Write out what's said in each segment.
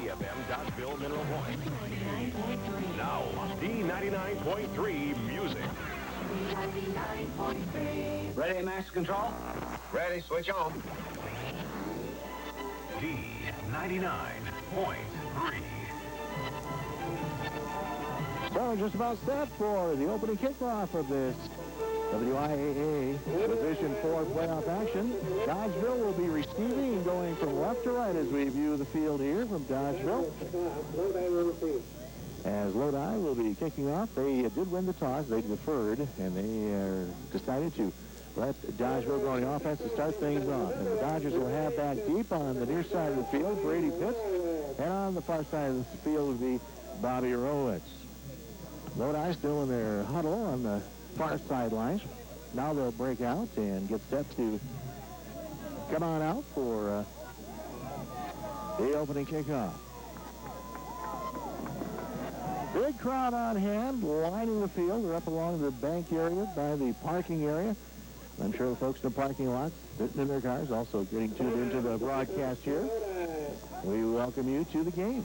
FM Dodgeville Mineral Point. Now, D99.3 Music. Ready, Master Control? Ready, switch on. D99.3. So just about set for the opening kickoff of this WIAA Division 4 playoff action. Dodgeville will be receiving and going from left to right as we view the field here from Dodgeville. As Lodi will be kicking off, they did win the toss. They deferred, and they decided to let Dodgeville go on the offense to start things off. And the Dodgers will have back deep on the near side of the field, Brady Pitts, and on the far side of the field would be Bobby Rowitz. Lodi still in their huddle on the far sidelines. Now they'll break out and get set to come on out for the opening kickoff. Big crowd on hand, lining the field. They're up along the bank area by the parking area. I'm sure the folks in the parking lot sitting in their cars also getting tuned into the broadcast here. We welcome you to the game.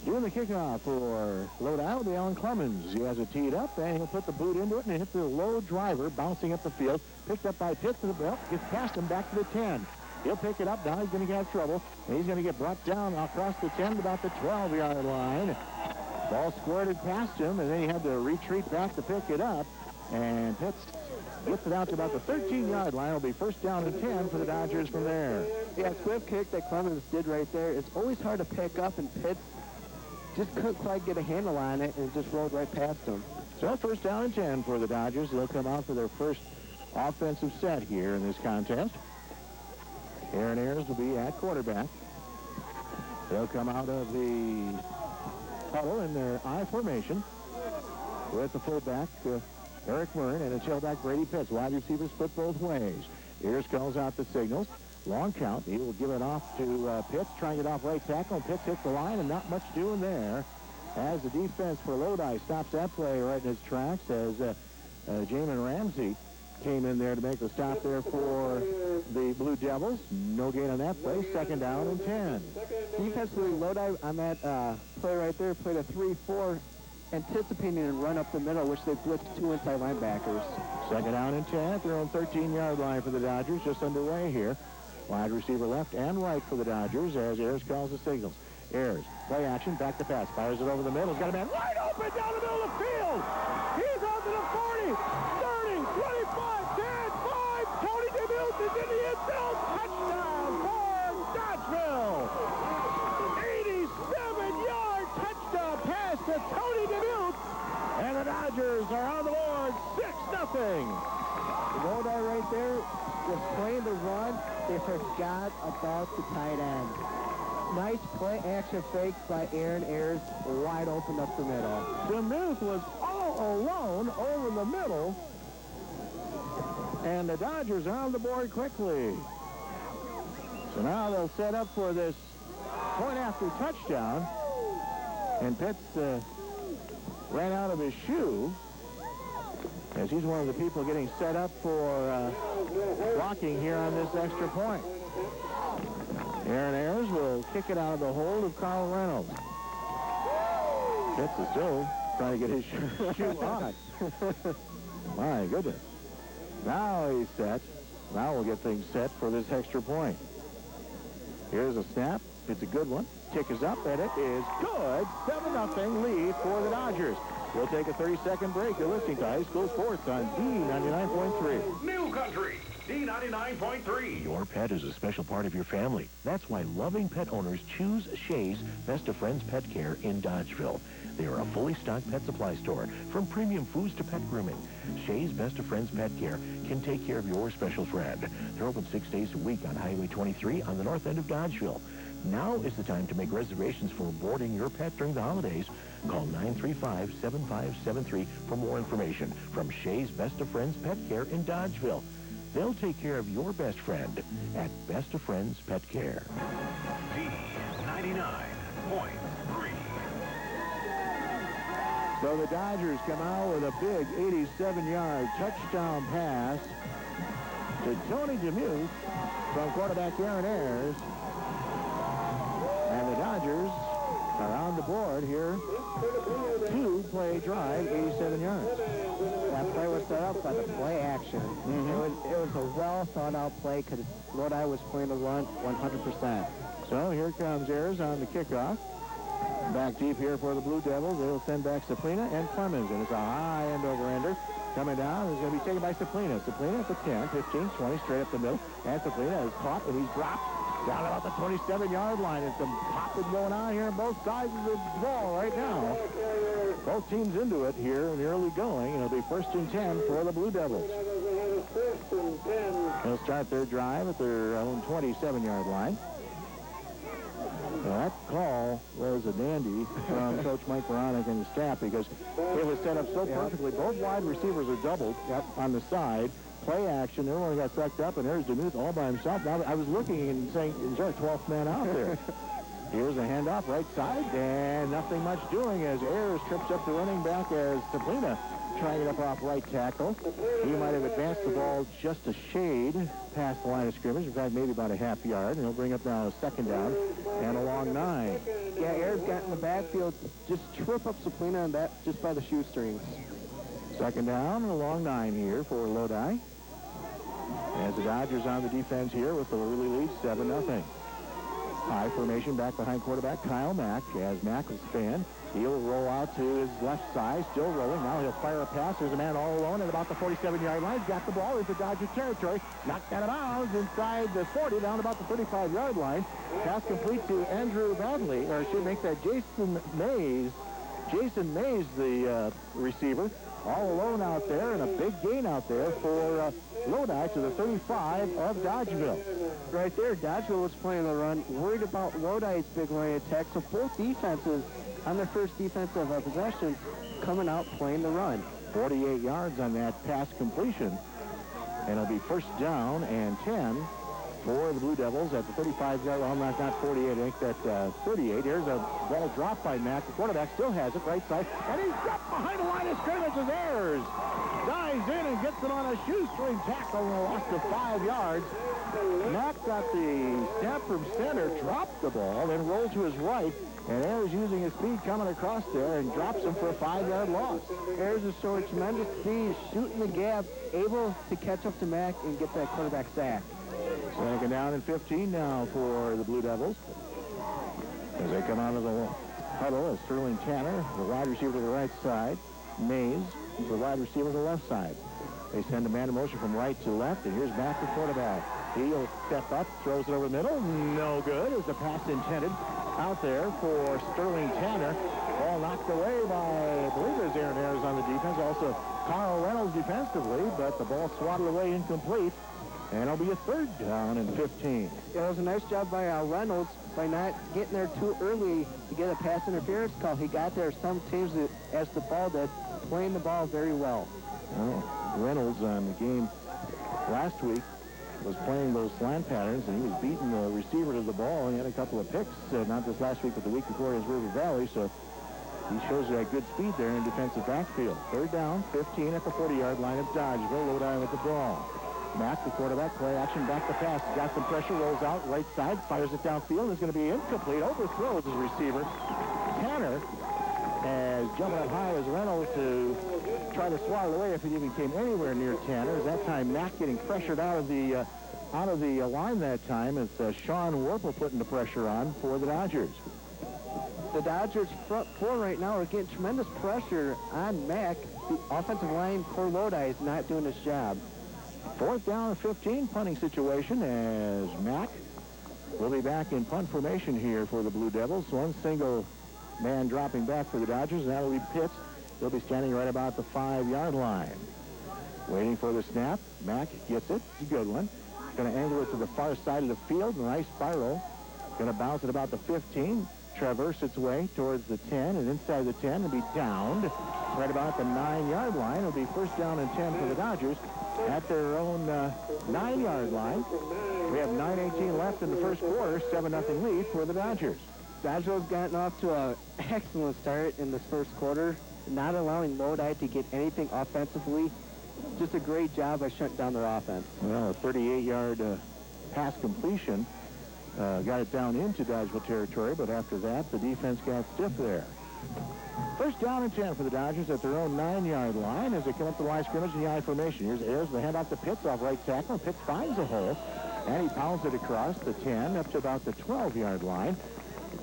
Doing the kickoff for Lodi will be Alan Clemens. He has it teed up, and he'll put the boot into it and hit the low driver, bouncing up the field. Picked up by Pitts to the belt, gets past him back to the 10. He'll pick it up. Now he's going to have trouble, and he's going to get brought down across the 10 to about the 12-yard line. Ball squirted past him, and then he had to retreat back to pick it up. And Pitts gets it out to about the 13-yard line. It'll be first down and 10 for the Dodgers from there. Yeah, swift kick that Clemens did right there. It's always hard to pick up, and Pitts just couldn't quite get a handle on it, and it just rolled right past him. So first down and 10 for the Dodgers. They'll come out for their first offensive set here in this contest. Aaron Ayers will be at quarterback. They'll come out of the huddle in their I formation with the fullback, Eric Murn, and a tailback, Brady Pitts. Wide receivers split both ways. Ayers calls out the signals. Long count. He will give it off to Pitts, trying it off right tackle. Pitts hits the line, and not much doing there. As the defense for Lodi stops that play right in its tracks, as Jamin Ramsey came in there to make the stop there for the Blue Devils. No gain on that play. Second down and 10. Defensively, Lodi on that play right there played a 3-4, anticipating a run up the middle, which they blitzed two inside linebackers. Second down and 10 at their own 13-yard line for the Dodgers, just underway here. Wide receiver left and right for the Dodgers as Ayers calls the signals. Ayers, play action, back to pass. Fires it over the middle. He's got a man wide open down the middle of the field. He's out to the 40, 30, 25, 10, 5. Tony DeMute is in the end zone. Touchdown for Dodgeville. 87-yard touchdown pass to Tony DeMute. And the Dodgers are on the board, 6-0. Lodi right there was playing the run. They forgot about the tight end. Nice play action fake by Aaron Ayers, wide open up the middle. DeMuth was all alone over the middle. And the Dodgers are on the board quickly. So now they'll set up for this point after touchdown. And Pitts ran out of his shoe, as he's one of the people getting set up for blocking here on this extra point. Aaron Ayers will kick it out of the hold of Carl Reynolds. Pitts is still trying to get his shoe on. My goodness. Now he's set. Now we'll get things set for this extra point. Here's a snap. It's a good one. Kick is up, and it is good. 7-0 lead for the Dodgers. We'll take a 30-second break. You're listening to High School Sports on D99.3. New Country, D99.3. Your pet is a special part of your family. That's why loving pet owners choose Shays Best of Friends Pet Care in Dodgeville. They are a fully stocked pet supply store, from premium foods to pet grooming. Shays Best of Friends Pet Care can take care of your special friend. They're open 6 days a week on Highway 23 on the north end of Dodgeville. Now is the time to make reservations for boarding your pet during the holidays. Call 935-7573 for more information from Shays Best of Friends Pet Care in Dodgeville. They'll take care of your best friend at Best of Friends Pet Care. D99.3. So the Dodgers come out with a big 87-yard touchdown pass to Tony DeMute from quarterback Aaron Ayers. 4-play drive, 87 yards. That play was set up by the play action. It was a well-thought-out play because Lodi was playing the run 100%. So here comes Ayers on the kickoff. Back deep here for the Blue Devils. They'll send back Saplina and Clemens. And it's a high end over-ender. Coming down is going to be taken by Saplina. Saplina at the 10, 15, 20, straight up the middle. And Saplina is caught, and he's dropped down about the 27-yard line. And some popping going on here on both sides of the ball right now. Both teams into it here in the early going. It'll be 1st and 10 for the Blue Devils. They'll start their drive at their own 27-yard line. Now, that call was a dandy from Coach Mike Veronic and the staff because it was set up so perfectly. Both wide receivers are doubled on the side. Play action. Everyone got sucked up, and there's DeMuth all by himself. Now, I was looking and saying, is there a 12th man out there? Here's a handoff right side, and nothing much doing as Ayers trips up the running back as Saplina trying it up off right tackle. He might have advanced the ball just a shade past the line of scrimmage. In fact, maybe about a half yard. And he'll bring up now a 2nd down and a long 9. Yeah, Ayers got in the backfield, just trip up Saplina on that just by the shoestrings. 2nd down and a long 9 here for Lodi. As the Dodgers on the defense here with the early lead, 7-0. High formation back behind quarterback Kyle Mack. As Mack will stand, he'll roll out to his left side, still rolling. Now he'll fire a pass. There's a man all alone at about the 47-yard line. He's got the ball into Dodger territory. Knocked out of bounds inside the 40, down about the 35-yard line. Pass complete to Andrew Badley, or I should make that Jason Mays. Jason Mays, the receiver, all alone out there, and a big gain out there for Lodi to the 35 of Dodgeville. Right there, Dodgeville was playing the run, worried about Lodi's big running attack, so both defenses on their first defensive possession coming out playing the run. 48 yards on that pass completion, and it'll be 1st down and 10 for the Blue Devils at the 35-yard line. Well, not 48, I think that 38. Here's a ball dropped by Mack. The quarterback still has it right side, and he's dropped behind the line of scrimmage as Ayers dives in and gets it on a shoestring tackle and a loss of 5 yards. Mack got the snap from center, dropped the ball, then rolled to his right, and Ayers using his speed coming across there and drops him for a 5-yard loss. Ayers is showing tremendous speed, shooting the gap, able to catch up to Mack and get that quarterback sacked. 2nd down and 15 now for the Blue Devils. As they come out of the huddle, as Sterling Tanner, the wide receiver to the right side, Mays, the wide receiver to the left side. They send a man in motion from right to left, and here's back the quarterback. He'll step up, throws it over the middle. No good. Is the pass intended out there for Sterling Tanner. Ball knocked away by, I believe there's Aaron Ayers on the defense. Also, Carl Reynolds defensively, but the ball swatted away incomplete. And it'll be a 3rd down and 15. It was a nice job by Reynolds by not getting there too early to get a pass interference call. He got there some teams, as the ball did, playing the ball very well. Well, Reynolds on the game last week was playing those slant patterns, and he was beating the receiver to the ball, and he had a couple of picks, not this last week, but the week before against River Valley, so he shows that good speed there in defensive backfield. 3rd down, 15 at the 40-yard line of Dodgeville. Lodi with the ball. Mack, the quarterback, play action, back to pass. Got some pressure, rolls out, right side, fires it downfield. It's going to be incomplete. Overthrows his receiver. Tanner as jumping up high as Reynolds to try to swat it away if it even came anywhere near Tanner. At that time, Mack getting pressured out of the line that time. It's Sean Warple putting the pressure on for the Dodgers. The Dodgers front four right now are getting tremendous pressure on Mack. The offensive line for Lodi is not doing its job. 4th down and 15, punting situation as Mack will be back in punt formation here for the Blue Devils. One single man dropping back for the Dodgers, and that'll be Pitts. He'll be standing right about the 5-yard line. Waiting for the snap. Mack gets it. It's a good one. Going to angle it to the far side of the field. Nice spiral. Going to bounce at about the 15. Traverse its way towards the 10, and inside the 10 will be downed right about the 9-yard line. It'll be 1st down and 10 for the Dodgers at their own 9-yard line. We have 9:18 left in the first quarter, 7-0 lead for the Dodgers. Dodgeville's gotten off to an excellent start in this first quarter, not allowing Lodi to get anything offensively. Just a great job by shutting down their offense. Well, a 38-yard pass completion got it down into Dodgeville territory, but after that, the defense got stiff there. First down and 10 for the Dodgers at their own 9-yard line as they come up the line of scrimmage in the I formation. Here's Ayers with a handoff to Pitts off right tackle. Pitts finds a hole, and he pounds it across the 10 up to about the 12-yard line.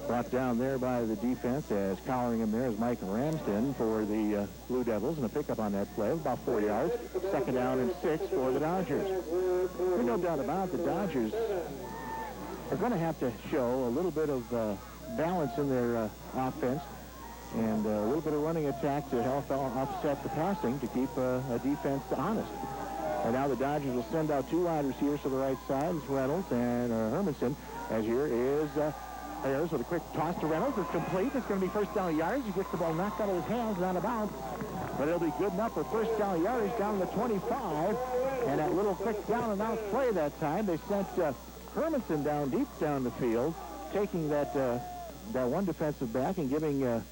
Brought down there by the defense as collaring him there is Mike Ramsden for the Blue Devils, and a pickup on that play, about 4 yards. Second down and 6 for the Dodgers. There's no doubt about it, the Dodgers are going to have to show a little bit of balance in their offense and a little bit of running attack to help offset the passing to keep a defense honest. And now the Dodgers will send out 2 wide receivers to the right side. It's Reynolds and Hermanson. As here is Ayers with a quick toss to Reynolds. It's complete. It's going to be first down yards. He gets the ball knocked out of his hands, out of bounds. But it'll be good enough for first down yardage down to the 25. And that little quick down and out play that time, they sent Hermanson down deep down the field, taking that one defensive back and giving an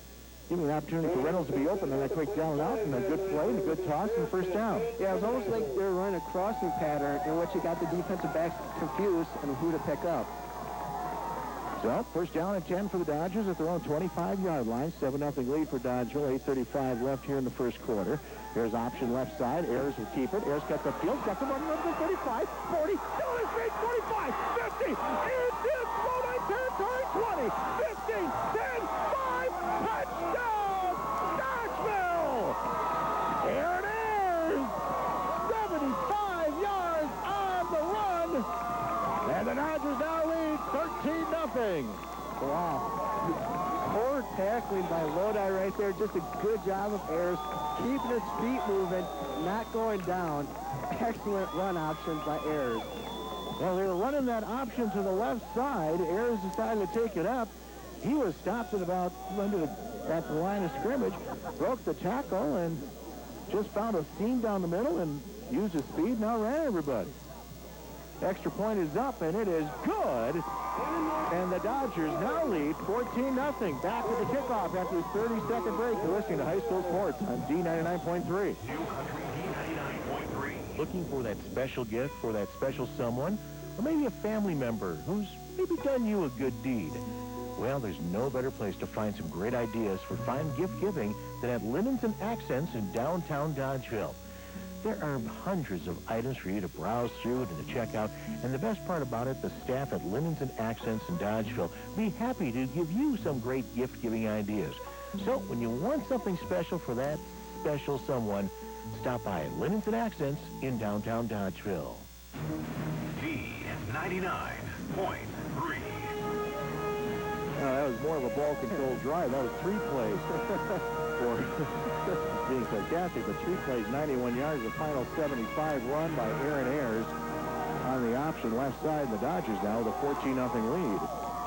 opportunity for Reynolds to be open on that quick down and out, and a good play and a good toss and first down. Yeah, it was almost like they were running a crossing pattern in which you got the defensive backs confused on who to pick up. So, first down and 10 for the Dodgers at their own 25-yard line. 7-0 lead for Dodgeville. 8:35 left here in the first quarter. Here's option left side. Ayers will keep it. Ayers cuts upfield. Got the run to 35, 40, down the street, 45, 50. It's Lodi territory, 20, 15, 10, 5. Touchdown, Dodgeville! Here it is. 75 yards on the run. And the Dodgers now lead 13-0. Wow. Poor tackling by Lodi right there. Just a good job of Ayers keeping his feet moving, not going down. Excellent run options by Ayers. Well, they were running that option to the left side. Ayers decided to take it up. He was stopped at about at the line of scrimmage, broke the tackle, and just found a seam down the middle and used his speed and outran everybody. Extra point is up, and it is good. And the Dodgers now lead 14-0. Back to the kickoff after the 30-second break. You're listening to High School Sports on D99.3. New Country D99.3. Looking for that special gift for that special someone, or maybe a family member who's maybe done you a good deed? Well, there's no better place to find some great ideas for fine gift giving than at Linens and Accents in downtown Dodgeville. There are hundreds of items for you to browse through and to check out. And the best part about it, the staff at Linens and Accents in Dodgeville be happy to give you some great gift-giving ideas. So when you want something special for that special someone, stop by at Linens and Accents in downtown Dodgeville. D99.3. That was more of a ball-controlled drive. That was 3 plays for being sarcastic, but 3 plays, 91 yards, the final 75 run by Aaron Ayers on the option left side. The Dodgers now with a 14-0 lead.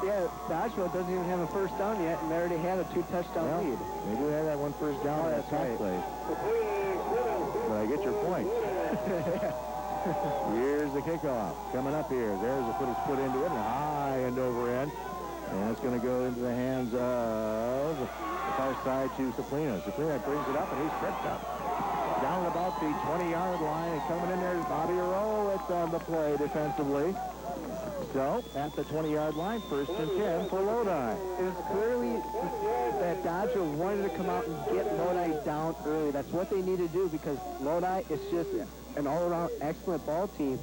Yeah, Dodgeville doesn't even have a first down yet, and they already had a 2-touchdown lead. They do have that one first down on that top play. But I get your point. Here's the kickoff. Coming up here. There's a put his foot into it, and high end over end. And it's going to go into the hands of the far side to Suplina. Suplina brings it up, and he's tripped up. Down about the 20-yard line, and coming in there is Bobby Arolowitz on the play defensively. So, at the 20-yard line, first and 10 for Lodi. It was clearly that Dodger wanted to come out and get Lodi down early. That's what they need to do because Lodi is just an all-around excellent ball team.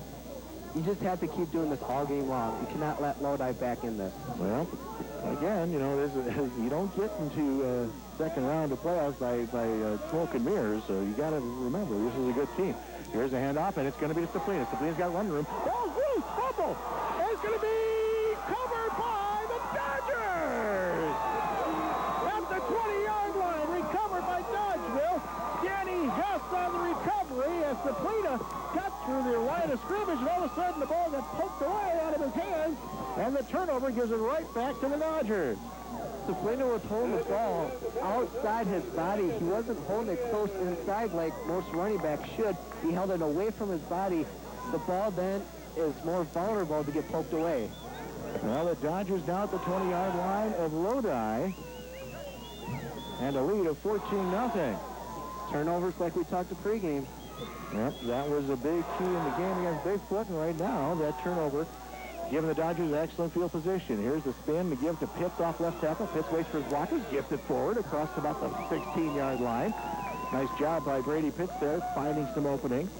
You just have to keep doing this all game long. You cannot let Lodi back in this. Well, again, you know, you don't get into second round of playoffs by smoke and mirrors, so you got to remember this is a good team. Here's a handoff, and it's going to be to Suplina. Suplina's got run room. Ball's loose, fumble. It's going to be covered by the Dodgers. At the 20-yard line, recovered by Dodgeville. Danny Hess on the recovery as Suplina got through the line of scrimmage, and all of a sudden the ball got poked away out of his hands, and the turnover gives it right back to the Dodgers. Suplina was holding the ball outside his body. He wasn't holding it close inside like most running backs should. He held it away from his body. The ball then is more vulnerable to get poked away. Well, the Dodgers now at the 20-yard line of Lodi, and a lead of 14-0. Turnovers like we talked to pregame. Yep, that was a big key in the game against Bigfoot, and right now that turnover giving the Dodgers an excellent field position. Here's the spin to give to Pitts off left tackle. Pitts waits for his blockers, gifted forward across about the 16-yard line. Nice job by Brady Pitts there, finding some openings.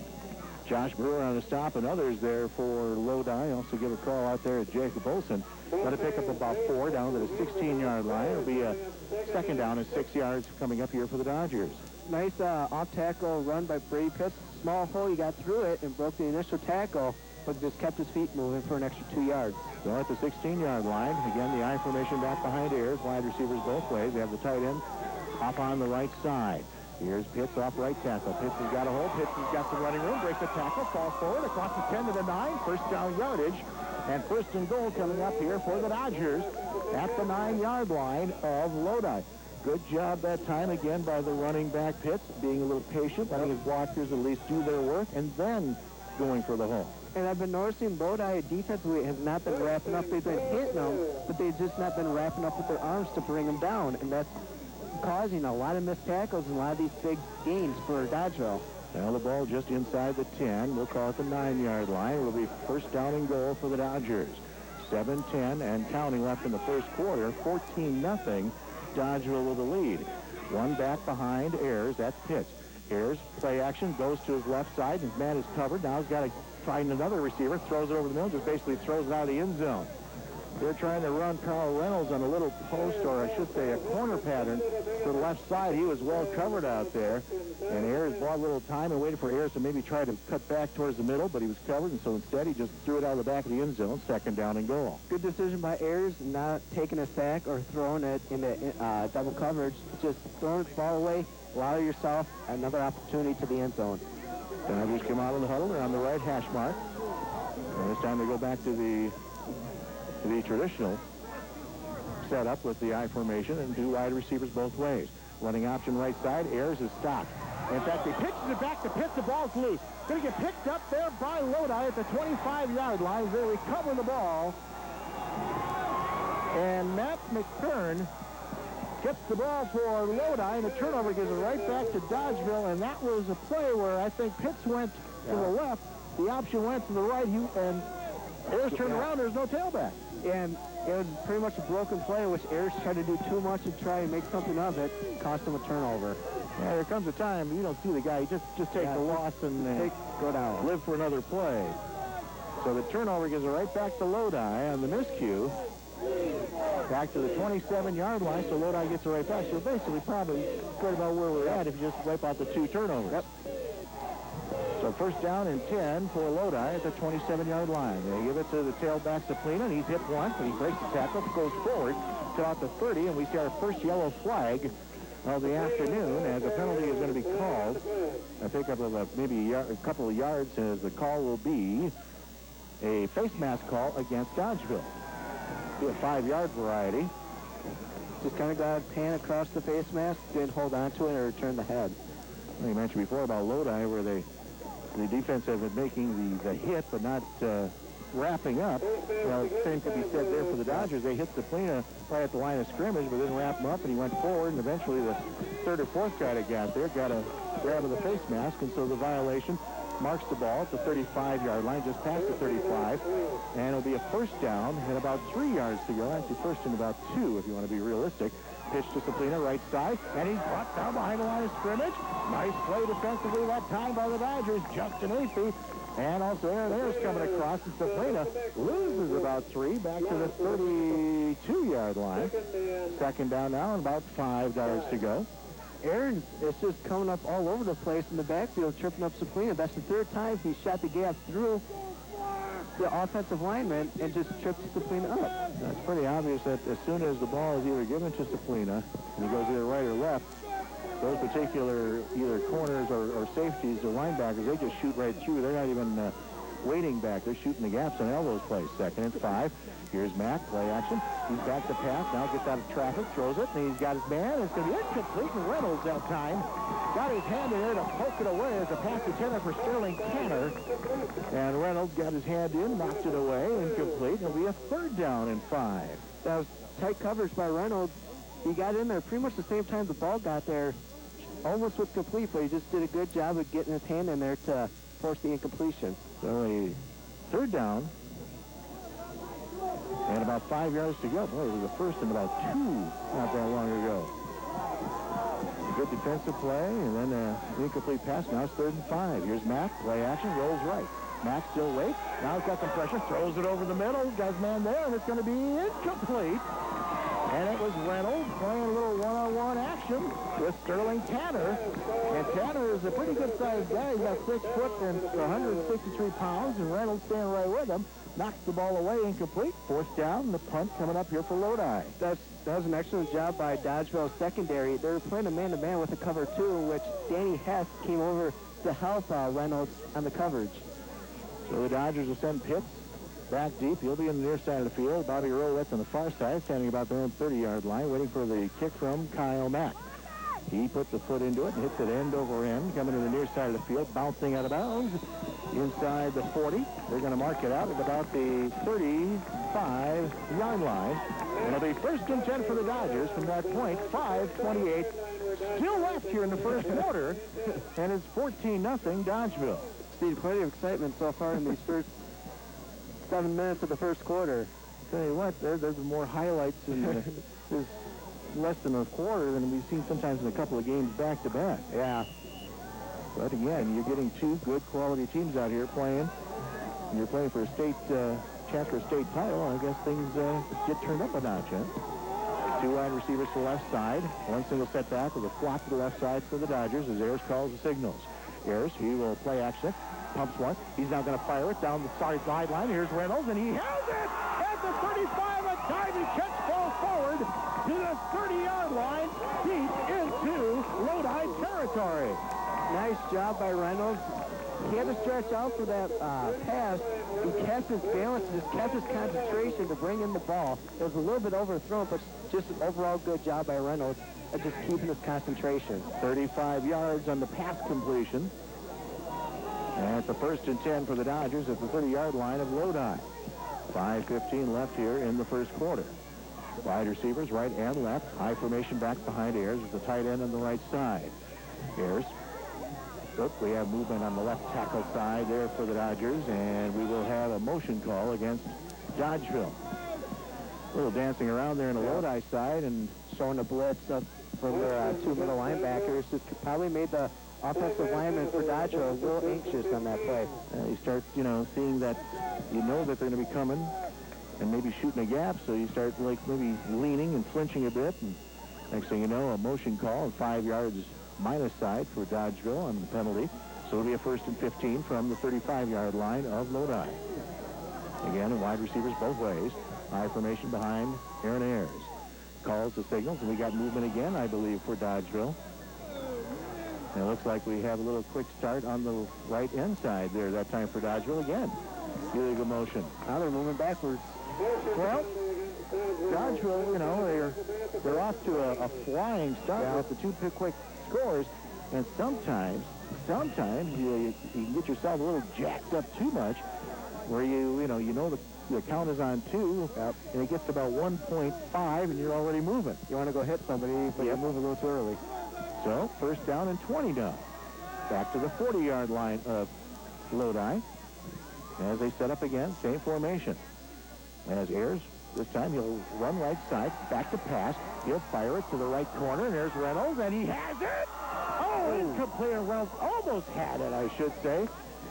Josh Brewer on the stop and others there for Lodi. Also give a call out there at Jacob Olson. Got to pick up about 4 down to the 16-yard line. It'll be a second down and 6 yards coming up here for the Dodgers. Nice off-tackle run by Brady Pitts. Small hole, he got through it and broke the initial tackle, but just kept his feet moving for an extra 2 yards. So at the 16-yard line, again, the I formation back behind Ayers. Wide receivers both ways. They have the tight end up on the right side. Here's Pitts off right tackle. Pitts has got a hole. Pitts has got some running room. Breaks the tackle. Falls forward across the 10 to the 9. First down yardage. And first and goal coming up here for the Dodgers at the 9-yard line of Lodi. Good job that time again by the running back Pitts, being a little patient, letting his blockers at least do their work, and then going for the hole. And I've been noticing Lodi defensively has not been wrapping up. They've been hitting them, but they've just not been wrapping up with their arms to bring them down. And that's causing a lot of missed tackles and a lot of these big gains for Dodgeville. Well, the ball just inside the 10. We'll call it the 9-yard line. It will be first down and goal for the Dodgers. 7-10 and counting left in the first quarter. 14-0. Dodgeville with the lead. One back behind Ayers. That's Pitts. Ayers, play action, goes to his left side. His man is covered. Now he's got to find another receiver. Throws it over the middle. Just basically throws it out of the end zone. They're trying to run Carl Reynolds on a little post, or I should say a corner pattern to the left side. He was well covered out there. And Ayers bought a little time and waited for Ayers to maybe try to cut back towards the middle, but he was covered, and so instead he just threw it out of the back of the end zone. Second down and goal. Good decision by Ayers, not taking a sack or throwing it into double coverage. Just throwing the ball away, allow yourself another opportunity to the end zone. Dodgers come out of the huddle. They're on the right hash mark. And this time they go back to the traditional setup with the I formation and two wide receivers both ways. Running option right side. Ayers is stopped. In fact, he pitches it back to Pitts. The ball's loose. Going to get picked up there by Lodi at the 25-yard line. They recover the ball. And Matt McKern gets the ball for Lodi, and the turnover gives it right back to Dodgeville. And that was a play where I think Pitts went to the left. The option went to the right, and Ayers turned around. There's no tailback. And it was pretty much a broken play, which Ayers tried to do too much to try and make something of it. Cost him a turnover. Yeah, there comes a time you don't see the guy. You just take the loss and go down. Live for another play. So the turnover gives it right back to Lodi on the miscue. Back to the 27-yard line, so Lodi gets it right back. So basically probably right about where we're at if you just wipe out the two turnovers. Yep. So first down and 10 for Lodi at the 27-yard line. They give it to the tailback Saplina, and he's hit once, but he breaks the tackle, goes forward to out the 30, and we see our first yellow flag of the afternoon, as a penalty is going to be called. A pickup of maybe a couple of yards, as the call will be a face mask call against Dodgeville. Be a 5-yard variety. Just kind of got a pan across the face mask, didn't hold on to it or turn the head. Well, you mentioned before about Lodi, where the defense has been making the hit, but not wrapping up. Well, the same could be said there for the Dodgers. They hit Saplina right at the line of scrimmage, but didn't wrap him up, and he went forward, and eventually the third or fourth guy that got there got a grab of the face mask, and so the violation marks the ball at the 35-yard line, just past the 35, and it'll be a first down and about 3 yards to go. Actually, first and about 2, if you want to be realistic. Pitch to Saplina, right side, and he's brought down behind the line of scrimmage. Nice play defensively that time by the Dodgers. Justin Athey, and also Aaron Ayers coming across, and Saplina loses about 3 back to the 32-yard line. Second down now and about 5 yards to go. Aaron is just coming up all over the place in the backfield, tripping up Saplina. That's the third time he shot the gap through the offensive lineman and just tripped Saplina up. It's pretty obvious that as soon as the ball is either given to Saplina, and he goes either right or left, those particular either corners or safeties or linebackers, they just shoot right through. They're not even waiting back. They're shooting the gaps on all those plays. Second and 5. Here's Mack, play action. He's back to pass. Now gets out of traffic, throws it, and he's got his man. It's going to be incomplete, and Reynolds that time got his hand in there to poke it away as a pass intended for Sterling Tanner. And Reynolds got his hand in, knocked it away, incomplete. It'll be a third down and 5. That was tight coverage by Reynolds. He got in there pretty much the same time the ball got there, almost with complete, but he just did a good job of getting his hand in there to force the incompletion. So a third down And about 5 yards to go. Boy, it was the first in about 2 not that long ago. Good defensive play, and then an incomplete pass. Now it's 3rd and 5. Here's Mack. Play action. Rolls right. Mack still waits. Now he's got some pressure. Throws it over the middle. Got his man there, and it's going to be incomplete. And it was Reynolds playing a little one-on-one action with Sterling Tanner. And Tanner is a pretty good-sized guy. He's about 6 foot and 163 pounds, and Reynolds staying right with him. Knocks the ball away, incomplete. 4th down, and the punt coming up here for Lodi. That was an excellent job by Dodgeville secondary. They were playing a man-to-man with a cover 2, which Danny Hess came over to help Reynolds on the coverage. So the Dodgers will send Pitts back deep. He'll be in the near side of the field. Bobby Rollette's on the far side, standing about their own 30-yard line, waiting for the kick from Kyle Mack. He puts the foot into it and hits it end over end, coming to the near side of the field, bouncing out of bounds inside the 40. They're going to mark it out at about the 35-yard line. And it'll be 1st and 10 for the Dodgers from that point. 5:28 still left here in the first quarter, and it's 14-0 Dodgeville. Seen plenty of excitement so far in these first 7 minutes of the first quarter. Tell you what, there's more highlights in this less than a quarter than we've seen sometimes in a couple of games back-to-back. Yeah. But again, you're getting 2 good quality teams out here playing. And you're playing for a state, chance for a state title. I guess things get turned up a notch, huh? 2 wide receivers to the left side. 1 single setback with a flock to the left side for the Dodgers as Ayers calls the signals. Ayers, he will play action. Pumps one. He's now going to fire it down the sideline. Here's Reynolds, and he has it at the 35. A diving catch ball forward to the 30-yard line, deep into Lodi territory. Nice job by Reynolds. He had to stretch out for that pass. He kept his balance, just kept his concentration to bring in the ball. It was a little bit overthrown, but just an overall good job by Reynolds at just keeping his concentration. 35 yards on the pass completion. And it's the 1st and 10 for the Dodgers at the 30-yard line of Lodi. 5:15 left here in the first quarter. Wide receivers right and left. High formation back behind Ayers with the tight end on the right side. Ayers. We have movement on the left tackle side there for the Dodgers, and we will have a motion call against Dodgeville. A little dancing around there in the Lodi side and showing a blitz up from their 2 middle linebackers. Just probably made the offensive lineman for Dodgeville a little anxious on that play. you start, seeing that that they're going to be coming and maybe shooting a gap, so you start maybe leaning and flinching a bit, and next thing you know, a motion call and 5 yards minus side for Dodgeville on the penalty. So it'll be a 1st and 15 from the 35-yard line of Lodi. Again, wide receivers both ways. High formation behind Aaron Ayers. Calls the signals, and we got movement again, I believe, for Dodgeville. And it looks like we have a little quick start on the right end side there that time for Dodgeville again. Illegal motion. Now they're moving backwards. Well, Dodgeville, they're off to a flying start with the 2 quick scores, and sometimes you can get yourself a little jacked up too much, where the count is on 2, and it gets to about 1.5, and you're already moving. You want to go hit somebody, but you move a little too early. So 1st down and 20 now. Back to the 40-yard line of Lodi. As they set up again, same formation. As Ayers, this time he'll run right side, back to pass. He'll fire it to the right corner, and there's Reynolds, and he has it! Oh, incomplete, and Reynolds almost had it, I should say.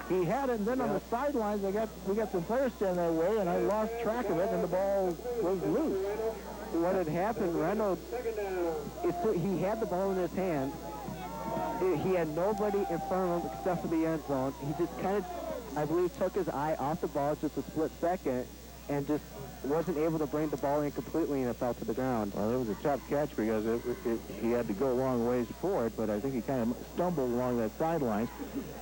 He had it, and then on the sidelines, we got some players standing that way, and I lost track of it, and the ball was loose. What had happened, Reynolds, he had the ball in his hand. He had nobody in front of him except for the end zone. He just kind of, I believe, took his eye off the ball just a split second and just wasn't able to bring the ball in completely, and it fell to the ground. Well, it was a tough catch because he had to go a long ways for it, but I think he kind of stumbled along that sideline,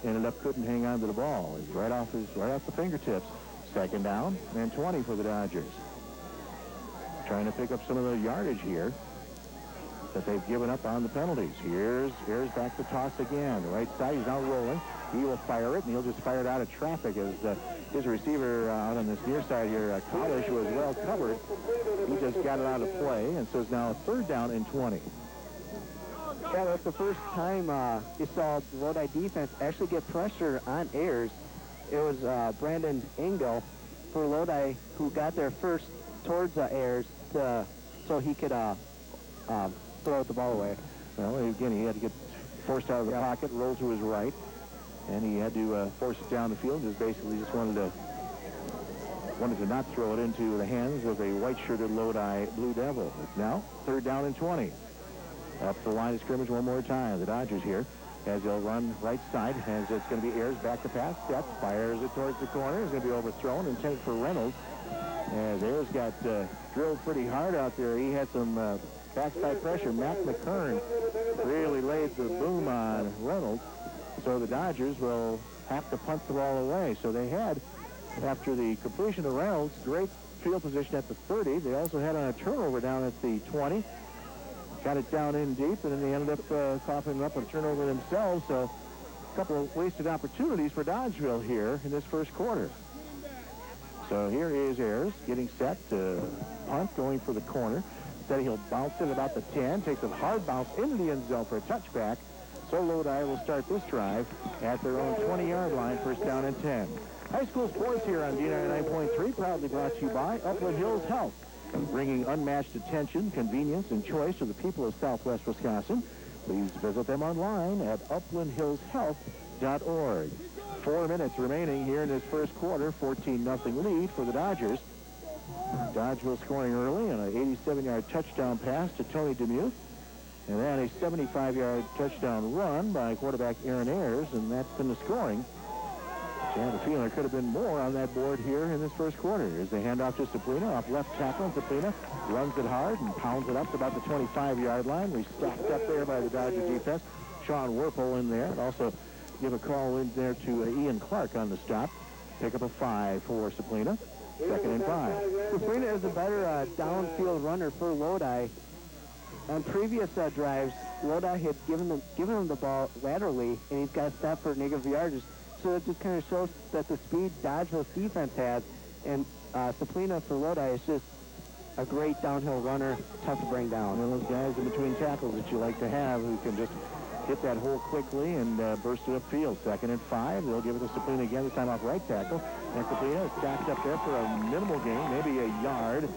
ended up couldn't hang on to the ball. It's right off the fingertips. 2nd down and 20 for the Dodgers. Trying to pick up some of the yardage here that they've given up on the penalties. Here's back to toss again. The right side, he's now rolling. He will fire it, and he'll just fire it out of traffic as his receiver out on this near side here, Kalish, was well covered. He just got it out of play, and so it's now a 3rd down and 20. Yeah, that's the first time you saw the Lodi defense actually get pressure on Ayers. It was Brandon Engel for Lodi who got their first towards Ayers so he could throw the ball away. Well, again, he had to get forced out of the pocket, roll to his right, and he had to force it down the field. Just basically just wanted to not throw it into the hands of a white-shirted Lodi Blue Devil. It's now 3rd down and 20. Up the line of scrimmage one more time. The Dodgers here, as they'll run right side, as it's going to be Ayers back to pass, steps, fires it towards the corner. It's going to be overthrown, intended for Reynolds. As Ayers got drilled pretty hard out there, he had some backside pressure. Matt McKern really laid the boom on Reynolds, so the Dodgers will have to punt the ball away. So they had, after the completion of Reynolds, great field position at the 30. They also had on a turnover down at the 20. Got it down in deep, and then they ended up coughing up a turnover themselves. So a couple of wasted opportunities for Dodgeville here in this first quarter. So here is Ayers getting set to punt, going for the corner. Instead, he'll bounce it about the 10, takes a hard bounce into the end zone for a touchback. So Lodi will start this drive at their own 20-yard line, 1st down and 10. High school sports here on D99.3, proudly brought to you by Upland Hills Health, bringing unmatched attention, convenience, and choice to the people of Southwest Wisconsin. Please visit them online at uplandhillshealth.org. 4 minutes remaining here in this first quarter, 14-0 lead for the Dodgers. Dodgeville scoring early on an 87-yard touchdown pass to Tony Demuth, and then a 75-yard touchdown run by quarterback Aaron Ayers, and that's been the scoring. I have a feeling there could have been more on that board here in this first quarter. As they hand off to Saplina, off left tackle, and Saplina runs it hard and pounds it up to about the 25-yard line. We stacked up there by the Dodger defense. Sean Werpel in there, and also give a call in there to Ian Clark on the stop. Pick up a 5 for Saplina. 2nd and 5. Sabrina is a better downfield runner for Lodi. On previous drives, Lodi had given him the ball laterally, and he's got to stop for negative yardage. So it just kind of shows that the speed Dodgeville's defense has, and Saplina for Lodi is just a great downhill runner, tough to bring down. One of those guys in between tackles that you like to have who can just hit that hole quickly and burst it upfield. 2nd and 5. They'll give it to Saplina again, this time off right tackle. And Saplina is stacked up there for a minimal gain, maybe a yard.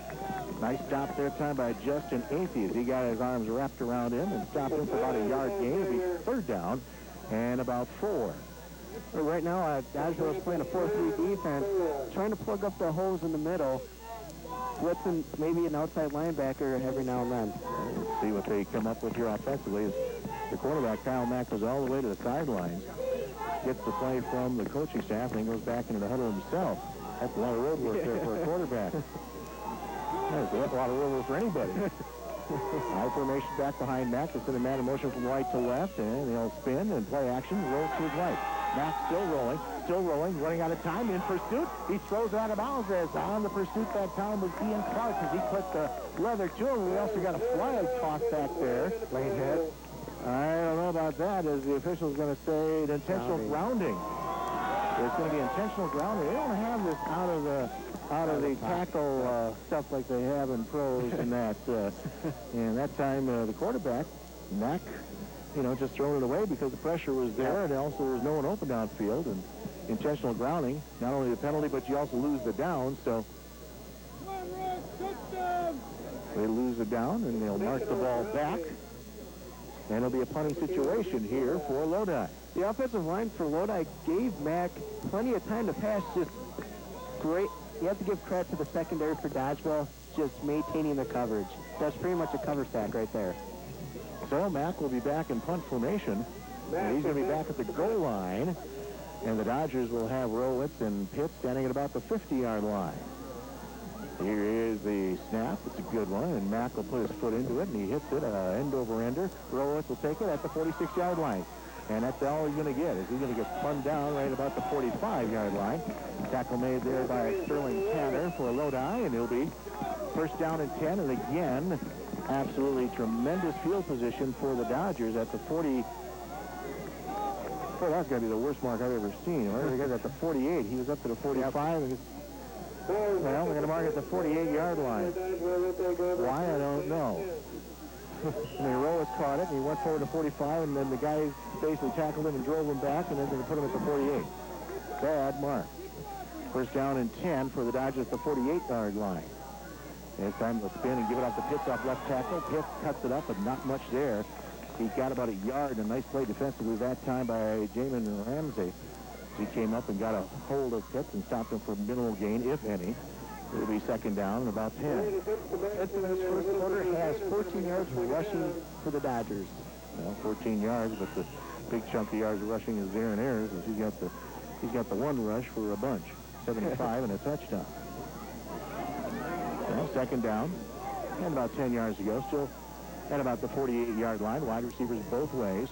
Nice stop there time by Justin Athey as he got his arms wrapped around him and stopped him for about a yard gain. It'll be 3rd down and about 4. But right now, Dodgeville is playing a 4-3 defense, trying to plug up the holes in the middle, blitzing maybe an outside linebacker every now and then. Let's see what they come up with here offensively. As the quarterback, Kyle Mack, goes all the way to the sidelines, gets the play from the coaching staff, and then goes back into the huddle himself. That's a lot of road work there for a quarterback. That's a lot of road work for anybody. High formation back behind Mack. They send a man in motion from right to left, and they'll spin and play action, roll to his right. Mack still rolling, running out of time, in pursuit. He throws it out of bounds as on the pursuit that time was Ian Clark as he put the leather to him. We also got a flag tossed back there. Late hit. I don't know about that, as the official's going to say intentional grounding. It's going to be intentional grounding. They don't have this out of the tackle stuff like they have in pros and that. And that time, the quarterback, Mack, just throwing it away because the pressure was there, and also there was no one open downfield. And intentional grounding, not only the penalty, but you also lose the down. So they lose the down, and they'll mark the ball back. And it'll be a punting situation here for Lodi. The offensive line for Lodi gave Mack plenty of time to pass. Just great. You have to give credit to the secondary for Dodgeville, just maintaining the coverage. That's pretty much a cover sack right there. So Mack will be back in punt formation. And he's going to be back at the goal line. And the Dodgers will have Rowitz and Pitt standing at about the 50-yard line. Here is the snap. It's a good one, and Mack will put his foot into it, and he hits it, end over ender. Rowitz will take it at the 46-yard line. And that's all he's going to get, is he's going to get spun down right about the 45-yard line. Tackle made there by Sterling Tanner for Lodi, and it'll be 1st down and 10. And again, absolutely tremendous field position for the Dodgers at the 40. Boy, that's got to be the worst mark I've ever seen. Where did he get at the 48? He was up to the 45. And well, we're going to mark at the 48-yard line. Why, I don't know. I mean, Rowitz caught it, and he went forward to 45, and then the guy basically tackled him and drove him back, and then they put him at the 48. Bad mark. 1st down and 10 for the Dodgers at the 48-yard line. It's time to spin and give it off to Pitts off left tackle. Pitts cuts it up, but not much there. He got about a yard, and a nice play defensively that time by Jamin Ramsey. He came up and got a hold of Pitts and stopped him for minimal gain, if any. It'll be second down and about 10. Pitts in this first quarter has 14 yards rushing for the Dodgers. Well, 14 yards, but the big chunk of yards rushing is Aaron Ayers, as he's got the one rush for a bunch, 75 and a touchdown. Well, second down, and about 10 yards to go, still at about the 48-yard line. Wide receivers both ways,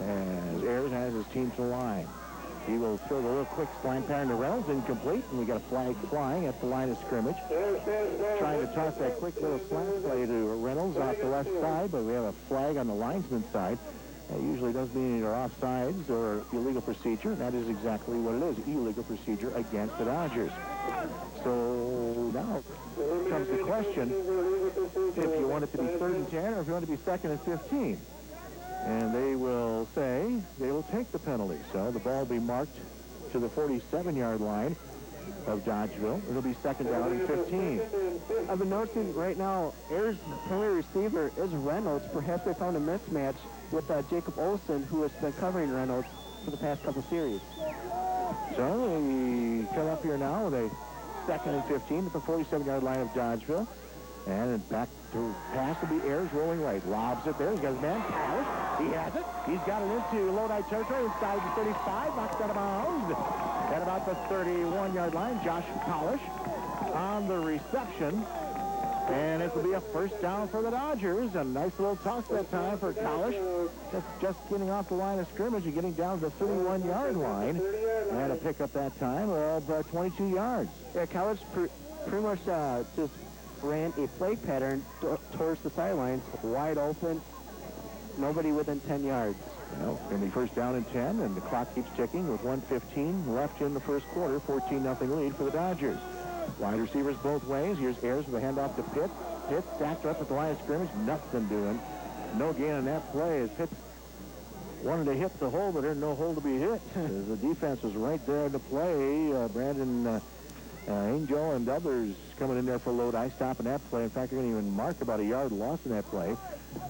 as Ayers has his team to line. He will throw the little quick slant pattern to Reynolds, incomplete, and we got a flag flying at the line of scrimmage. Trying to toss that quick little slant play to Reynolds off the left side, but we have a flag on the linesman's side. That usually doesn't mean either offsides or illegal procedure. That is exactly what it is, illegal procedure against the Dodgers. So now comes the question if you want it to be 3rd and 10 or if you want it to be 2nd and 15. And they will say they will take the penalty. So the ball will be marked to the 47-yard line of Dodgeville. It'll be second down and 15. I've been noticing right now, Ayers' primary receiver is Reynolds. Perhaps they found a mismatch with Jacob Olsen, who has been covering Reynolds for the past couple series. So we come up here now with a 2nd and 15 at the 47-yard line of Dodgeville. And back to pass will be Ayers rolling right. Lobs it there. He's got his man, Polish. He has it. He's got it into Lodi territory inside the 35. Knocks out of bounds. At about the 31-yard line, Josh Polish on the reception. And it will be a first down for the Dodgers. A nice little toss that time for Polish. Just getting off the line of scrimmage and getting down to the 31-yard line. And a pickup that time of 22 yards. Yeah, College pretty much just ran a flag pattern towards the sidelines, wide open, nobody within 10 yards. Well, it's going to be first down and 10, and the clock keeps ticking with 1:15 left in the first quarter, 14-0 lead for the Dodgers. Wide receivers both ways. Here's Ayers with a handoff to Pitts. Pitts stacked up at the line of scrimmage, nothing doing. No gain on that play as Pitts wanted to hit the hole, but there's no hole to be hit. The defense was right there to play. Brandon Angel and others coming in there for Lodi, stopping that play. In fact, they're going to even mark about a yard loss in that play.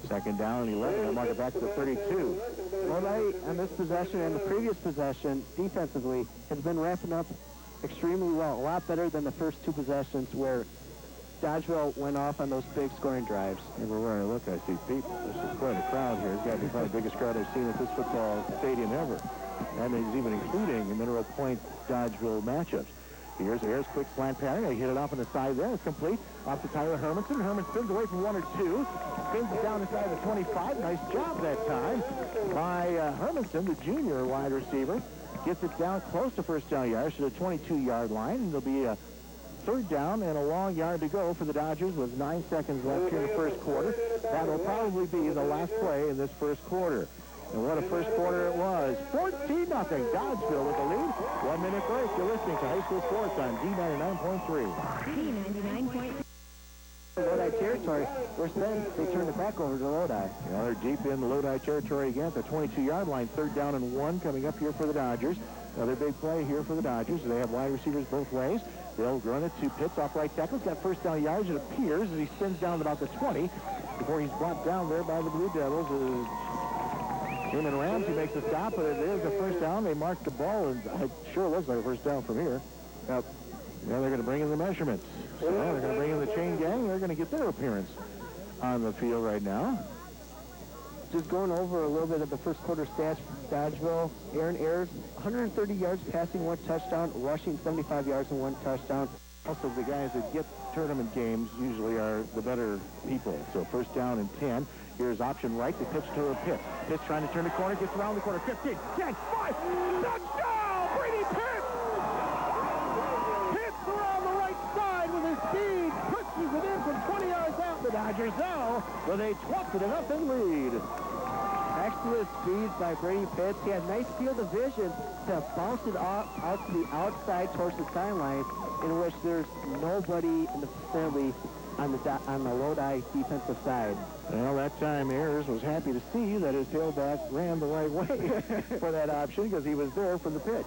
Second down and 11. They'll mark it back to the 32. Lodi, on this possession and the previous possession, defensively, has been wrapping up extremely well. A lot better than the first two possessions where Dodgeville went off on those big scoring drives. Everywhere I look, I see people. This is quite a crowd here. It's got to be probably the biggest crowd I've seen at this football stadium ever. That is even including the Mineral Point Dodgeville matchups. Here's Ayers, quick slant pattern. They hit it off on the side there. It's complete. Off to Tyler Hermanson. Herman spins away from 1 or 2. Spins it down inside the 25. Nice job that time by Hermanson, the junior wide receiver. Gets it down close to first down yards to the 22-yard line. And there'll be a third down and a long yard to go for the Dodgers with 9 seconds left here in the first quarter. That will probably be the last play in this first quarter. And what a first quarter it was. 14-0. Dodgeville with the lead. 1 minute break. You're listening to High School Sports on D99.3. D99.3. Lodi territory. Where's then they turned it back over to Lodi. Well, they're deep in the Lodi territory again at the 22-yard line. Third down and 1 coming up here for the Dodgers. Another big play here for the Dodgers. They have wide receivers both ways. They'll run it to Pitts off right tackle. He's got first down yards, it appears, as he spins down about the 20 before he's brought down there by the Blue Devils. Jamin Ramsey makes a stop, but it is a first down. They marked the ball, and it sure looks like a first down from here. Now they're going to bring in the measurements. So they're going to bring in the chain gang. They're going to get their appearance on the field right now. Just going over a little bit of the first quarter stats for Dodgeville. Aaron Ayers, 130 yards passing, 1 touchdown, rushing 75 yards and 1 touchdown. Also, the guys that get tournament games usually are the better people. So first down and 10. Here's option right. They pitch to a Pitts. Pitts trying to turn the corner, gets around the corner. 15, 10, 5. Touchdown! Brady Pitts! Pitts around the right side with his speed. Pushes it in from 20 yards out. The Dodgers now with a 20-0 lead. Thanks to his speed by Brady Pitts, he had nice field of vision to bounce it out to the outside towards the sideline, in which there's nobody in the vicinity on the Lodi defensive side. Well, that time Ayers was happy to see that his tailback ran the right way for that option because he was there for the pitch.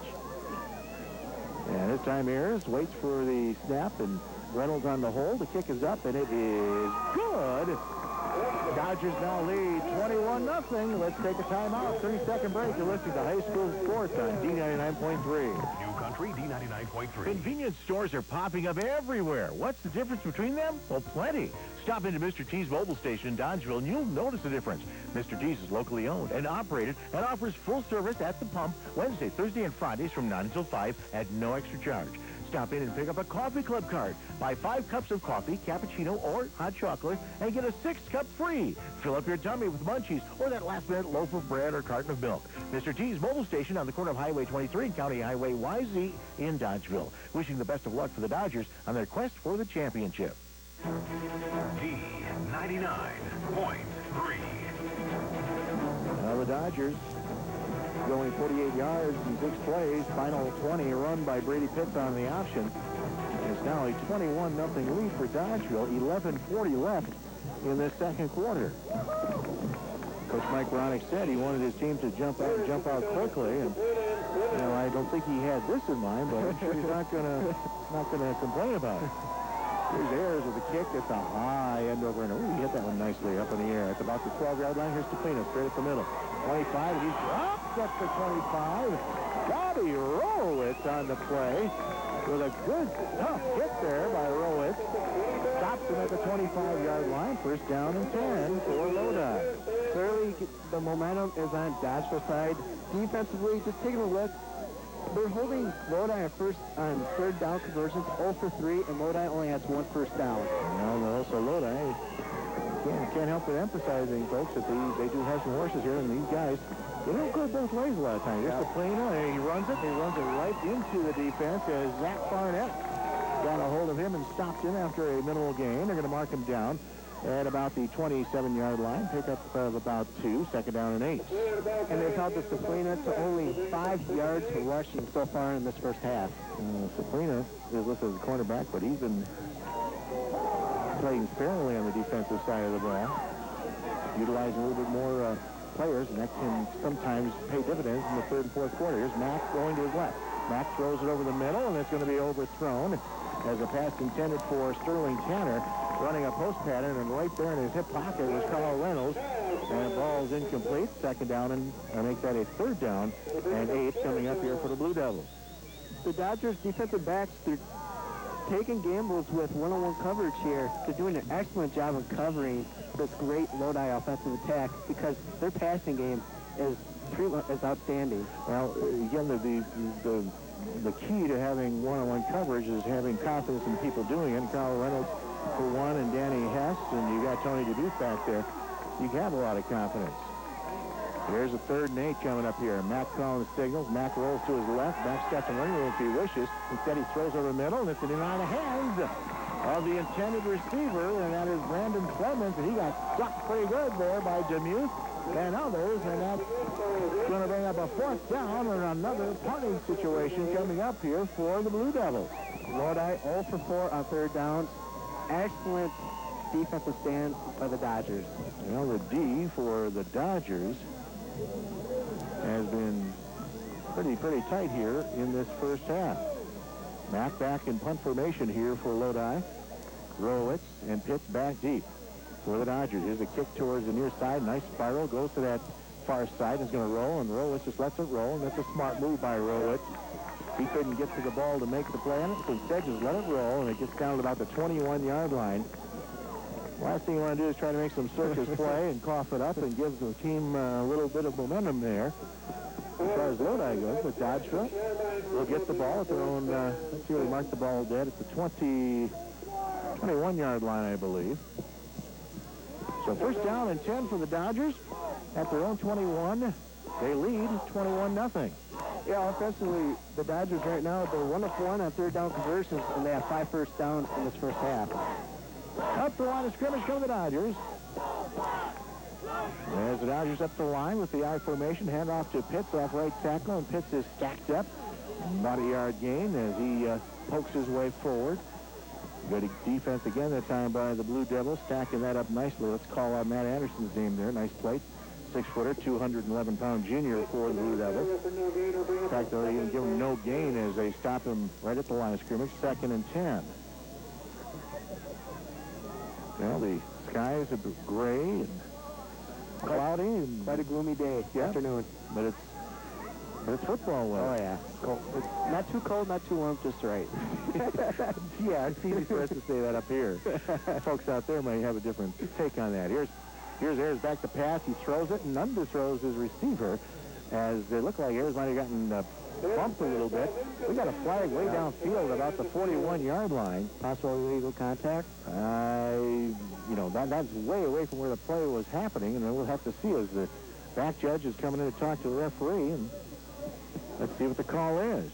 And this time Ayers waits for the snap and Reynolds on the hold. The kick is up, and it is good. The Dodgers now lead 21-0. Let's take a timeout. 30-second break. You're listening to High School Sports on D99.3. New Country D99.3. Convenience stores are popping up everywhere. What's the difference between them? Well, plenty. Stop into Mr. T's mobile station in Dodgeville and you'll notice the difference. Mr. T's is locally owned and operated and offers full service at the pump Wednesday, Thursday, and Fridays from 9 until 5 at no extra charge. Stop in and pick up a coffee club card. Buy 5 cups of coffee, cappuccino, or hot chocolate, and get a 6th cup free. Fill up your tummy with munchies or that last-minute loaf of bread or carton of milk. Mr. T's mobile station on the corner of Highway 23 and County Highway YZ in Dodgeville. Wishing the best of luck for the Dodgers on their quest for the championship. D99.3. Now the Dodgers going 48 yards in 6 plays. Final 20 run by Brady Pitts on the option. It's now a 21-0 lead for Dodgeville. 11:40 left in this second quarter. Coach Mike Ronick said he wanted his team to jump out quickly, and I don't think he had this in mind, but I'm sure he's not gonna complain about it. Here's Ayers with a kick. It's a high end over, and he hit that one nicely up in the air. It's about the 12-yard line. Here's Stupino straight up the middle. 25, and he's up at the 25. Bobby Rowitz on the play with a good tough hit there by Rowitz. Stops him at the 25-yard line. First down and 10 for Lodi. Clearly, the momentum is on Dodgeville side. Defensively, just taking a look, they're holding Lodi on third down conversions 0 for 3, and Lodi only has 1 first down. No, so Lodi can't help but emphasizing, folks, that they do have some horses here, and these guys, they don't go both ways a lot of times. Here's Stupino, and he runs it right into the defense as Zach Barnett got a hold of him and stopped him after a minimal gain. They're going to mark him down at about the 27-yard line. Pick up of about 2, second down and 8. And they've held the Suplina to only 5 yards rushing so far in this first half. Suplina is listed as a cornerback, but he's been playing sparingly on the defensive side of the ball. Utilizing a little bit more players, and that can sometimes pay dividends in the third and fourth quarter. Here's Mack going to his left. Mack throws it over the middle, and it's going to be overthrown as a pass intended for Sterling Tanner, running a post pattern, and right there in his hip pocket was Carl Reynolds, and the ball is incomplete. Second down, and make that a third down and 8 coming up here for the Blue Devils. The Dodgers defensive backs, they're taking gambles with one-on-one coverage here. They're doing an excellent job of covering this great Lodi offensive attack because their passing game is outstanding. Well, again, the key to having one-on-one coverage is having confidence in the people doing it. Carl Reynolds, for one, and Danny Hess, and you got Tony DeDuke back there. You have a lot of confidence. Here's a 3rd and 8 coming up here. Mack calling the signals. Mack rolls to his left. Mack's got some running room if he wishes. Instead, he throws over the middle, and it's in and out of the hands of the intended receiver, and that is Brandon Clemens, and he got stuck pretty good there by Demuth and others, and that's going to bring up a 4th down and another punting situation coming up here for the Blue Devils. Lodi 0 for 4 on 3rd down. Excellent defensive stand by the Dodgers. Well, the D for the Dodgers has been pretty tight here in this first half. Mack back in punt formation here for Lodi. Rowitz and Pitts back deep for the Dodgers. Here's a kick towards the near side. Nice spiral. Goes to that far side. Is going to roll, and Rowitz just lets it roll, and that's a smart move by Rowitz. He couldn't get to the ball to make the play on it, so instead just let it roll, and it gets down to about the 21-yard line. Last thing you want to do is try to make some circus play and cough it up and give the team a little bit of momentum there. As far as Lodi goes, but Dodgeville will get the ball at their own, let's see where they mark the ball dead. It's the 21-yard line, I believe. So first down and 10 for the Dodgers at their own 21. They lead 21-0. Yeah, offensively, the Dodgers right now, they're 1 of 1 on 3rd down conversions, and they have 5 first downs in this first half. Up the line of scrimmage come the Dodgers. As the Dodgers up the line with the I formation, hand off to Pitts off right tackle, and Pitts is stacked up. About a yard gain as he pokes his way forward. Good defense again that time by the Blue Devils, stacking that up nicely. Let's call out Matt Anderson's name there. Nice plate. 6-footer, 211-pound junior for the Blue Devils. In fact, they even give him no gain as they stop him right at the line of scrimmage. 2nd and 10. Well, the skies are gray and cloudy. And Quite a gloomy day, afternoon. But it's football weather. Oh, yeah. Cold. It's not too cold, not too warm, just right. Yeah, it's easy for us to say that up here. Folks out there might have a different take on that. Here's Ayers back to pass. He throws it and underthrows his receiver as it looked like Ayers might have gotten bumped a little bit. We got a flag way downfield about the 41-yard line. Possible illegal contact? That's way away from where the play was happening, and then we'll have to see as the back judge is coming in to talk to the referee, and let's see what the call is.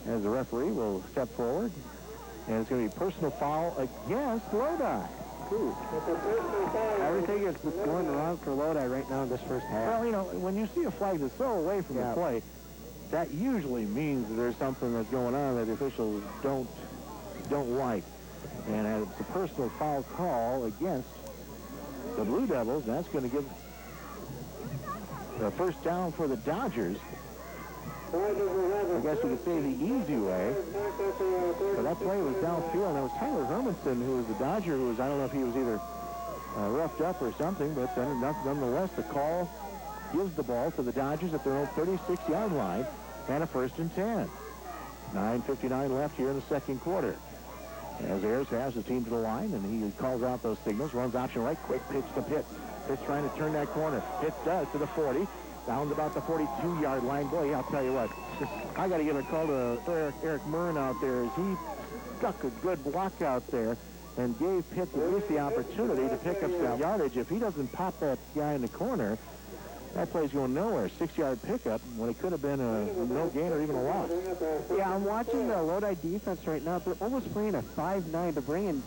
As the referee will step forward, and it's going to be personal foul against Lodi. Everything is going wrong for Lodi right now in this first half. Well, when you see a flag that's so away from the play, that usually means that there's something that's going on that the officials don't like. And it's a personal foul call against the Blue Devils. That's going to give the first down for the Dodgers. I guess you could say the easy way. But that play was downfield, and it was Tyler Hermanson, who was the Dodger, who was, I don't know if he was either roughed up or something, but then nonetheless, the call gives the ball to the Dodgers at their own 36-yard line and a 1st and 10. 9:59 left here in the second quarter. As Ayers has the team to the line, and he calls out those signals, runs option right, quick pitch to Pitt. Pitt's trying to turn that corner. Pitt does to the 40. Down to about the 42-yard line. Boy, I'll tell you what, I got to give a call to Eric Murn out there as he stuck a good block out there and gave Pitt at least the opportunity to pick up some yardage. If he doesn't pop that guy in the corner, that play's going nowhere. 6-yard pickup when it could have been a no gain or even a loss. Yeah, I'm watching the Lodi defense right now. They're almost playing a 5-9 to bring in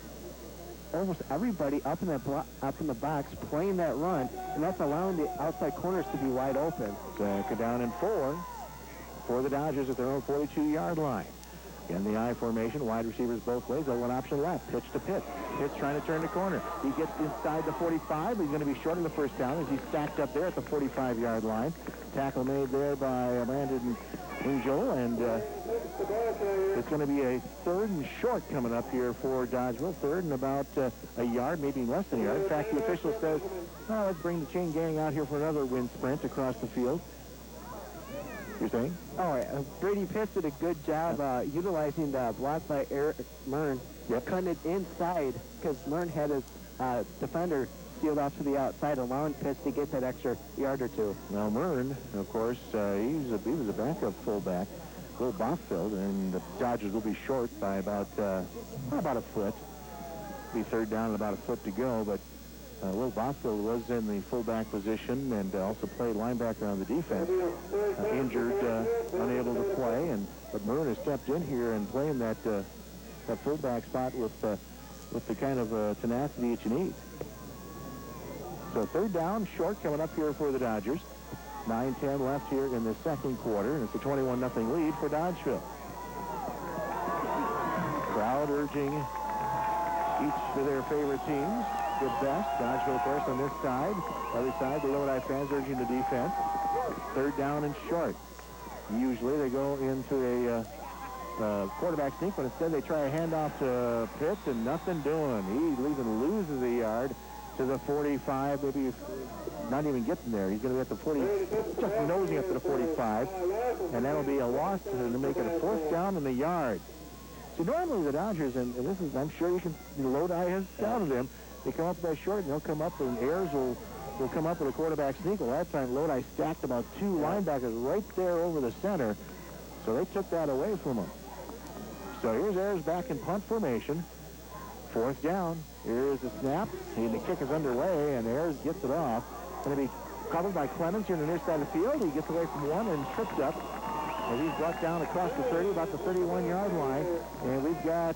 almost everybody up in the box playing that run, and that's allowing the outside corners to be wide open. Second down and 4 for the Dodgers at their own 42-yard line. In the I formation, wide receivers both ways. One option left. Pitch to Pitt. Pitt's trying to turn the corner. He gets inside the 45. He's going to be short of the first down as he's stacked up there at the 45-yard line. Tackle made there by Brandon Angel, and it's going to be a 3rd and short coming up here for Dodgeville. 3rd and about a yard, maybe less than a yard. In fact, the official says, oh, let's bring the chain gang out here for another wind sprint across the field. You're saying? Oh, Brady Pitts did a good job utilizing the block by Eric Murn. Cutting it inside because Murn had his defender sealed off to the outside, allowing Pitts to get that extra yard or two. Well, Murn, of course, he was a backup fullback, Will Bothfield, and the Dodgers will be short by about a foot. Be 3rd down and about a foot to go, but Will Bothfield was in the fullback position and also played linebacker on the defense. Injured, unable to play, but Murn has stepped in here and playing that fullback spot with the kind of tenacity that you need. So 3rd down, short coming up here for the Dodgers. 9:10 left here in the second quarter, and it's a 21-0 lead for Dodgeville. Crowd urging each of their favorite teams the best. Dodgeville, of course, on this side. Other side, the Lodi fans urging the defense. 3rd down and short. Usually they go into a quarterback sneak, but instead they try a handoff to Pitt, and nothing doing. He even loses a yard to the 45, maybe not even getting there. He's going to be at the 40, just nosing up to the 45, and that'll be a loss to make it a 4th down and a yard. So normally the Dodgers, and this is, I'm sure Lodi has scouted them, they come up that short, and they'll come up, and Ayers will come up with a quarterback sneak. Well, that time Lodi stacked about 2 linebackers right there over the center, so they took that away from him. So here's Ayers back in punt formation. 4th down. Here's the snap. And the kick is underway, and Ayers gets it off. Going to be covered by Clemens here on the near side of the field. He gets away from one and tripped up. And he's brought down across the 30, about the 31-yard line. And we've got,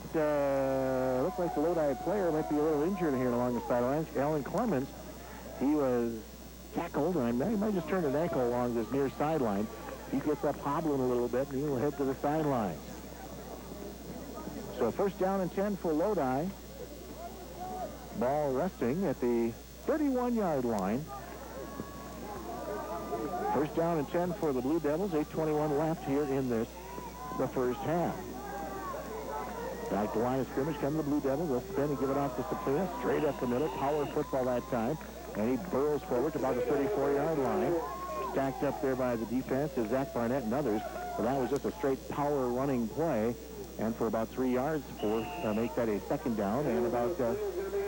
looks like the Lodi player might be a little injured here along the sidelines. Alan Clemens, he was tackled, and he might just turn an ankle along this near sideline. He gets up hobbling a little bit, and he will head to the sidelines. So 1st down and 10 for Lodi. Ball resting at the 31-yard line. 1st down and 10 for the Blue Devils. 8:21 left here in the first half. Back to line of scrimmage come the Blue Devils. They'll spin and give it off to Saplina. Straight up the middle. Power football that time. And he burrows forward to about the 34-yard line. Stacked up there by the defense is Zach Barnett and others. But that was just a straight power running play. And for about 3 yards for make that a second down and about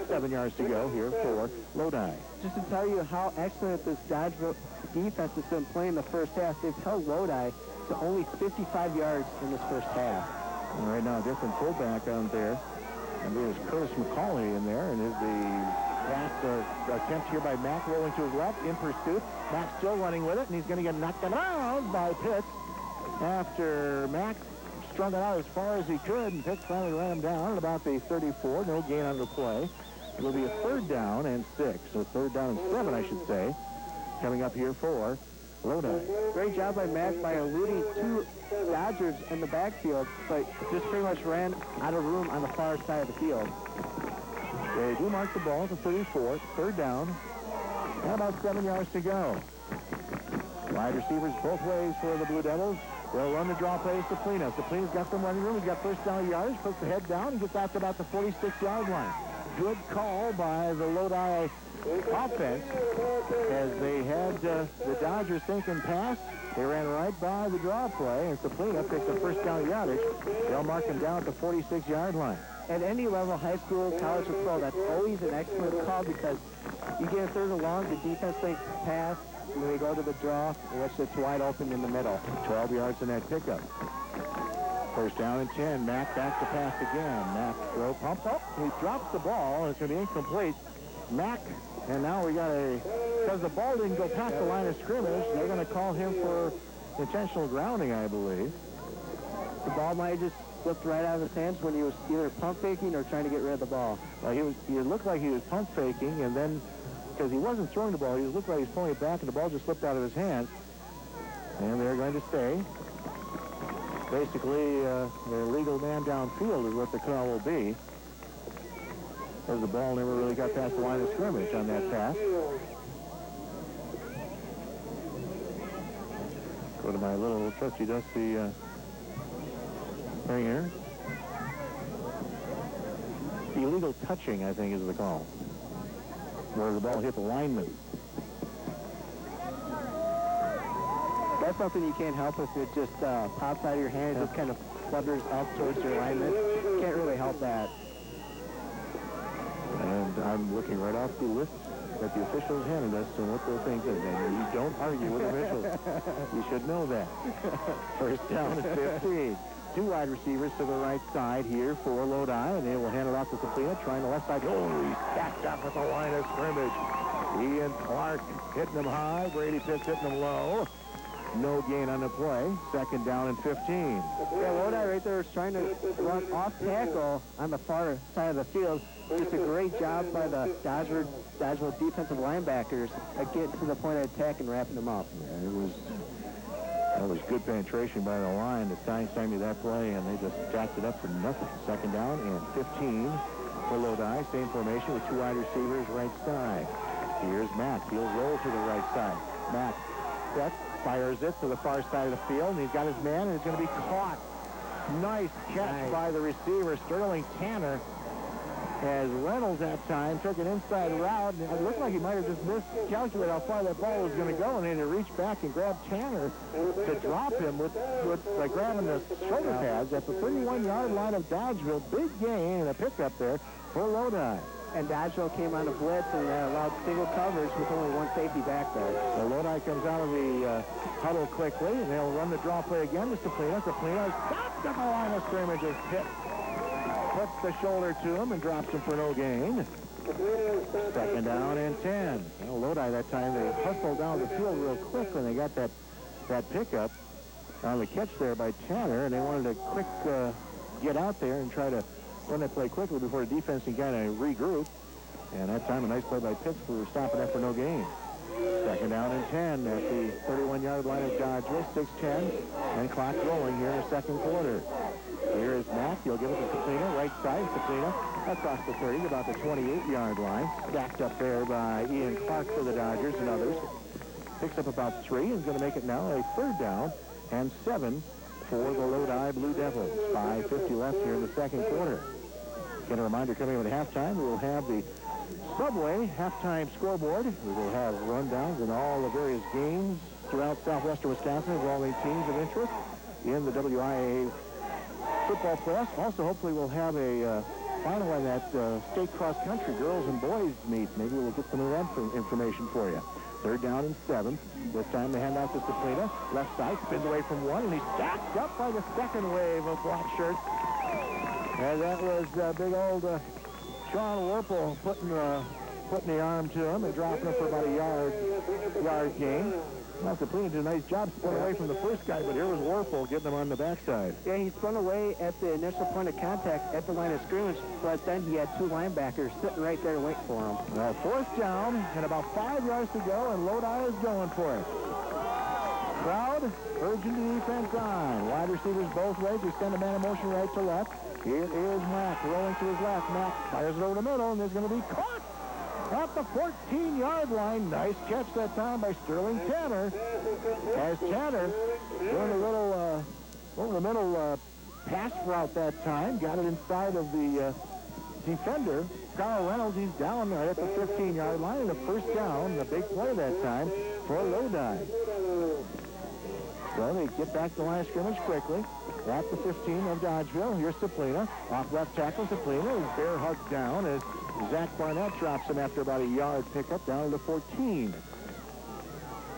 7 yards to go here for Lodi. Just to tell you how excellent this Dodgeville defense has been playing the first half, they've held Lodi to only 55 yards in this first half. And right now, a different fullback out there. And there's Curtis McCauley in there. And is the pass attempt here by Mack rolling to his left in pursuit. Mack still running with it, and he's going to get knocked around by Pitts after Mack strung it out as far as he could, and Pitts finally ran him down at about the 34. No gain on the play. It will be a 3rd down and 6. So 3rd down and 7, I should say, coming up here for Lodi. Great job by Mack by eluding 2 Dodgers in the backfield, but just pretty much ran out of room on the far side of the field. They do mark the ball at the 34. 3rd down. And about 7 yards to go. Wide receivers both ways for the Blue Devils. They'll run the draw play to Saplina. Saplina's got some running room. He's got first down yardage, puts the head down, and gets out to about the 46-yard line. Good call by the Lodi offense as they had the Dodgers thinking pass. They ran right by the draw play, and Saplina picked the first down yardage. They'll mark him down at the 46-yard line. At any level, high school, college, or pro, that's always an excellent call because you get a 3rd and long, the defense thinks pass, and then they go to the draw, which it's wide open in the middle. 12 yards in that pickup. First down and 10. Mack back to pass again. Mack throw pump up. He drops the ball, and it's going to be incomplete. Mack, and now we got because the ball didn't go past the line of scrimmage, they're going to call him for intentional grounding, I believe. The ball might have just slipped right out of his hands when he was either pump faking or trying to get rid of the ball. He looked like he was pump faking, and then because he wasn't throwing the ball, he looked like he was pulling it back, and the ball just slipped out of his hands. And they're going to stay. Basically, the legal man downfield is what the call will be, as the ball never really got past the line of scrimmage on that pass. Go to my little trusty dusty thing here. Illegal touching, I think, is the call, where the ball hit the lineman. That's something you can't help if it just pops out of your hand. It just kind of flutters up towards your alignment. Can't really help that. And I'm looking right off the list that the officials handed us and what those things is. And you don't argue with officials. You should know that. First down at 15. 2 wide receivers to the right side here for Lodi, and they will hand it off to Saplina, trying the left side. Oh, he's stacked up at the line of scrimmage. Ian Clark hitting him high. Brady Pitts hitting him low. No gain on the play. 2nd down and 15. Yeah, Lodi right there is trying to run off tackle on the far side of the field. Just a great job by the Dodgeville defensive linebackers at getting to the point of attack and wrapping them up. Yeah, that was good penetration by the line to time that play, and they just jacked it up for nothing. 2nd down and 15 for Lodi. Same formation with 2 wide receivers right side. Here's Mack. He'll roll to the right side. Mack sets, fires it to the far side of the field, and he's got his man, and it's going to be caught. Nice catch by the receiver, Sterling Tanner. As Reynolds that time took an inside route, and it looked like he might have just miscalculated how far that ball was going to go, and then he reached back and grabbed Tanner to drop him by grabbing the shoulder pads at the 31-yard line of Dodgeville. Big gain and a pickup there for Lodi. And Dodgeville came on a blitz and allowed single coverage with only 1 safety back there. So Lodi comes out of the huddle quickly, and they'll run the draw play again to Saplina. Saplina stopped at the line of scrimmage as Pitt puts the shoulder to him and drops him for no gain. 2nd down and 10. Well, Lodi that time, they hustled down the field real quick when they got that pickup on the catch there by Tanner, and they wanted to quick get out there and try to run that play quickly before the defense can kind of regroup. And that time, a nice play by Pitts for stopping that for no gain. 2nd down and 10 at the 31-yard line of Dodgeville. 6-10, and clock rolling here in the 2nd quarter. Here is Mack. He'll give it to Saplina, right side. Saplina across the 30, about the 28-yard line. Stacked up there by Ian Clark for the Dodgers and others. Picks up about 3 and is going to make it now a 3rd down and 7 for the Lodi Blue Devils. 5:50 left here in the second quarter. Again, a reminder, coming up at halftime, we will have the Subway halftime scoreboard. We will have rundowns in all the various games throughout southwestern Wisconsin involving teams of interest in the WIAA football playoffs. Also, hopefully, we'll have a final on that state cross-country girls and boys meet. Maybe we'll get some of that information for you. Third down and 7. This time the handoff to Saplina. Left side, spins away from one, and he's stacked up by the second wave of black shirts. And that was big old Sean Warple putting the arm to him and dropping him for about a yard gain. Well, Saplina did a nice job spun away from the first guy, but here was Warple getting him on the backside. Yeah, he spun away at the initial point of contact at the line of scrimmage, but then he had two linebackers sitting right there waiting for him. Well, fourth down and about 5 yards to go, and Lodi is going for it. Crowd urging the defense on. Wide receivers both ways. They send a man in motion right to left. Here is Mack rolling to his left. Mack fires it over the middle, and there's going to be caught at the 14-yard line. Nice catch that time by Sterling Tanner. As Tanner doing a little over the middle pass route that time. Got it inside of the defender. Carl Reynolds, he's down there at the 15-yard line, and a first down, the big play that time for Lodi. So they get back to the line of scrimmage quickly. At the 15 of Dodgeville, here's Saplina. Off left tackle, Saplina is bear hugged down as Zach Barnett drops him after about a yard pickup down to the 14.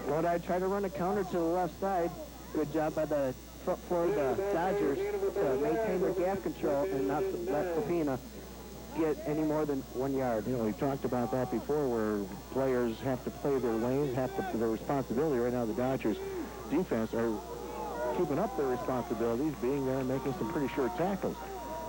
Lodi tried to run a counter to the left side. Good job by the front four of the Dodgers to maintain their gap control and not let Saplina get any more than 1 yard. You know, we've talked about that before where players have to play their lanes, have to their responsibility. Right now the Dodgers defense are keeping up their responsibilities, being there and making some pretty sure tackles.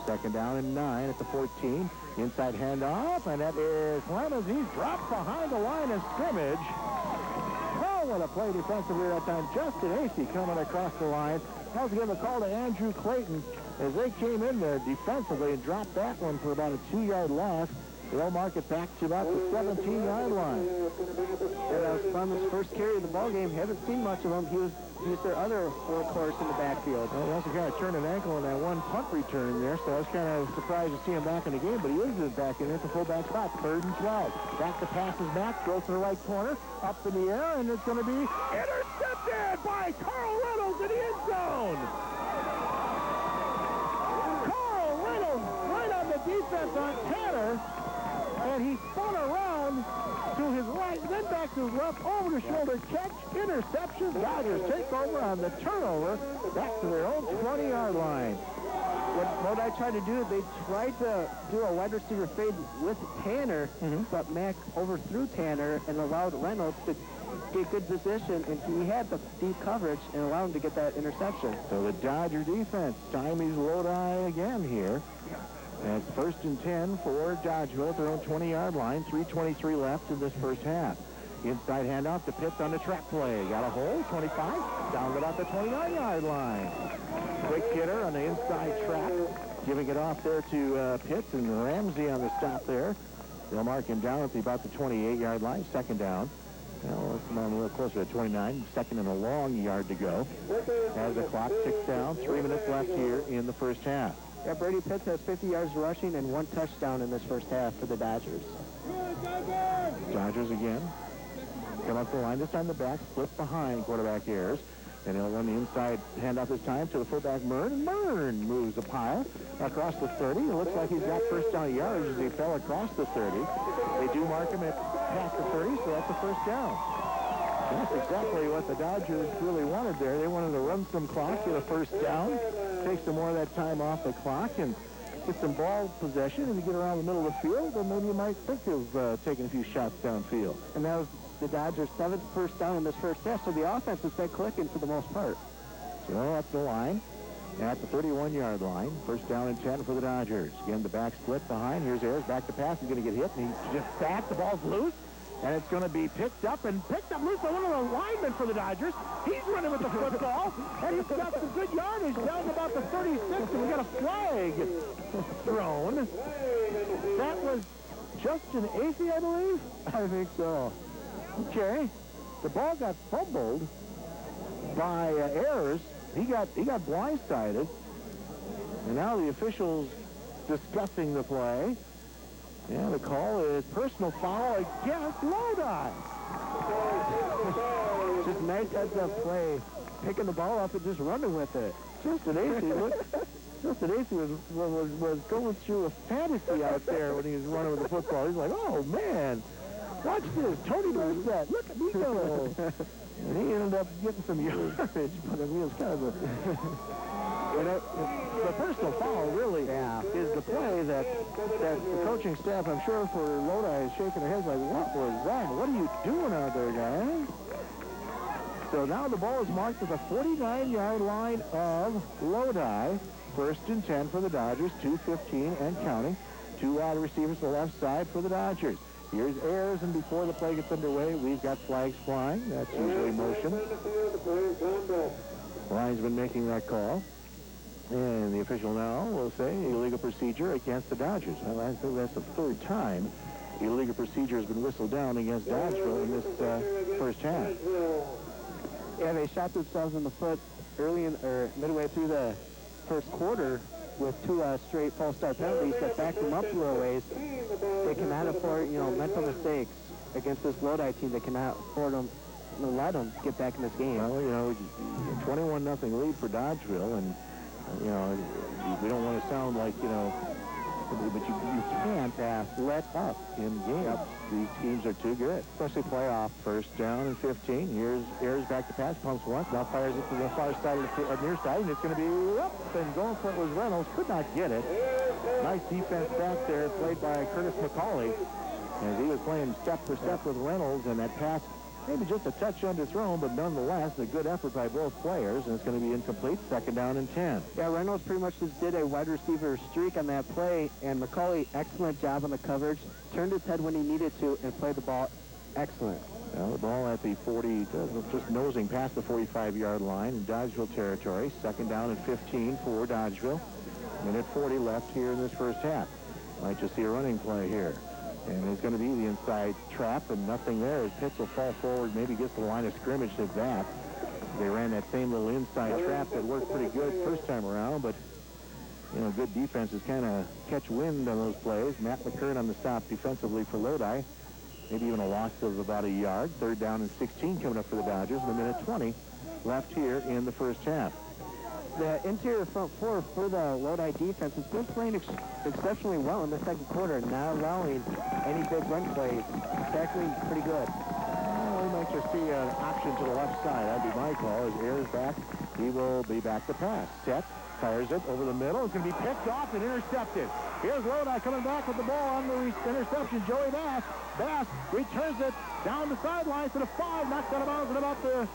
Second down and 9 at the 14. Inside handoff, and that is Clemens. He's dropped behind the line of scrimmage. Oh, what a play defensively that time. Justin Acey coming across the line. That was given a call to Andrew Clayton as they came in there defensively and dropped that one for about a 2-yard loss. They'll mark it back to about the 17-yard line. And that was Clemens' first carry of the ballgame. Haven't seen much of him. He's their other workhorse in the backfield. Well, he also kind of turned an ankle on that one punt return there, so I was kind of surprised to see him back in the game, but he is back in at the fullback spot. 3rd and 12. Back to passes back, goes to the right corner, up in the air, and it's going to be intercepted by Carl Reynolds in the end zone. Carl Reynolds right on the defense on Tanner, and he spun around to his right, then back to his left, over the shoulder catch, interception. Dodgers take over on the turnover, back to their own 20-yard line. What I tried to do, they tried to do a wide receiver fade with Tanner, but Mack overthrew Tanner and allowed Reynolds to get good position, and he had the deep coverage and allowed him to get that interception. So the Dodger defense stymies Lodi again here. And it's 1st and 10 for Dodgeville at their own 20-yard line. 3:23 left in this first half. Inside handoff to Pitts on the trap play. Got a hole, 25, down to about the 29-yard line. Quick hitter on the inside trap. Giving it off there to Pitts and Ramsey on the stop there. They'll mark him down at about the 28-yard line. 2nd down. Well, let's come on a little closer to 29. 2nd and a long yard to go. As the clock ticks down, 3 minutes left here in the first half. Yeah, Brady Pitts has 50 yards rushing and 1 touchdown in this first half for the Dodgers. Dodgers again. Come up the line. This time the back split behind quarterback Ayers. And he'll run the inside handoff this time to the fullback Mern. And Mern moves a pile across the 30. It looks like he's got first down yards as he fell across the 30. They do mark him at past the 30, so that's a first down. And that's exactly what the Dodgers really wanted there. They wanted to run some clock, get a first down, take some more of that time off the clock, and get some ball possession. And you get around the middle of the field, then maybe you might think of taking a few shots downfield. And that was the Dodgers' 7th first down in this first half, so the offense has been clicking for the most part. So up the line at the 31-yard line. First down and 10 for the Dodgers. Again, the back split behind. Here's Ayers back to pass. He's going to get hit, and he's just sacked. The ball's loose. And it's going to be picked up loose by one of the linemen for the Dodgers. He's running with the football, and he's got some good yardage down to about the 36, and we got a flag thrown. That was Justin Acey, I believe? I think so. Okay. The ball got fumbled by Ayers, he got blindsided. And now the officials discussing the play. Yeah, the call is personal foul against Lodi. Just nice heads-up play. Picking the ball up and just running with it. Justin Acey was going through a fantasy out there when he was running with the football. He's like, oh, man, watch this. Tony Dorsett, look at me go. And he ended up getting some yardage, but it was kind of a... the personal foul really is the play that the coaching staff, I'm sure, for Lodi is shaking their heads like, what was that? What are you doing out there, guys? So now the ball is marked at the 49-yard line of Lodi. First and 10 for the Dodgers, 2:15 and counting. Two wide receivers to the left side for the Dodgers. Here's Ayers, and before the play gets underway, we've got flags flying. That's usually motion. Linesman making that call. And the official now will say illegal procedure against the Dodgers. Well, I think that's the third time illegal procedure has been whistled down against Dodgeville in this first half. Yeah, they shot themselves in the foot midway through the first quarter with two straight false start penalties that backed them up a little ways. They cannot afford, mental mistakes against this Lodi team. They cannot afford them, let them get back in this game. Well, 21-0 lead for Dodgeville, and we don't want to sound like, but you can't let up in games. These teams are too good, especially playoff. First down and 15. Here's Ayers back to pass, pumps once, now fires it to the far side of the near side, and it's going to be up and going for it was Reynolds. Could not get it. Nice defense back there, played by Curtis McCauley, as he was playing step for step with Reynolds, and that pass maybe just a touch underthrown, but nonetheless a good effort by both players, and it's going to be incomplete. Second down and 10. Yeah, Reynolds pretty much just did a wide receiver streak on that play, and McCauley, excellent job on the coverage, turned his head when he needed to, and played the ball excellent. Well, the ball at the 40, just nosing past the 45-yard line in Dodgeville territory. Second down and 15 for Dodgeville. Minute 40 left here in this first half. Might just see a running play here. And it's going to be the inside trap, and nothing there as Pitts will fall forward, maybe gets to the line of scrimmage at that. They ran that same little inside trap that worked pretty good first time around, but, good defenses kind of catch wind on those plays. Matt McCurran on the stop defensively for Lodi. Maybe even a loss of about a yard. Third down and 16 coming up for the Dodgers, and a minute 20 left here in the first half. The interior front four for the Lodi defense has been playing exceptionally well in the second quarter, not allowing any big run plays. It's actually pretty good. Well, we might just see an option to the left side. That'd be my call. As Ayers back, he will be back to pass. Set, fires it over the middle. It's going to be picked off and intercepted. Here's Lodi coming back with the ball on the interception. Joey Bass. Bass returns it down the sideline to the 5, knocks out of bounds at about the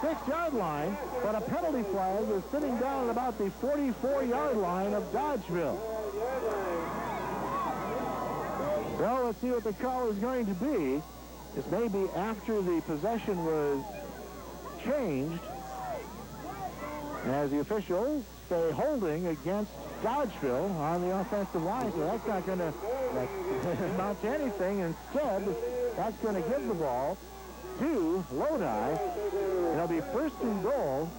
6-yard line, but a penalty flag is sitting down at about the 44-yard line of Dodgeville. Well, let's see what the call is going to be. This may be after the possession was changed, as the officials say holding against Dodgeville on the offensive line, so that's not going to amount to anything. Instead, that's going to give the ball to Lodi. It'll be first and goal.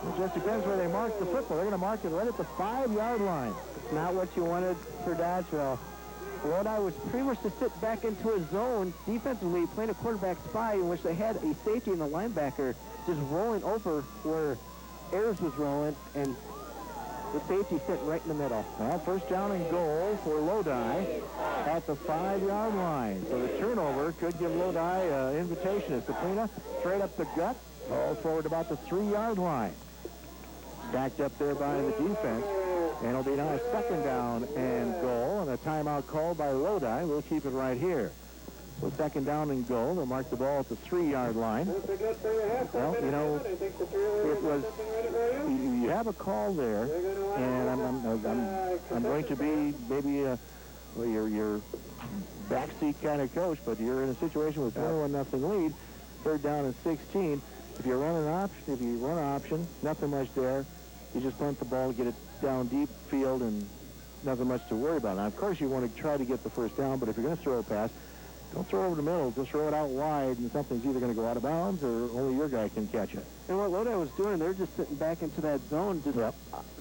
It just depends where they mark the football. They're going to mark it right at the 5-yard line. It's not what you wanted for Dodgeville. Lodi was pretty much to sit back into a zone defensively, playing a quarterback spy in which they had a safety and a linebacker just rolling over where Ayers was rolling, and the safety sitting right in the middle. Well, first down and goal for Lodi at the 5-yard line. So the turnover could give Lodi an invitation. As Sabrina straight up the gut, ball forward about the 3-yard line. Stacked up there by the defense. And it'll be now a second down and goal, and a timeout called by Lodi. We'll keep it right here. So second down and goal. They'll mark the ball at the 3-yard line. Well, it was, you have a call there, and I'm going to be maybe your backseat kind of coach, but you're in a situation with 21-0 lead, third down and 16. If you run an option, nothing much there. You just punt the ball, get it down deep field, and nothing much to worry about. Now, of course, you want to try to get the first down, but if you're going to throw a pass, Don't throw it over the middle. Just throw it out wide, and something's either going to go out of bounds or only your guy can catch it. And what Lodi was doing, they're just sitting back into that zone, just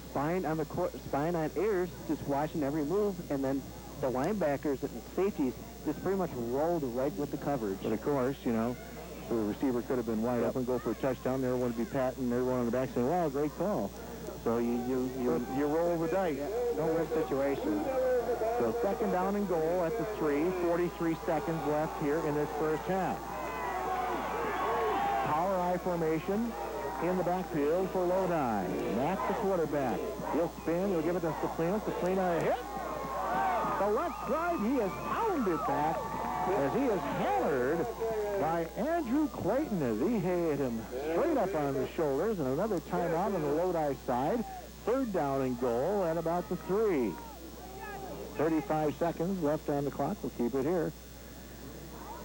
spying on the court, spying on Ayers, just watching every move, and then the linebackers and safeties just pretty much rolled right with the coverage. But of course, you know, the receiver could have been wide open, go for a touchdown. They want to be patting everyone on the back saying, "Wow, great call." So you roll the dice. Yeah, no win situation. So second down and goal at the 3. 43 seconds left here in this first half. Power I formation in the backfield for Lodi. Matt, the quarterback. He'll spin. He'll give it to Saplina. Saplina a hit. The left side, he is pounded back as he is hammered by Andrew Clayton as he hit him straight up on the shoulders. And another timeout on the Lodi side. Third down and goal at about the 3. 35 seconds left on the clock. We'll keep it here.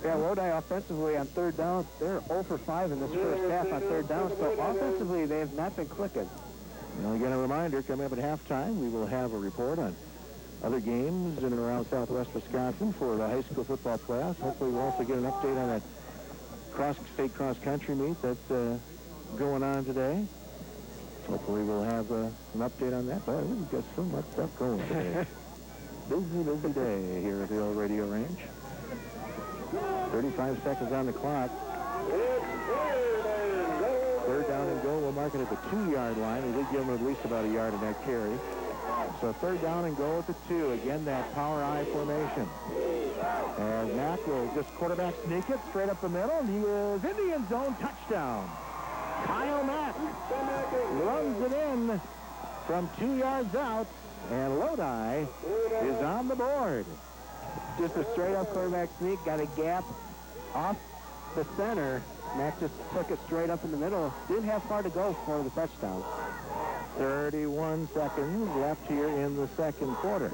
Yeah, Lodi offensively on third down, they're 0 for 5 in this first half on third down, so offensively they have not been clicking. And again, a reminder, coming up at halftime, we will have a report on other games in and around southwest Wisconsin for the high school football playoffs. Hopefully we'll also get an update on that state cross-country meet that's going on today. Hopefully we'll have an update on that. Boy, we've got so much stuff going today. Busy day here at the old radio range. 35 seconds on the clock. Third down and goal. We'll mark it at the 2-yard line. We did give them at least about a yard in that carry. So third down and goal at the 2. Again, that power I formation. And Mack will just quarterback sneak it straight up the middle. And he is in the end zone. Touchdown. Kyle Mack runs it in from 2 yards out. And Lodi is on the board. Just a straight-up quarterback sneak, got a gap off the center. Mack just took it straight up in the middle. Didn't have far to go for the touchdown. 31 seconds left here in the second quarter.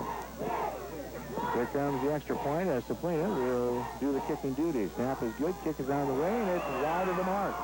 Here comes the extra point as Saplina will do the kicking duty. Snap is good, kick is on the way, and it's wide of the mark.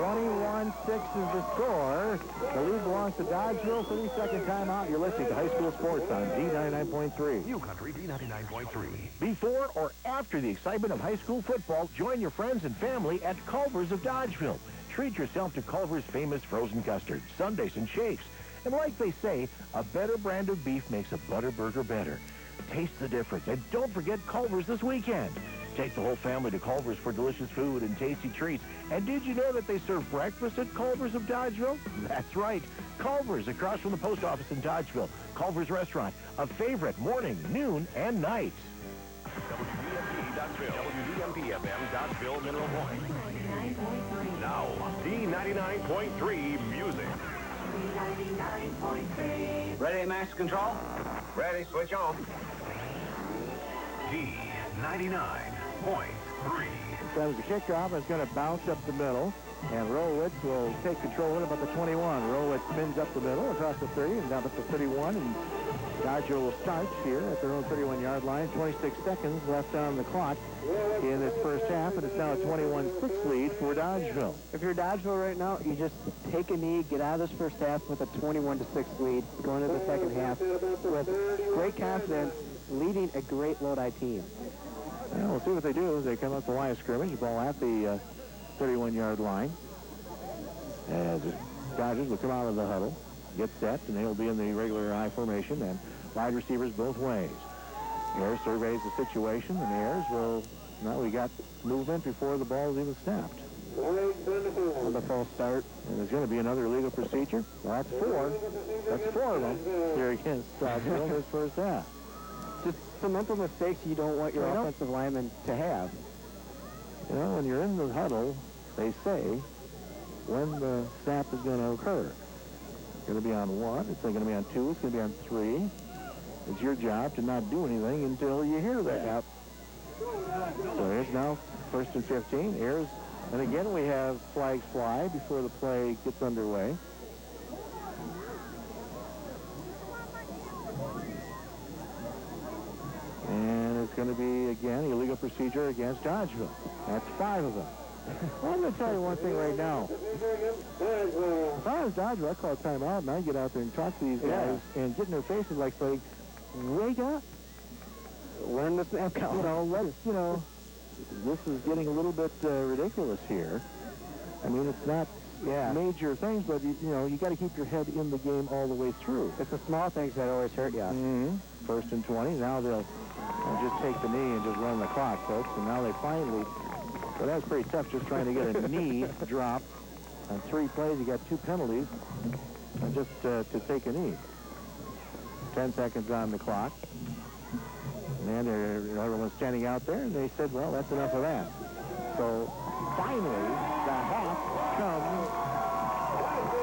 21-6 is the score. The lead belongs to Dodgeville. 30-second timeout. You're listening to High School Sports on D99.3. New Country D99.3. Before or after the excitement of high school football, join your friends and family at Culver's of Dodgeville. Treat yourself to Culver's famous frozen custard, sundaes, and shakes. And like they say, a better brand of beef makes a butter burger better. Taste the difference. And don't forget Culver's this weekend. Take the whole family to Culver's for delicious food and tasty treats. And did you know that they serve breakfast at Culver's of Dodgeville? That's right. Culver's, across from the post office in Dodgeville. Culver's Restaurant, a favorite morning, noon, and night. WDMP Dodgeville. WDMP FM Dodgeville Mineral Point. Now, D99.3 Music. Ready, Master Control? Ready, switch on. D99.3. That was the kickoff. It's going to bounce up the middle. And Rolowitz will take control of it about the 21. Rolowitz spins up the middle across the 30 and down at the 31. And Dodgeville will start here at their own 31-yard line. 26 seconds left on the clock in this first half. And it's now a 21-6 lead for Dodgeville. If you're Dodgeville right now, you just take a knee, get out of this first half with a 21-6 lead, going into the second half with great confidence, leading a great Lodi team. Well, we'll see what they do as they come up the line of scrimmage. Ball at the 31-yard line. As the Dodgers will come out of the huddle, get set, and they'll be in the regular I formation, and wide receivers both ways. Ayers surveys the situation, and Ayers will, now we got movement before the ball is even snapped. On the false start. And there's going to be another illegal procedure. Well, that's four. That's 4 of them here against Dodgeville this first half. Just some mental mistakes you don't want your offensive linemen to have. You know, when you're in the huddle, they say when the snap is going to occur. It's going to be on 1. It's going to be on 2. It's going to be on 3. It's your job to not do anything until you hear that. Yep. So here's now 1st and 15. Here's, and again we have flags fly before the play gets underway. And it's going to be, again, illegal procedure against Dodgeville. That's 5 of them. Well, I'm going to tell you one thing right now. If I was Dodgeville, I'd call a timeout, and I'd get out there and talk to these guys and get in their faces like, wake up. learn the snap count. This is getting a little bit ridiculous here. I mean, it's not major things, but, you got to keep your head in the game all the way through. It's the small things that always hurt you. Mm-hmm. First and 20. Now they'll just take the knee and just run the clock, folks. And now they finally, well, that was pretty tough just trying to get a knee drop. On 3 plays, you got 2 penalties just to take a knee. 10 seconds on the clock. And everyone's standing out there, and they said, well, that's enough of that. So finally, the half comes,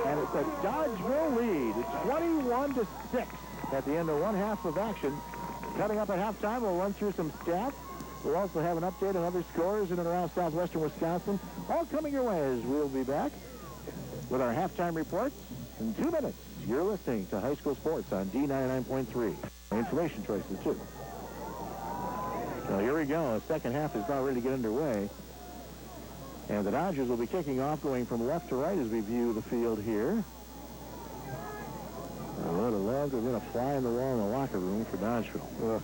and it's a Dodgeville lead. It's 21-6 at the end of one half of action. Coming up at halftime, we'll run through some stats. We'll also have an update on other scores in and around southwestern Wisconsin. All coming your way as we'll be back with our halftime reports in 2 minutes. You're listening to High School Sports on D99.3. Information choices, too. So here we go. The second half is about ready to get underway. And the Dodgers will be kicking off, going from left to right as we view the field here. I would have loved to have been a fly in the wall in the locker room for Dodgeville.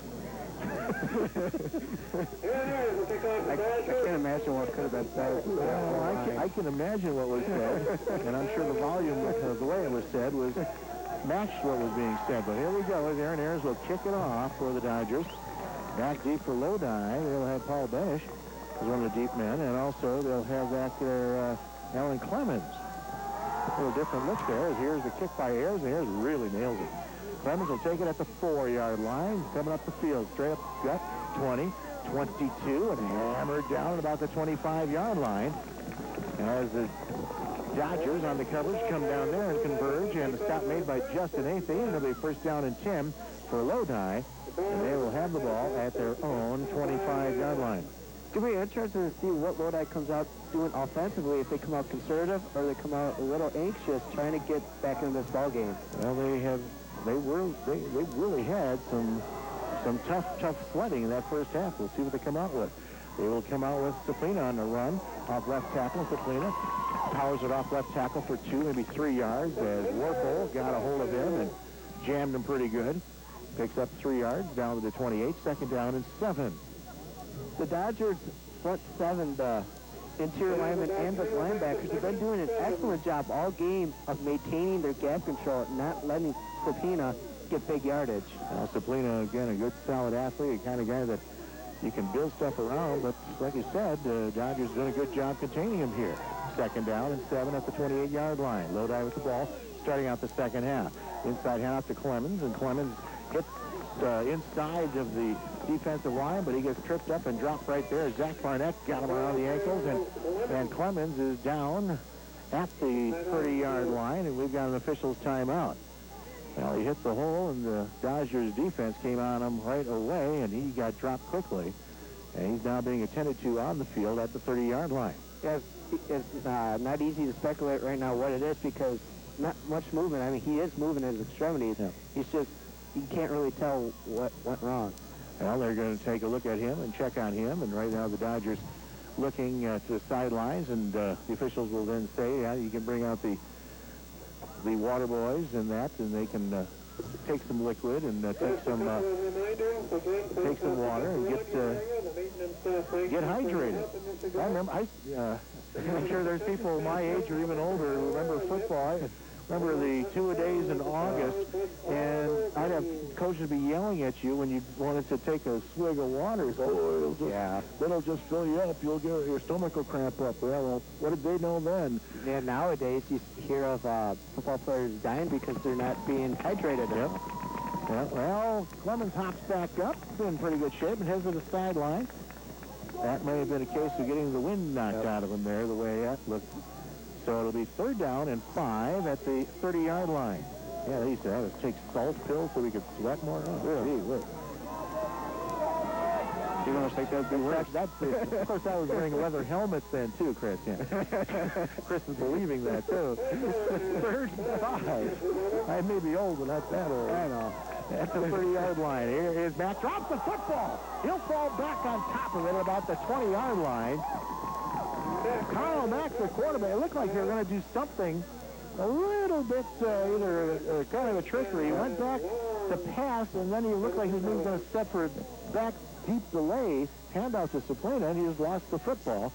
I can't imagine what could have been said. Well, I can imagine what was said, and I'm sure the volume of the way it was said was matched what was being said. But here we go. Aaron Ayers will kick it off for the Dodgers. Back deep for Lodi. They'll have Paul Benish as one of the deep men, and also they'll have back there Alan Clemens. A little different look there. Here's the kick by Ayers, and Ayers really nails it. Clemens will take it at the 4-yard line, coming up the field, straight up gut, 20, 22, and hammered down at about the 25-yard line. As the Dodgers on the coverage come down there and converge, and the stop made by Justin Athey, and it'll be first down and 10 for Lodi, and they will have the ball at their own 25-yard line. It'll be interesting to see what Lodi comes out doing offensively, if they come out conservative or they come out a little anxious trying to get back into this ball game. Well, they really had some tough sledding in that first half. We'll see what they come out with. They will come out with Saplina on the run off left tackle. Saplina powers it off left tackle for 2, maybe 3 yards as Warpole got a hold of him and jammed him pretty good. Picks up 3 yards down to the 28. Second down and 7. The Dodgers front 7, the interior linemen and the linebackers have been doing an excellent job all game of maintaining their gap control, not letting Saplina get big yardage. Well, Saplina, again, a good, solid athlete, the kind of guy that you can build stuff around, but like you said, Dodgers done a good job containing him here. Second down and 7 at the 28-yard line. Lodi with the ball, starting out the second half. Inside handoff to Clemens, and Clemens gets inside of the defensive line, but he gets tripped up and dropped right there. Zach Barnett got him around the ankles, and Clemens is down at the 30-yard line, and we've got an official's timeout. Well, he hit the hole, and the Dodgers defense came on him right away, and he got dropped quickly. And he's now being attended to on the field at the 30-yard line. Yeah, it's not easy to speculate right now what it is because not much movement. I mean, he is moving his extremities. Yeah. He's just, you can't really tell what went wrong. Well, they're going to take a look at him and check on him, and right now the Dodgers looking at the sidelines, and the officials will then say, yeah, you can bring out the water boys and that, and they can take some liquid and take some water and get hydrated. I remember, I'm sure there's people my age or even older who remember football. I remember the 2-a-days in August, and I'd have coaches be yelling at you when you wanted to take a swig of water. So, it'll just fill you up. You'll get your stomach will cramp up. Well, what did they know then? Yeah, nowadays you hear of football players dying because they're not being hydrated enough. Yeah, well, Clemens hops back up, in pretty good shape, and heads to the sideline. That may have been a case of getting the wind knocked out of him there, the way that looked. So it'll be third down and 5 at the 30-yard line. Yeah, they used to have us take salt pills so we could sweat more. Oh, gee, look. You don't think that'd be worse? Of course, I was wearing leather helmets then, too, Chris. Yeah. Chris is believing that, too. Third and 5. I may be old, but not that old. I know. At the 30-yard line. Here is Matt. Drops the football. He'll fall back on top of it about the 20-yard line. Carl Mack, the quarterback, it looked like they were going to do something a little bit, either kind of a trickery. He went back to pass, and then he looked like he was going to step for back deep delay handout to Saplina, and he just lost the football.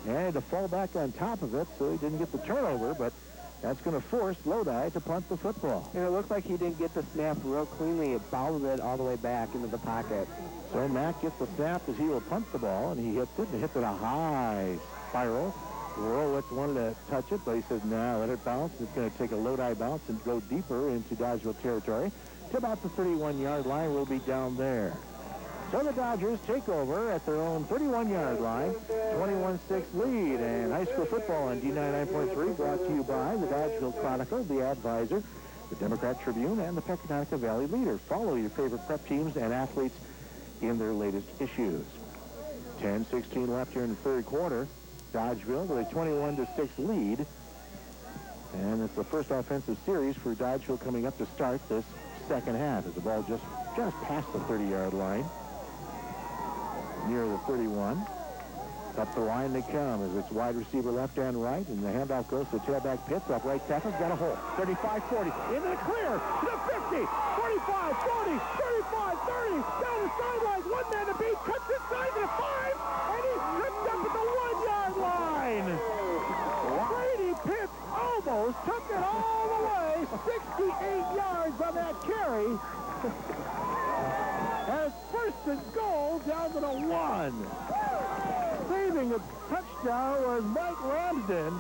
And had to fall back on top of it, so he didn't get the turnover, but that's going to force Lodi to punt the football. And it looked like he didn't get the snap real cleanly. It bobbled it all the way back into the pocket. So Mack gets the snap as he will punt the ball, and he hits it, and hits it a high spiral. Horowitz wanted to touch it, but he says, no, let it bounce. It's going to take a Lodi bounce and go deeper into Dodgeville territory. To about the 31-yard line, will be down there. So the Dodgers take over at their own 31-yard line, 21-6 lead. And high school football on D99.3 brought to you by the Dodgeville Chronicle, the Advisor, the Democrat Tribune, and the Pecatonica Valley Leader. Follow your favorite prep teams and athletes in their latest issues. 10-16 left here in the third quarter. Dodgeville with a 21-6 lead. And it's the first offensive series for Dodgeville coming up to start this second half as the ball just past the 30-yard line. Near the 31. Up the line they come as it's wide receiver left and right, and the handoff goes to tailback Pitts. Up right tackle, got a hole. 35-40, into the clear, to the 50, 45, 40, 35, 30, down the sidelines, one man to beat, cuts inside to the 5, and he's tripped up at the 1-yard line. Brady Pitts almost took it all the way, 68 yards on that carry. As first and goal down to the 1. Saving a touchdown was Mike Ramsden.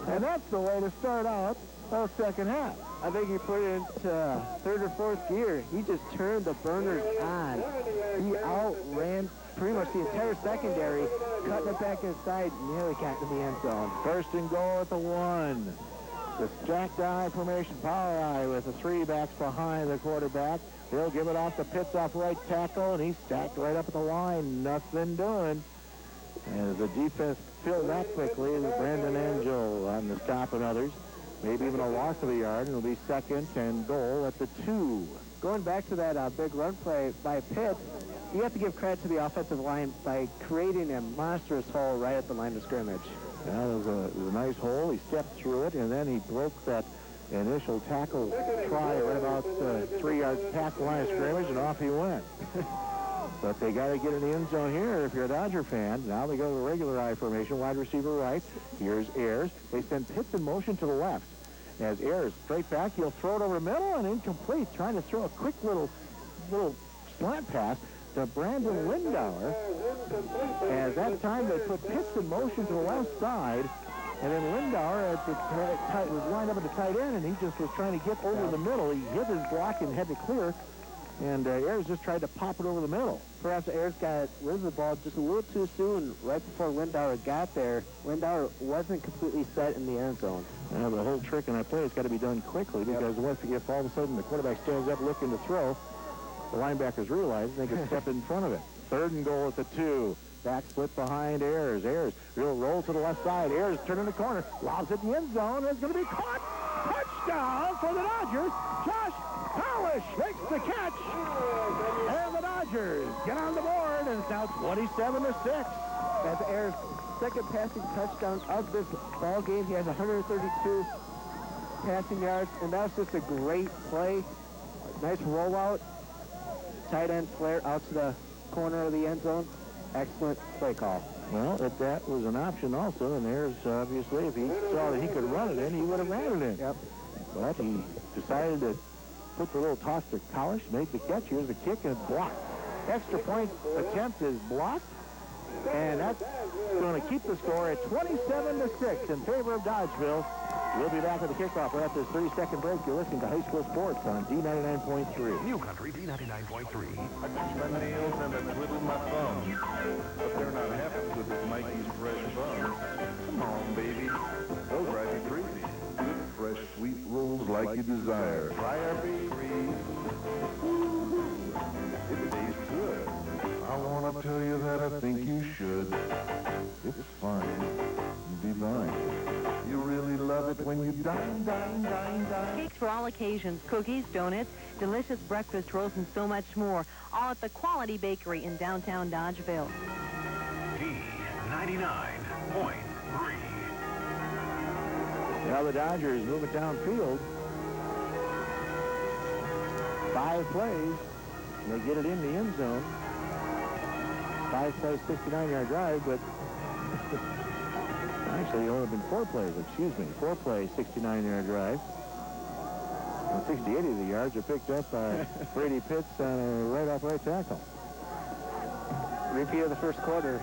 And that's the way to start out the second half. I think he put it into third or fourth gear. He just turned the burners on. He outran pretty much the entire secondary, cutting it back inside, nearly got to the end zone. First and goal at the 1. The stacked eye formation, power eye with the 3 backs behind the quarterback. He'll give it off to Pitts off right tackle, and he's stacked right up at the line. Nothing doing. And the defense filled that quickly. Brandon Angel on the stop and others. Maybe even a loss of a yard, and it'll be second and goal at the 2. Going back to that big run play by Pitts, you have to give credit to the offensive line by creating a monstrous hole right at the line of scrimmage. Well, it was a nice hole. He stepped through it, and then he broke that initial tackle try right about 3 yards past the line of scrimmage, and off he went. But they got to get in the end zone here if you're a Dodger fan. Now they go to the regular I formation, wide receiver right. Here's Ayers. They send Pitts in motion to the left. As Ayers straight back, he'll throw it over the middle and incomplete, trying to throw a quick little slant pass to Brandon Lindauer. As that time they put Pitts in motion to the left side, and then Lindauer was lined up at the tight end, and he just was trying to get over the middle. He hit his block and had to clear, and Ayers just tried to pop it over the middle. Perhaps Ayers got rid of the ball just a little too soon right before Lindauer got there. Lindauer wasn't completely set in the end zone. Now, the whole trick in that play has got to be done quickly because if all of a sudden the quarterback stands up looking to throw, the linebackers realize they can step in front of it. Third and goal at the 2. Back split behind Ayers. Ayers will roll to the left side. Ayers turning the corner. Lobs it in the end zone. It's going to be caught. Touchdown for the Dodgers. Josh Polish makes the catch. And the Dodgers get on the board, and it's now 27-6. That's Ayers' second passing touchdown of this ball game. He has 132 passing yards, and that was just a great play. Nice rollout. Tight end flare out to the corner of the end zone. Excellent play call. Well, if that was an option also, and there's obviously, if he saw that he could run it in, he would have ran it in. Yep. But he decided to put the little toss to Polish, made the catch. Here's the kick, and it's blocked. Extra point attempt is blocked, and that's going to keep the score at 27-6 in favor of Dodgeville. We'll be back at the kickoff right after this 30-second break. You're listening to High School Sports on D99.3. New Country D99.3. I touch my nails and I twiddle my thumbs, but they're not happy with this Mikey's fresh buns. Come on, baby, they'll drive you crazy. Good, fresh, sweet rolls like you desire. Try our bakery. It tastes good. I want to tell you that I think you should. It's fine, divine. You really love it when you dine. Cakes for all occasions, cookies, donuts, delicious breakfast rolls, and so much more. All at the Quality Bakery in downtown Dodgeville. D99.3. Now the Dodgers move it downfield. 5 plays. and they get it in the end zone. 5-play, 69-yard drive, but actually, it only been 4 plays, excuse me. 4-play, 69-yard drive. And 68 of the yards are picked up by Brady Pitts on a right tackle. Repeat of the first quarter.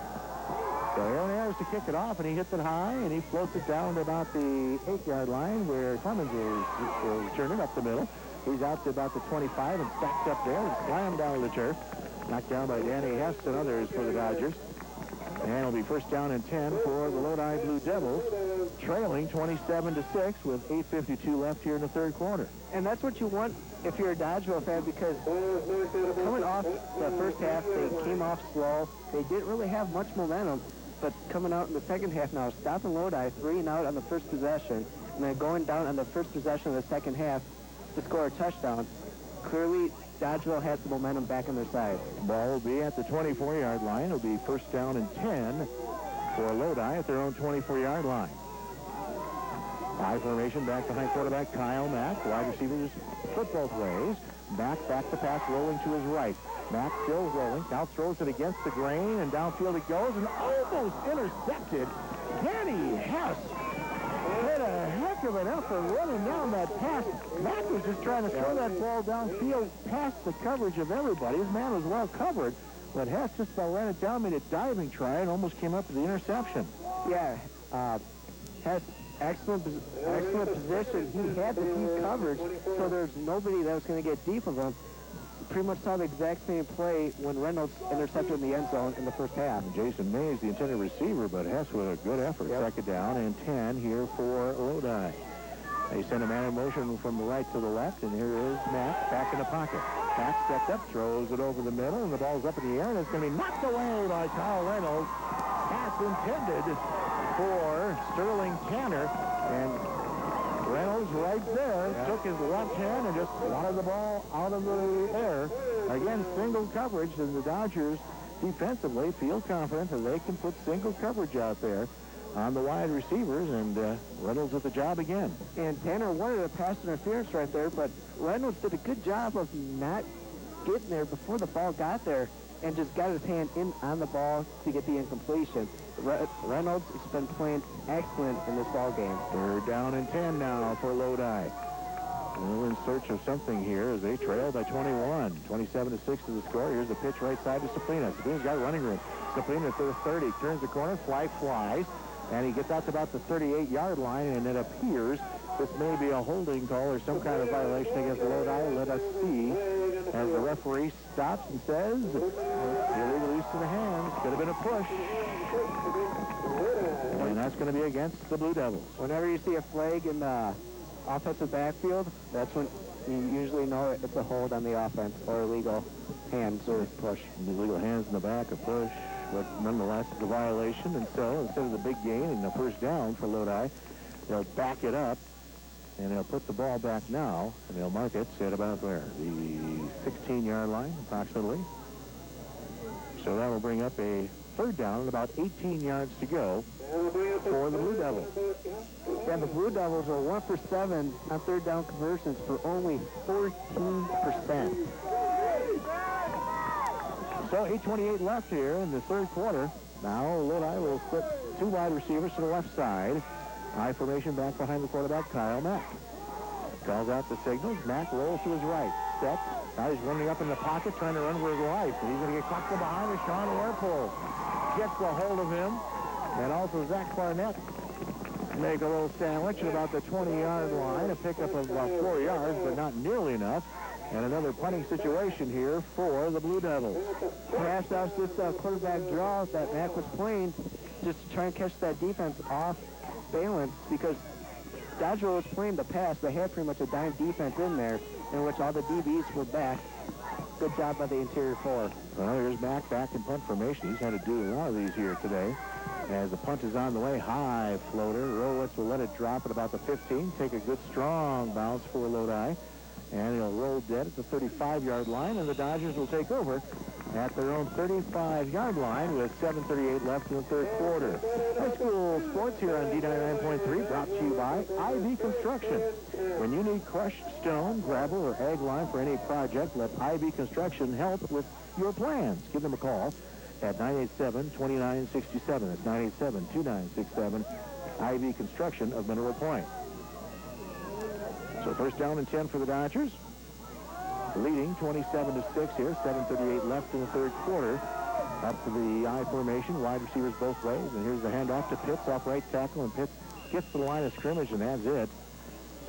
So Aaron Ayers to kick it off, and he hits it high, and he floats it down to about the 8-yard line where Clemens will return it up the middle. He's out to about the 25 and stacked up there and slammed down to the turf. Knocked down by Danny Hess and others for the Dodgers. And it'll be first down and 10 for the Lodi Blue Devils, trailing 27-6 with 8:52 left here in the third quarter. And that's what you want if you're a Dodgeville fan, because coming off the first half, they came off slow. They didn't really have much momentum, but coming out in the second half now, stopping Lodi 3 and out on the first possession, and then going down on the first possession of the second half to score a touchdown. Clearly, Dodgeville has the momentum back on their side. Ball will be at the 24-yard line. It'll be first down and 10 for Lodi at their own 24-yard line. High formation back behind quarterback Kyle Mack. Wide receivers flip both ways. Back the pass rolling to his right. Mack still rolling. Now throws it against the grain, and downfield it goes, and almost intercepted. Danny Hess had a heck of an effort running down that pass. Mack was just trying to throw that ball downfield past the coverage of everybody. His man was well covered, but Hess just about ran it down, made a diving try, and almost came up with the interception. Yeah, Hess, excellent position. He had the deep coverage, so there's nobody that was going to get deep of him. Pretty much saw the exact same play when Reynolds intercepted in the end zone in the first half. And Jason Mays, the intended receiver, but Hess with a good effort. Yep. Second down and 10 here for Lodi. They send a man in motion from the right to the left, and here is Mack back in the pocket. Mack stepped up, throws it over the middle, and the ball's up in the air, and it's going to be knocked away by Kyle Reynolds. Pass intended for Sterling Tanner, and Reynolds right there took his left hand and just wanted the ball out of the air. Again, single coverage, and the Dodgers defensively feel confident that they can put single coverage out there on the wide receivers, and Reynolds at the job again. And Tanner wanted a pass interference right there, but Reynolds did a good job of not getting there before the ball got there and just got his hand in on the ball to get the incompletion. Reynolds has been playing excellent in this ball game. They're down and 10 now for Lodi. We're in search of something here as they trail by 21. 27-6 to the score. Here's the pitch right side to Saplina. Saplina's got running room. Saplina to the 30. Turns the corner. Flies. And he gets out to about the 38-yard line, and it appears this may be a holding call or some kind of violation against Lodi. Let us see as the referee stops and says, illegal use of the hands. Could have been a push. And that's going to be against the Blue Devils. Whenever you see a flag in the offensive backfield, that's when you usually know it's a hold on the offense or illegal hands or push. Illegal hands in the back, a push. But nonetheless, it's a violation, and so instead of the big gain and the first down for Lodi, they'll back it up, and they'll put the ball back now, and they'll mark it at about where? The 16-yard line, approximately. So that will bring up a third down and about 18 yards to go for the Blue Devils. Yeah, the Blue Devils are 1 for 7 on third down conversions for only 14%. So 8:28 left here in the third quarter. Now Lodi will split 2 wide receivers to the left side. High formation back behind the quarterback, Kyle Mack. Calls out the signals. Mack rolls to his right. Set. Now he's running up in the pocket, trying to run for his life. And he's going to get caught from behind as Sean Warpole gets a hold of him. And also Zach Barnett make a little sandwich at about the 20-yard line. A pickup of about 4 yards, but not nearly enough. And another punting situation here for the Blue Devils. Perhaps that was just a quarterback draw that Mack was playing just to try and catch that defense off balance, because Dodgeville was playing the pass. They had pretty much a dime defense in there in which all the DBs were back. Good job by the interior 4. Well, here's Mack back in punt formation. He's had to do a lot of these here today. As the punt is on the way, high floater. Rolowitz will let it drop at about the 15. Take a good strong bounce for Lodi. And he'll roll dead at the 35-yard line, and the Dodgers will take over at their own 35-yard line with 7:38 left in the third quarter. High school sports here on D99.3 brought to you by Ivy Construction. When you need crushed stone, gravel, or egg lime for any project, let Ivy Construction help with your plans. Give them a call at 987-2967. That's 987-2967. Ivy Construction of Mineral Point. So first down and 10 for the Dodgers. Leading 27-6 here, 7:38 left in the third quarter. Up to the I formation, wide receivers both ways, and here's the handoff to Pitts off right tackle, and Pitts gets to the line of scrimmage, and that's it.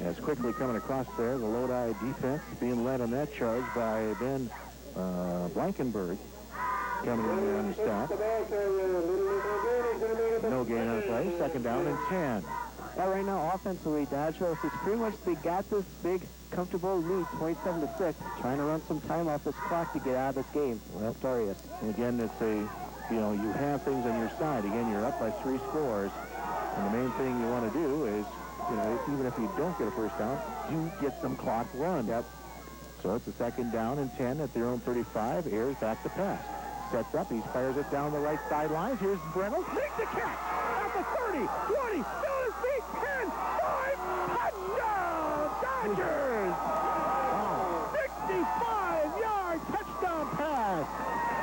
As quickly coming across there, the Lodi defense being led on that charge by Ben Blankenberg coming in there on the stop. No gain on the play, second down and 10. Yeah, right now, offensively, Dodgeville is pretty much, they got this big, comfortable lead, 27-6, trying to run some time off this clock to get out of this game. Well, Darius. And again, it's a, you have things on your side. Again, you're up by 3 scores. And the main thing you want to do is, even if you don't get a first down, you get some clock run. Yep. So it's a second down and 10 at their own 35. Ayers back to pass. Sets up. He fires it down the right sideline. Here's Reynolds. Makes the catch at the 30, 20, down his feet, 10, 5, touchdown, Dodgers! Wow. 65-yard touchdown pass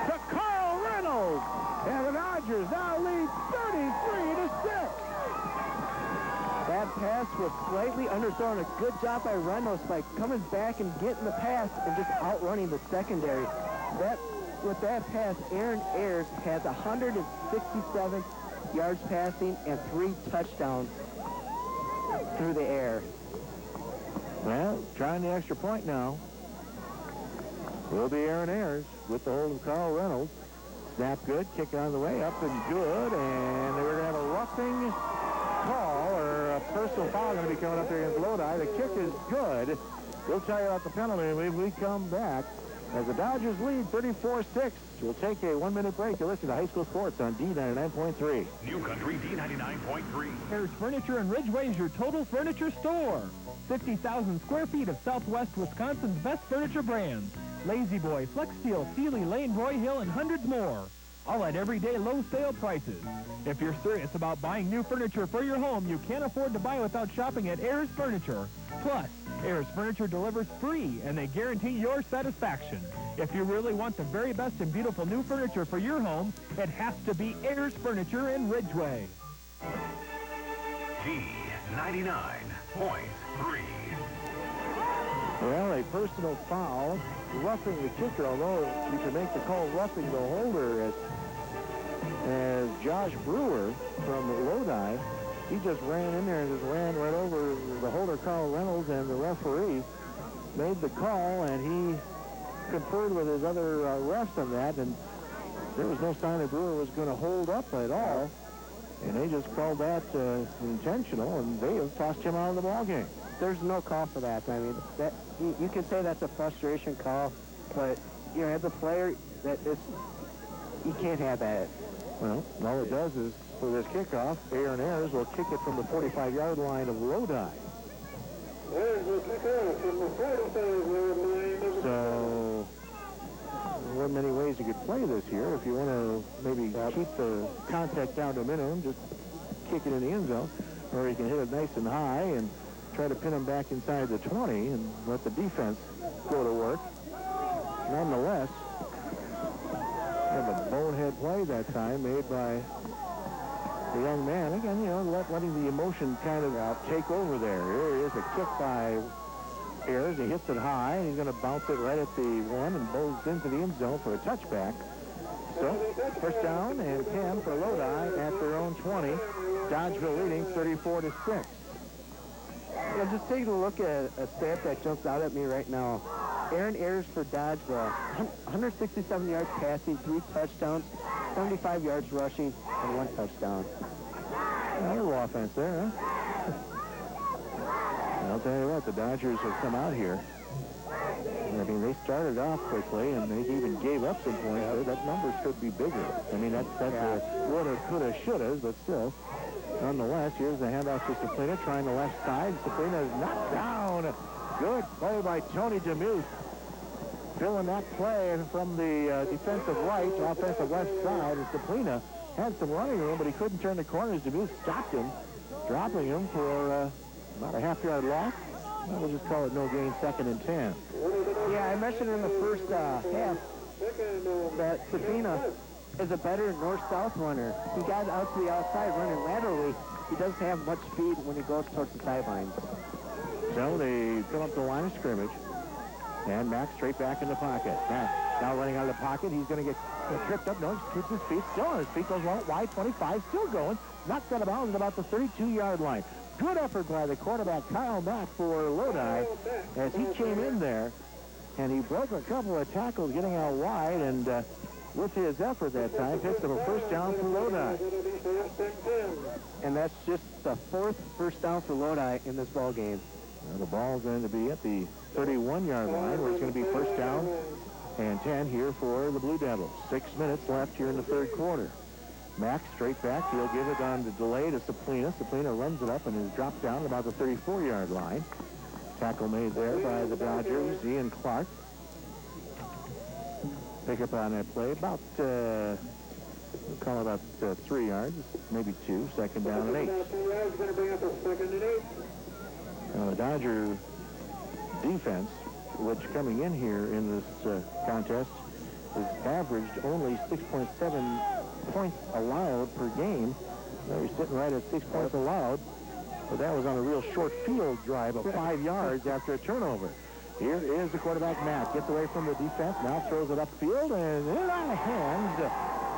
to Carl Reynolds. And the Dodgers now lead 33-6. That pass was slightly underthrown. A good job by Reynolds by coming back and getting the pass and just outrunning the secondary. With that pass, Aaron Ayers has 167 yards passing and 3 touchdowns through the air. Well, trying the extra point now will be Aaron Ayers with the hold of Carl Reynolds. Snap good, kick on the way, up and good, and we're going to have a roughing call, or a personal foul going to be coming up there against Lodi. The kick is good. We'll tell you about the penalty when we come back. As the Dodgers lead 34-6, we'll take a 1-minute break to listen to high school sports on D99.3. New Country D99.3. Ayers Furniture in Ridgeway is your total furniture store. 50,000 square feet of Southwest Wisconsin's best furniture brands. Lazy Boy, Flex Steel, Sealy, Lane, Roy Hill, and hundreds more. All at everyday low sale prices. If you're serious about buying new furniture for your home, you can't afford to buy without shopping at Ayers Furniture. Plus, Ayers Furniture delivers free, and they guarantee your satisfaction. If you really want the very best and beautiful new furniture for your home, it has to be Ayers Furniture in Ridgeway. D99.3. Well, a personal foul, roughing the kicker, although you can make the call roughing the holder as Josh Brewer from Lodi. He just ran in there and just ran right over the holder, Carl Reynolds, and the referee made the call, and he conferred with his other refs on that, and there was no sign that Brewer was going to hold up at all, and they just called that intentional, and they have tossed him out of the ballgame. There's no call for that. I mean, that you can say that's a frustration call, but as a player, you can't have that. Well, all it does is, for this kickoff, Aaron Ayers will kick it from the 45-yard line of Lodi. So, there weren't many ways you could play this here. If you want to maybe keep the contact down to a minimum, just kick it in the end zone, or you can hit it nice and high and try to pin him back inside the 20 and let the defense go to work. Nonetheless, have a bonehead play that time made by the young man. Again, letting the emotion kind of take over there. Here is a kick by Ayers. He hits it high, and he's going to bounce it right at the 1 and bows into the end zone for a touchback. So, first down and 10 for Lodi at their own 20. Dodgeville leading 34-6. Just taking a look at a stat that jumps out at me right now. Aaron Ayers for Dodgeville, 167 yards passing, 3 touchdowns, 75 yards rushing, and 1 touchdown. A little offense there, huh? I'll tell you what, the Dodgers have come out here. I mean, they started off quickly, and they even gave up some points there. That numbers could be bigger. I mean, that's woulda, coulda, shouldas, but still. Nonetheless, here's the handoff to Saplina, trying the left side. Saplina is knocked down. Good play by Tony DeMuth. filling that play from the defensive right to offensive left side. Saplina had some running room, but he couldn't turn the corners. Dubuque stopped him, dropping him for about a half-yard loss. Well, we'll just call it no gain, 2nd and 10. Yeah, I mentioned in the first half that Sabina is a better north-south runner. He got out to the outside running laterally. He doesn't have much speed when he goes towards the sidelines. So they fill up the line of scrimmage. And Mack straight back in the pocket. Mack now running out of the pocket. He's going to get tripped up. No, he keeps his feet still on his feet. Goes wide, 25, still going. Knocked out of bounds at about the 32-yard line. Good effort by the quarterback, Kyle Mack, for Lodi, as he came in there, and he broke a couple of tackles getting out wide, and with his effort that time, picks up a first down for Lodi. And that's just the 4th first down for Lodi in this ball game. Well, the ball's going to be at the 31-yard line, where it's going to be first down and 10 here for the Blue Devils. 6 minutes left here in the third quarter. Mack straight back. He'll give it on the delay to Saplina. Saplina runs it up and is dropped down about the 34-yard line. Tackle made there by the Dodgers, Ian Clark. Pick up on that play about, we'll call it about 3 yards, maybe 2. 2nd down and 8. The Dodger defense, which coming in here in this contest, has averaged only 6.7 points allowed per game. They're sitting right at 6 points allowed, but that was on a real short field drive of 5 yards after a turnover. Here is the quarterback, Mack. Gets away from the defense, now throws it upfield, and in on the hands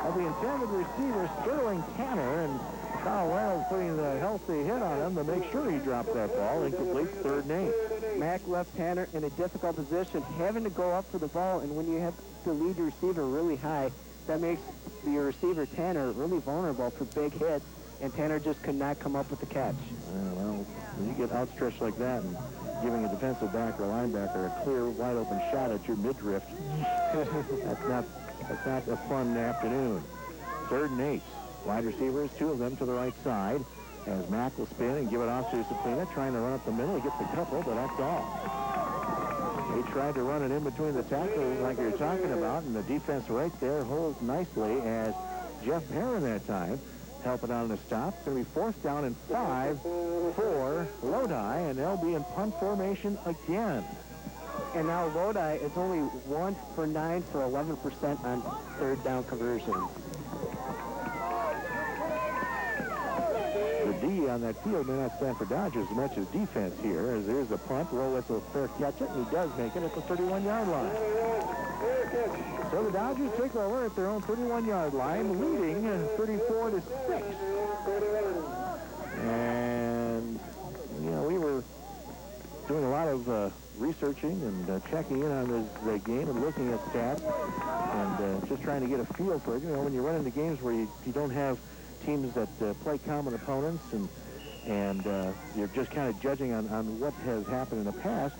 of the intended receiver, Sterling Tanner, and Carl Reynolds putting the healthy hit on him to make sure he dropped that ball. Incomplete, 3rd and 8. Mack left Tanner in a difficult position, having to go up for the ball, and when you have to lead your receiver really high, that makes your receiver, Tanner, really vulnerable for big hits, and Tanner just could not come up with the catch. Well, when you get outstretched like that and giving a defensive back or a linebacker a clear, wide-open shot at your midriff, that's not a fun afternoon. 3rd and 8. Wide receivers, 2 of them to the right side, as Mack will spin and give it off to Saplina, trying to run up the middle. He gets a couple, but that's all. He tried to run it in between the tackles like you're talking about, and the defense right there holds nicely as Jeff Barron that time helping on the stop. It's going to be 4th down and 5 for Lodi, and they'll be in punt formation again. And now Lodi is only 1 for 9 for 11% on 3rd down conversion. The D on that field may not stand for Dodgers as much as defense here, as there's a punt. Roll whistle, fair catch it, and he does make it at the 31-yard line. So the Dodgers take over at their own 31-yard line, leading 34-6. And, we were doing a lot of researching and checking in on this game and looking at stats and just trying to get a feel for it. When you run into games where you don't have teams that play common opponents and you're just kind of judging on what has happened in the past,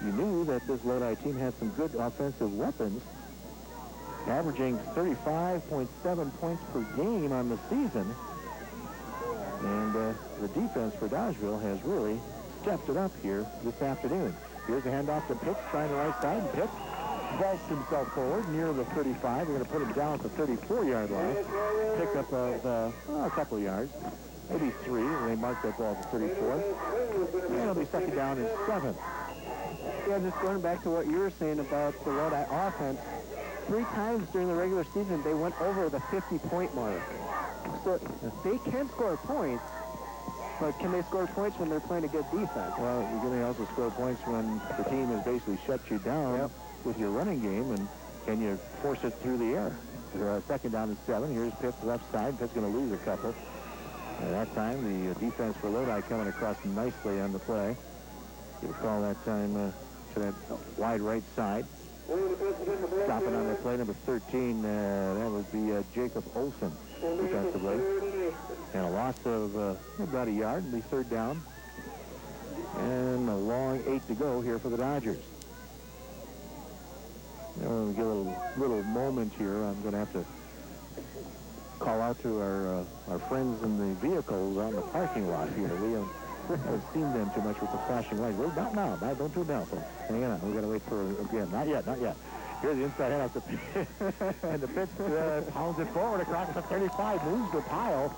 you knew that this Lodi team had some good offensive weapons, averaging 35.7 points per game on the season. And the defense for Dodgeville has really stepped it up here this afternoon. Here's a handoff to Pitts, trying the right side, and Pitts vaults himself forward near the 35. We're going to put him down at the 34-yard line. Pickup of a couple of yards, maybe 3, and they mark that ball at the 34. And it'll be 2nd down and 7. Yeah, just going back to what you were saying about the Lodi offense, 3 times during the regular season they went over the 50-point mark. So they can score points, but can they score points when they're playing a good defense? Well, you're going to also score points when the team has basically shut you down with your running game, and can you force it through the air? 2nd down and 7. Here's Pitt's left side. Pitt's going to lose a couple. At that time, the defense for Lodi coming across nicely on the play. You recall that time to that wide right side. Stopping on that play, number 13, that would be Jacob Olson defensively. And a loss of about a yard, and be 3rd down. And a long 8 to go here for the Dodgers. We'll get a little moment here. I'm going to have to call out to our friends in the vehicles on the parking lot here. We haven't seen them too much with the flashing lights. Well, not now. Don't do it now, folks. Hang on. We've got to wait for again. Not yet. Here's the inside head off the pitch. And the pitch pounds it forward across the 35, moves the pile.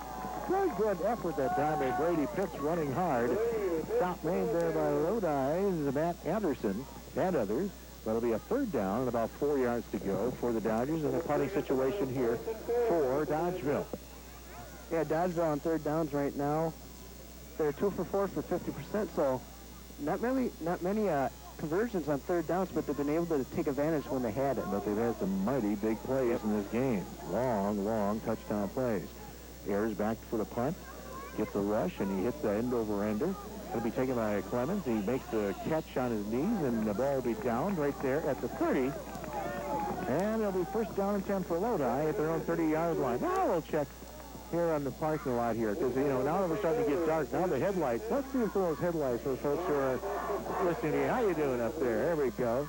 Very good effort that time by Brady Pitts running hard. Stop made there by Lodi's Matt Anderson and others. But it'll be a third down and about 4 yards to go for the Dodgers in a punting situation here for Dodgeville. Yeah, Dodgeville on third downs right now. They're 2 for 4 for 50%, so not many conversions on third downs, but they've been able to take advantage when they had it. But they've had some mighty big plays in this game. Long touchdown plays. Ayers back for the punt, gets a rush, and he hits the end-over-ender. It'll be taken by Clemens. He makes the catch on his knees, and the ball will be down right there at the 30. And it'll be first down and 10 for Lodi at their own 30-yard line. Now we'll check here on the parking lot here, because, you know, now that we're starting to get dark, now the headlights. Let's see if those headlights for folks who are listening to you. How you doing up there? There we go.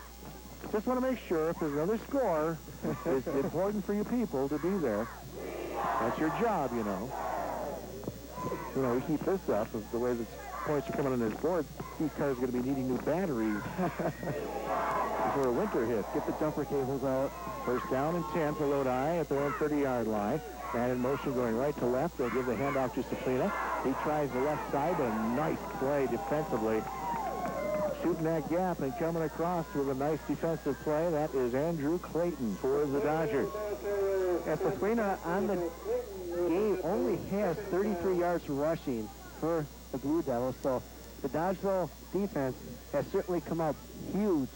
Just want to make sure if there's another score, it's important for you people to be there. That's your job, you know. You know, we keep this up of the way the points are coming on this board. These cars are going to be needing new batteries before the winter hits. Get the jumper cables out. First down and 10 for Lodi at their own 30-yard line. Man in motion going right to left. They'll give the handoff to Saplina. He tries the left side, but a nice play defensively. Shooting that gap and coming across with a nice defensive play. That is Andrew Clayton for the Dodgers. And Saplina on the game only has 33 yards rushing for the Blue Devils, so the Dodgeville defense has certainly come up huge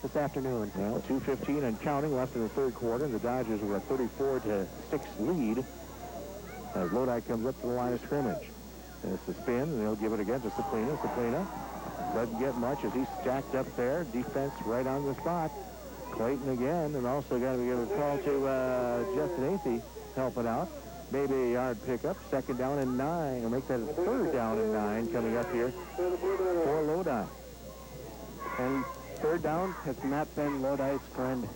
this afternoon. Well, 2:15 and counting left in the third quarter. The Dodgers were a 34-6 lead as Lodi comes up to the line of scrimmage. And it's the spin, and they'll give it again to Saplina. Saplina doesn't get much as he's stacked up there. Defense right on the spot. Clayton again, and also got to give a call to Justin Athey helping out. Maybe a yard pickup. Second down and 9. We'll make that a third down and 9 coming up here for Lodi. And third down has not been Lodi's friend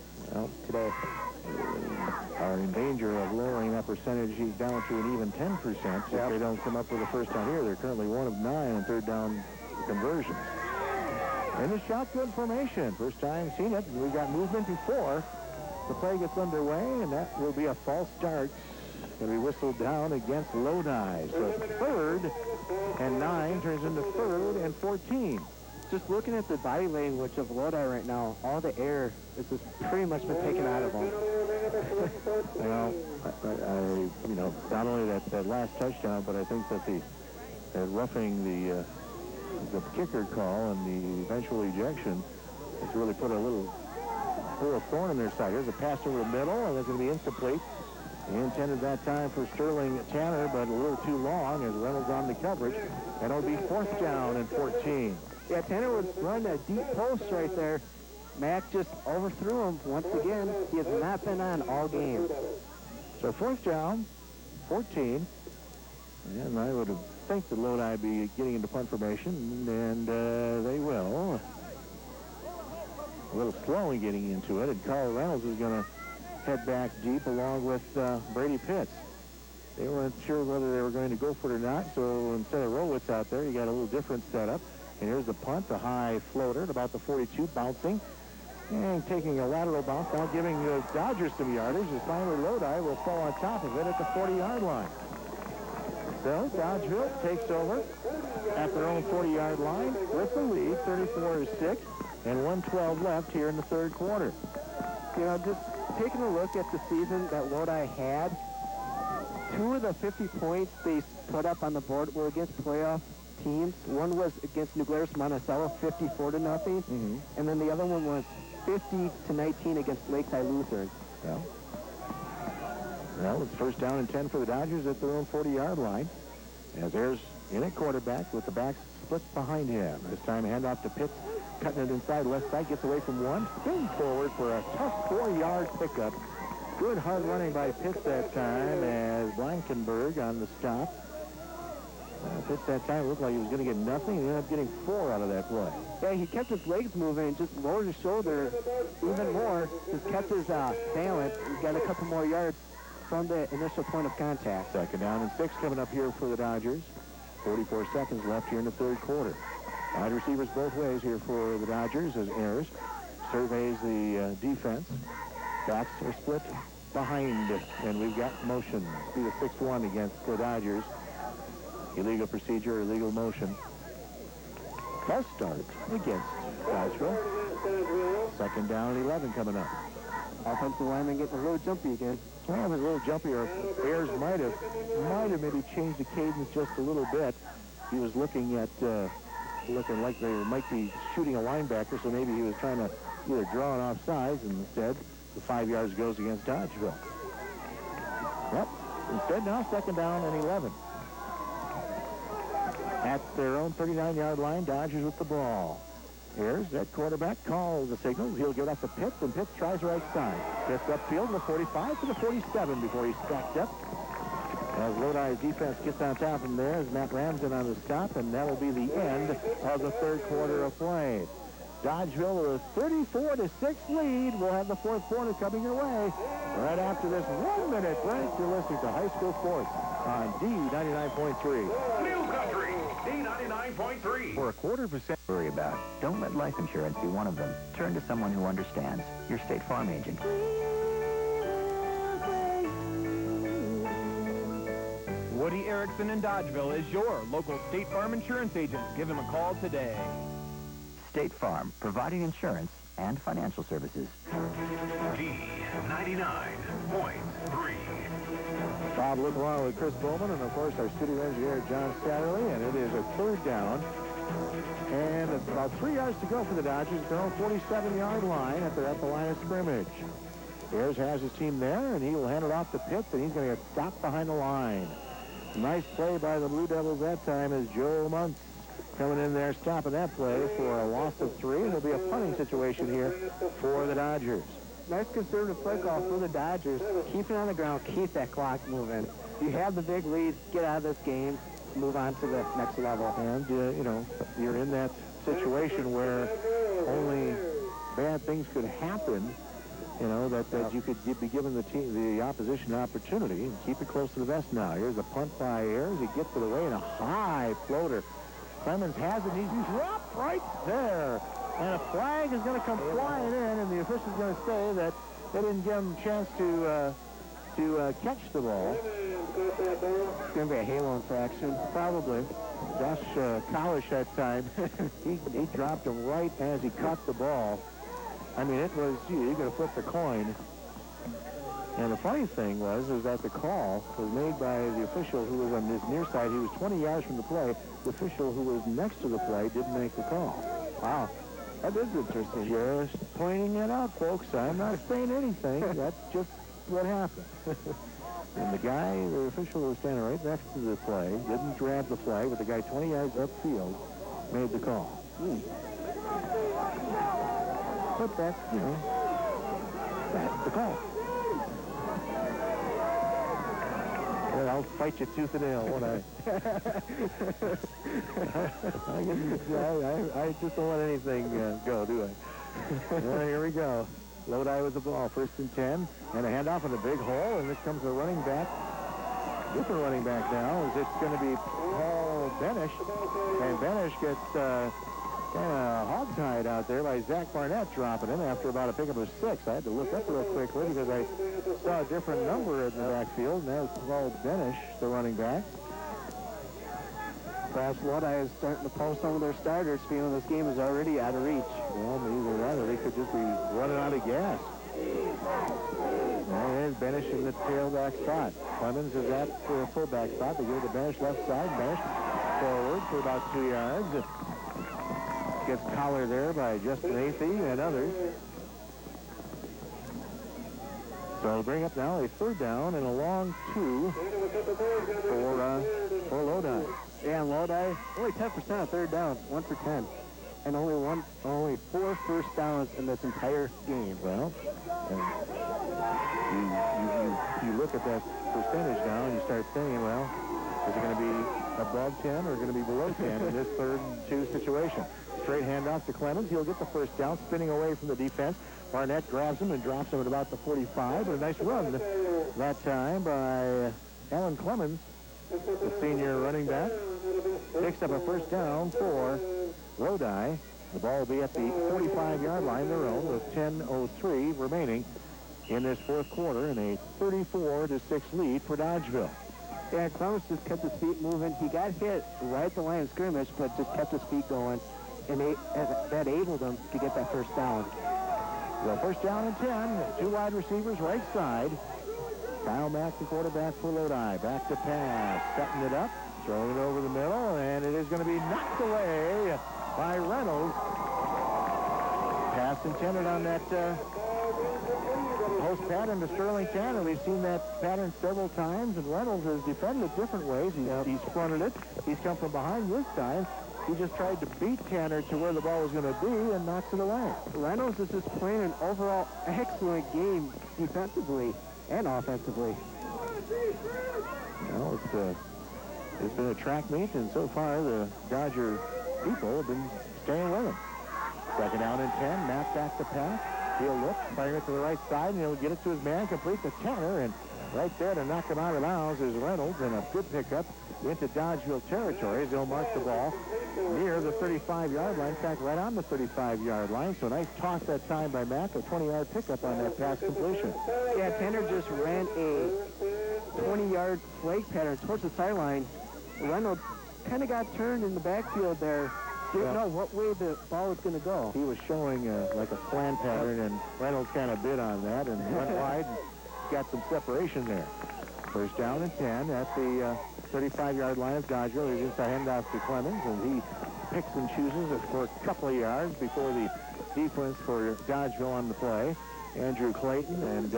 today. Are in danger of lowering that percentage down to an even 10% if they don't come up with a first down here. They're currently 1 of 9 in third down conversions. In the shotgun formation, first time seen it. We got movement before the play gets underway, and that will be a false start. Going to be whistled down against Lodi. So third and 9 turns into third and 14. Just looking at the body language of Lodi right now, all the air is just pretty much been taken out of them. Well, you know, not only that last touchdown, but I think that the roughing the kicker call and the eventual ejection has really put a little thorn in their side. Here's a pass over the middle, and it's going to be incomplete. Intended that time for Sterling Tanner, but a little too long as Reynolds on the coverage. And it'll be fourth down and 14. Yeah, Tanner was running a deep post right there. Mack just overthrew him once again. He has not been on all game. So fourth down, 14. And I would think that Lodi be getting into punt formation, and they will. A little slow in getting into it, and Carl Reynolds is going to head back deep along with Brady Pitts. They weren't sure whether they were going to go for it or not, so instead of Rowitz out there, you got a little different setup. And here's the punt, the high floater at about the 42, bouncing and taking a lateral bounce, now giving the Dodgers some yardage, as finally Lodi will fall on top of it at the 40-yard line. So Dodgeville takes over at their own 40-yard line with the lead, 34-6, and 1:12 left here in the third quarter. You know, just taking a look at the season that Lodi had, 2 of the 50 points they put up on the board were against playoff teams. One was against New Glarus Monticello, 54-0, and then the other one was 50-19 against Lakeside Lutheran. Yeah. Well, it's first down and 10 for the Dodgers at their own 40-yard line. As there's in at quarterback with the backs split behind him. This time handoff to Pitts, cutting it inside left side, gets away from one, spins forward for a tough 4-yard pickup. Good hard running by Pitts that time as Blankenberg on the stop. Pitts that time looked like he was going to get nothing. He ended up getting 4 out of that play. Yeah, he kept his legs moving and just lowered his shoulder even more. Just kept his balance and got a couple more yards from the initial point of contact. Second down and 6 coming up here for the Dodgers. 44 seconds left here in the third quarter. Wide receivers both ways here for the Dodgers as Ayers surveys the defense. Backs are split behind, and we've got motion. See the 6-1 against the Dodgers. Illegal procedure, illegal motion. Bus start against Dodgeville. 2nd down and 11 coming up. Offensive lineman getting a little jumpy again. Well, it was a little jumpy, or Ayers might have maybe changed the cadence just a little bit. He was looking like they might be shooting a linebacker, so maybe he was trying to either draw an offsides, and instead the 5 yards goes against Dodgeville. Yep. Instead now 2nd down and 11. At their own 39-yard line, Dodgers with the ball. Here's that quarterback calls the signal. He'll give up to Pitts, and Pitts tries right side. Pitts upfield to the 45 to the 47 before he's stacked up. As Lodi's defense gets on top of him there, as Matt Ramsden on the stop, and that'll be the end of the 3rd quarter of play. Dodgeville with a 34-6 lead. We'll have the 4th quarter coming your way right after this 1-minute break. You're listening to High School Sports on D99.3. New Country, D99.3. For a 1/4% worry about, don't let life insurance be one of them. Turn to someone who understands. Your State Farm agent. Woody Erickson in Dodgeville is your local State Farm insurance agent. Give him a call today. State Farm, providing insurance and financial services. D99.3. Bob Luke along with Chris Bowman, and of course our studio engineer John Satterley, and it is a 3rd down. And it's about 3 yards to go for the Dodgers. They're on 47-yard line at the line of scrimmage. Ayers has his team there, and he will hand it off to Pitts, and he's going to get stopped behind the line. Nice play by the Blue Devils that time as Joe Muntz coming in there, stopping that play for a loss of 3. And it'll be a punting situation here for the Dodgers. Nice conservative play call for the Dodgers. Keep it on the ground. Keep that clock moving. You have the big lead. Get out of this game. Move on to the next level. And, you're in that situation where only bad things could happen, that you could be given the opposition an opportunity. And keep it close to the vest now. Here's a punt by Ayers. He gets it away in a high floater. Clemens has it. He's dropped right there. And a flag is going to come flying in, and the official's going to say that they didn't give him a chance to catch the ball. It's going to be a halo infraction. Probably. Josh Kalish that time, he dropped him right as he caught the ball. I mean, it was, you could have flipped the coin. And the funny thing is that the call was made by the official who was on his near side. He was 20 yards from the play. The official who was next to the play didn't make the call. Wow. That is interesting. Just pointing it out, folks. I'm not saying anything. That's just what happened. And the official who was standing right next to the play, didn't grab the flag, but the guy 20 yards upfield made the call. But that's, that's the call. Well, I'll fight you tooth and nail, won't I? I just don't let anything go, do I? Well, here we go. Lodi with the ball, 1st and 10, and a handoff in a big hole, and this comes the running back. Different running back now, as it's going to be Paul Benish, and Benish gets kind of hog-tied out there by Zach Barnett dropping him after about a pickup of 6. I had to look up real quickly because I saw a different number in the backfield, and that was Paul Benish, the running back. Perhaps Lodi is starting to pull some of their starters, feeling this game is already out of reach. Well, either that or they could just be running out of gas. There's Benish in the tailback spot. Clemens is at the fullback spot. They give it to Benish left side. Benish forward for about 2 yards. Gets collared there by Justin Athey and others. So they'll bring up now a 3rd down and a long 2 for Lodi. Yeah, and Lodi, only 10% of 3rd downs, 1 for 10. And only 4 first downs in this entire game. Well, you look at that percentage now and you start thinking, well, is it going to be above 10 or going to be below 10 in this 3rd and 2 situation? Straight handoff to Clemens. He'll get the 1st down, spinning away from the defense. Barnett grabs him and drops him at about the 45. But a nice run that time by Alan Clemens, the senior running back. Picks up a 1st down for Lodi. The ball will be at the 45-yard line, their own, with 10:03 remaining in this fourth quarter, and a 34-6 lead for Dodgeville. Yeah, Clemens just kept his feet moving. He got hit right at the line of scrimmage, but just kept his feet going, and that enabled him to get that first down. So first down and 10, two wide receivers right side. Kyle Mack, the quarterback for Lodi. Back to pass, setting it up, throwing it over the middle, and it is going to be knocked away by Reynolds. Pass intended on that post pattern to Sterling Tanner. We've seen that pattern several times, and Reynolds has defended it different ways. He's fronted it. He's come from behind this time. He just tried to beat Tanner to where the ball was going to be and knocks it away. Reynolds is just playing an overall excellent game defensively and offensively. Well, it's been a track meet, and so far the Dodger people have been staying with him. Second down and 10. Matt back to pass. He'll look, firing it to the right side, and he'll get it to his man, complete the Tanner, and right there to knock him out of bounds is Reynolds, and a good pickup into Dodgeville territory as they'll mark the ball near the 35-yard line. In fact, right on the 35-yard line. So nice toss that time by Mack, a 20-yard pickup on that pass completion. Yeah, Tanner just ran a 20-yard flag pattern towards the sideline. Reynolds kind of got turned in the backfield there. Didn't know what way the ball was going to go. He was showing like a slant pattern, and Reynolds kind of bid on that and went wide and got some separation there. First down and 10 at the 35-yard line of Dodgeville. Here's just a handoff to Clemens, and he picks and chooses it for a couple of yards before the defense for Dodgeville on the play. Andrew Clayton and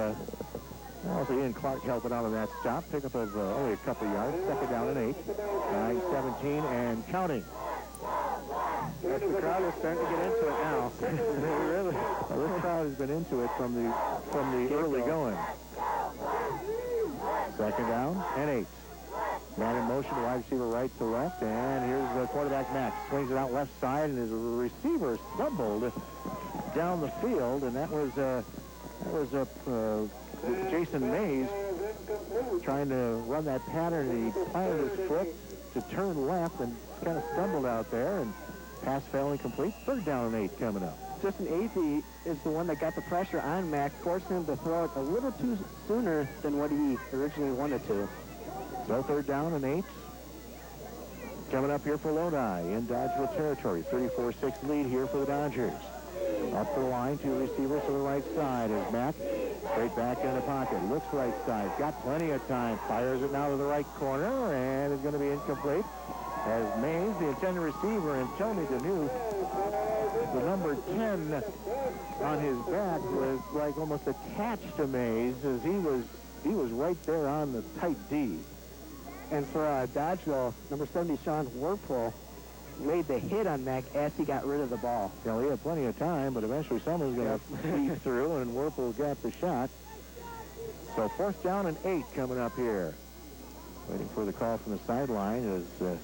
also Ian Clark helping out on that stop. Pickup of only a couple of yards. Second down and 8. 9-17 and counting. Yes, the crowd is starting to get into it now. Really? Well, this crowd has been into it from the early going. Second down and 8. Man in motion, wide receiver right to left, and here's the quarterback Max. Swings it out left side, and his receiver stumbled down the field, and that was Jason Mays trying to run that pattern, and he planted his foot to turn left and kind of stumbled out there, and pass fell incomplete. Third down and 8 coming up. Justin Athey is the one that got the pressure on Mack, forcing him to throw it a little too sooner than what he originally wanted to. So third down and 8. Coming up here for Lodi in Dodgeville territory. 34-6 lead here for the Dodgers. Up the line, two receivers to the right side as Mack straight back in the pocket. Looks right side. Got plenty of time. Fires it now to the right corner, and it's going to be incomplete. As Mays, the intended receiver, and Tony Denuth, the number 10 on his back, was like almost attached to Mays as he was right there on the tight D. And for Dodgeville, number 70, Sean Warple, laid the hit on Mack as he got rid of the ball. Well, he had plenty of time, but eventually someone's going to feed through, and Warple got the shot. So fourth down and 8 coming up here. Waiting for the call from the sideline as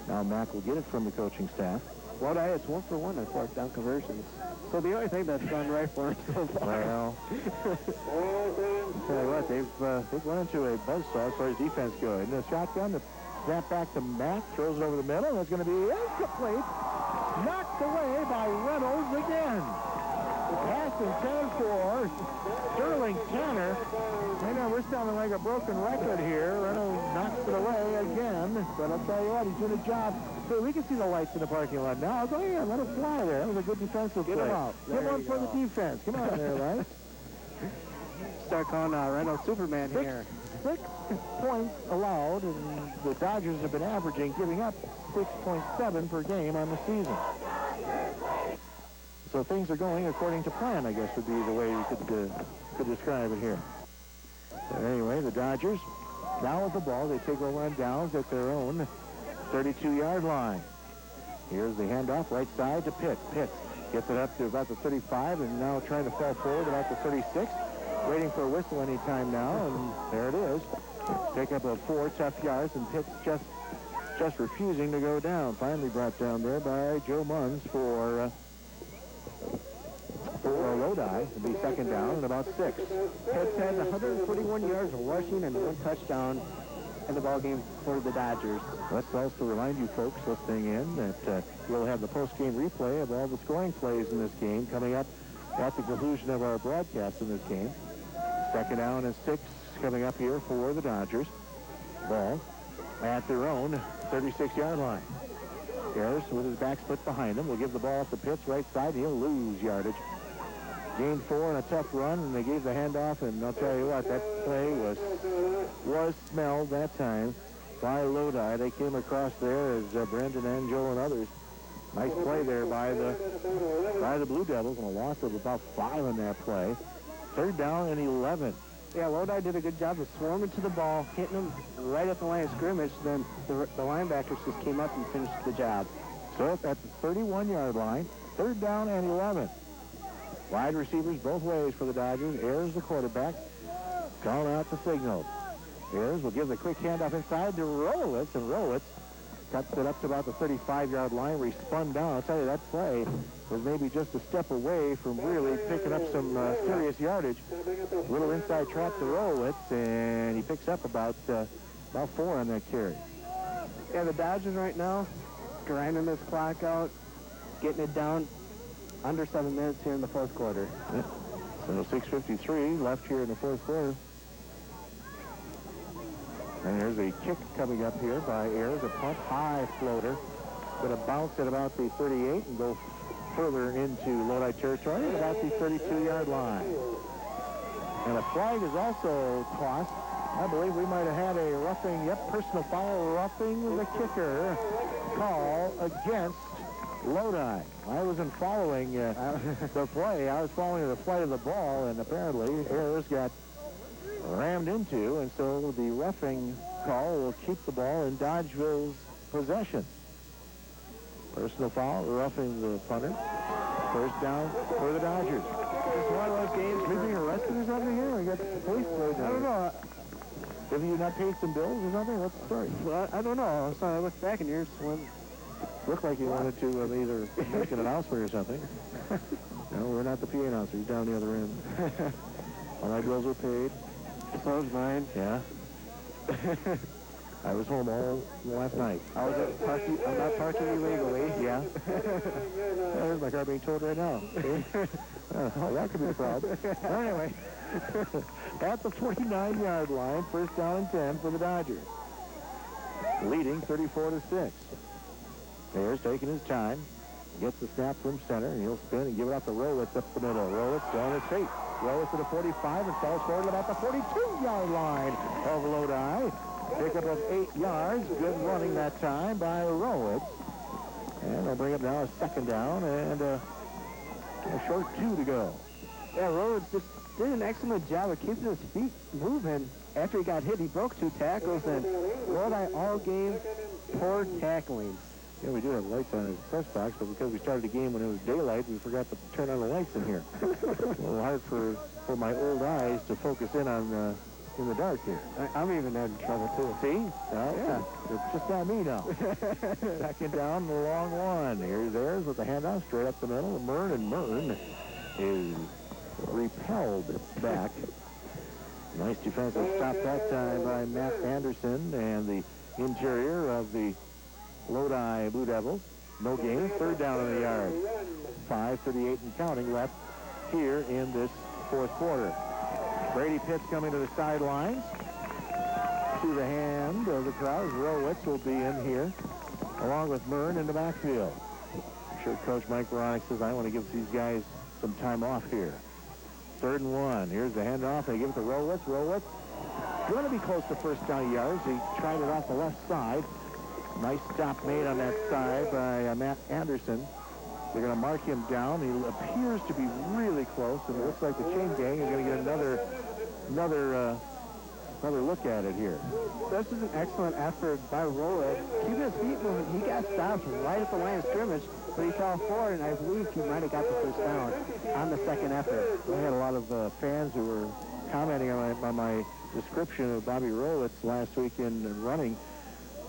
now Mack will get it from the coaching staff. Lodi is 1 for 1 on fourth down conversions. So the only thing that's gone right for him so far. Well, tell you what, they've run into a buzzsaw as far as defense goes. And the shotgun, the snap back to Mack, throws it over the middle. That's going to be incomplete. Knocked away by Reynolds again. Pass intended for Sterling Tanner. I know we're sounding like a broken record here. Reynolds knocks it away again. But I'll tell you what, he's doing a job. So we can see the lights in the parking lot now. I'll go, yeah, let it fly there. That was a good defensive play. Get him out. Give one for the defense. Come on there, lights. Start calling Reynolds Superman here. 6 points allowed, and the Dodgers have been averaging, giving up 6.7 per game on the season. So things are going according to plan, I guess would be the way you could describe it here. But anyway, the Dodgers now with the ball. They take over on downs at their own 32-yard line. Here's the handoff right side to Pitts. Pitts gets it up to about the 35 and now trying to fall forward about the 36. Waiting for a whistle any time now, and there it is. Take up of 4 tough yards, and Pitts just refusing to go down. Finally brought down there by Joe Munns for Lodi. It'll be second down and about 6. Pitts has 141 yards rushing and 1 touchdown in the ballgame for the Dodgers. Let's also remind you folks listening in that we'll have the post-game replay of all the scoring plays in this game coming up at the conclusion of our broadcast in this game. 2nd down and 6 coming up here for the Dodgers. Ball at their own 36-yard line. Harris with his back split behind him will give the ball to Pitts right side. He'll lose yardage. Gained 4 and a tough run, and they gave the handoff, and I'll tell you what, that play was smelled that time by Lodi. They came across there as Brendan Angel and others. Nice play there by the Blue Devils, and a loss of about 5 on that play. 3rd down and 11. Yeah, Lodi did a good job of swarming to the ball, hitting them right at the line of scrimmage. Then the linebackers just came up and finished the job. So at the 31-yard line, 3rd down and 11. Wide receivers both ways for the Dodgers. Ayers, the quarterback, calling out the signals. Ayers will give the quick handoff inside to Rolowitz, and Rolowitz cuts it up to about the 35-yard line where he spun down. I'll tell you, that play was maybe just a step away from really picking up some serious yardage. Little inside trap to Rolowitz, and he picks up about 4 on that carry. Yeah, the Dodgers right now grinding this clock out, getting it down under 7 minutes here in the 4th quarter. Yeah. So 6:53 left here in the 4th quarter. And there's a kick coming up here by Ayers, a punt high floater. Going to bounce at about the 38 and go further into Lodi territory at about the 32-yard line. And a flag is also tossed. I believe we might have had a roughing, personal foul, roughing the kicker call against Lodi. I wasn't following the play. I was following the flight of the ball, and apparently Ayers got rammed into, and so the roughing call will keep the ball in Dodgeville's possession. Personal foul, roughing the punter. 1st down for the Dodgers. It's one of those games. Are you being arrested or something here? We got police. I don't know. Have you not paid some bills or something? What's the story? Well, I don't know. So I looked back in here. Looked like you wanted to either make an announcement or something. No, we're not the PA announcer. He's down the other end. All my bills were paid. So was mine. Yeah. I was home all last night. I'm not parking illegally. Yeah. There's my car being towed right now. Oh, that could be the problem. Well, anyway, at the 49-yard line, 1st down and 10 for the Dodgers. Leading 34-6. Ayers taking his time. Gets the snap from center, and he'll spin and give it up to Rolowitz up the middle. Rolowitz on his feet. Rolowitz to the 45 and falls forward at about the 42-yard line of Lodi. Pickup of 8 yards. Good running that time by Rolowitz. And they'll bring up now a 2nd down and a short 2 to go. Yeah, Rolowitz just did an excellent job of keeping his feet moving. After he got hit, he broke 2 tackles, and Lodi all game poor tackling. Yeah, we do have lights on his press box, but because we started the game when it was daylight, we forgot to turn on the lights in here. A little hard for my old eyes to focus in on in the dark here. I'm even having trouble, too. See? Yeah. It's just not me now. 2nd down, the long one. Here's Ayers with the handoff straight up the middle. Mern is repelled back. Nice defensive stop that time by Matt Anderson and the interior of the Lodi Blue Devils. No gain. 3rd down in the yard. 5:38 and counting left here in this 4th quarter. Brady Pitts coming to the sidelines. To the hand of the crowd. Rolowitz will be in here along with Mern in the backfield. I'm sure Coach Mike Veronic says, I want to give these guys some time off here. 3rd and 1. Here's the handoff. They give it to Rolowitz. Rolowitz going to be close to 1st down yards. He tried it off the left side. Nice stop made on that side by Matt Anderson. They're going to mark him down. He appears to be really close, and it looks like the chain gang is going to get another look at it here. This is an excellent effort by Rolowitz. Keeping his feet moving. He got stopped right at the line of scrimmage, but he fell forward, and I believe he might have got the 1st down on the 2nd effort. I had a lot of fans who were commenting on my description of Bobby Rolowitz last week in running.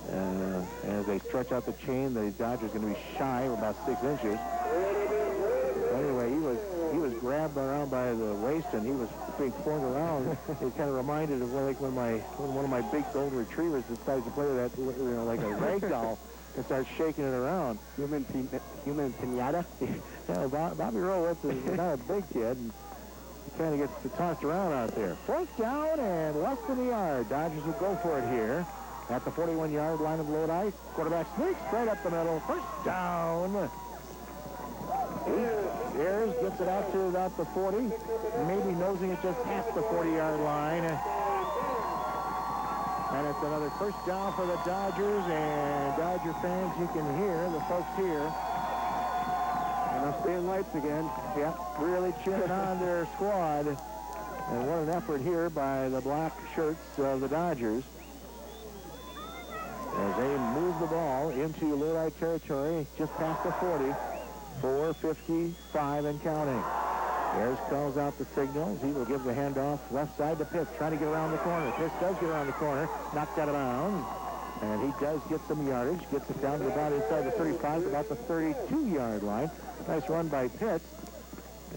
As they stretch out the chain, the Dodgers going to be shy of about 6 inches. Anyway, he was grabbed around by the waist and he was being flung around. It kind of reminded of like when one of my big golden retrievers decides to play with that, you know, like a rag doll and starts shaking it around. Human pinata? Yeah, Bobby Rolowitz is not a big kid. And he kind of gets tossed around out there. Fourth down and less than a yard. Dodgers will go for it here at the 41-yard line of Lodi. Quarterback sneaks right up the middle. First down. Ayers gets it out to about the 40. Maybe nosing it just past the 40-yard line. And it's another first down for the Dodgers. And Dodger fans, you can hear the folks here. And they're staying lights again. Yep, really cheering on their squad. And what an effort here by the black shirts of the Dodgers as they move the ball into Lodi territory just past the 40. 4:55 and counting. Ayers calls out the signals. He will give the handoff left side to Pitts, trying to get around the corner. Pitts does get around the corner, knocked out of bounds. And he does get some yardage, gets it down to about inside the 35, about the 32-yard line. Nice run by Pitts.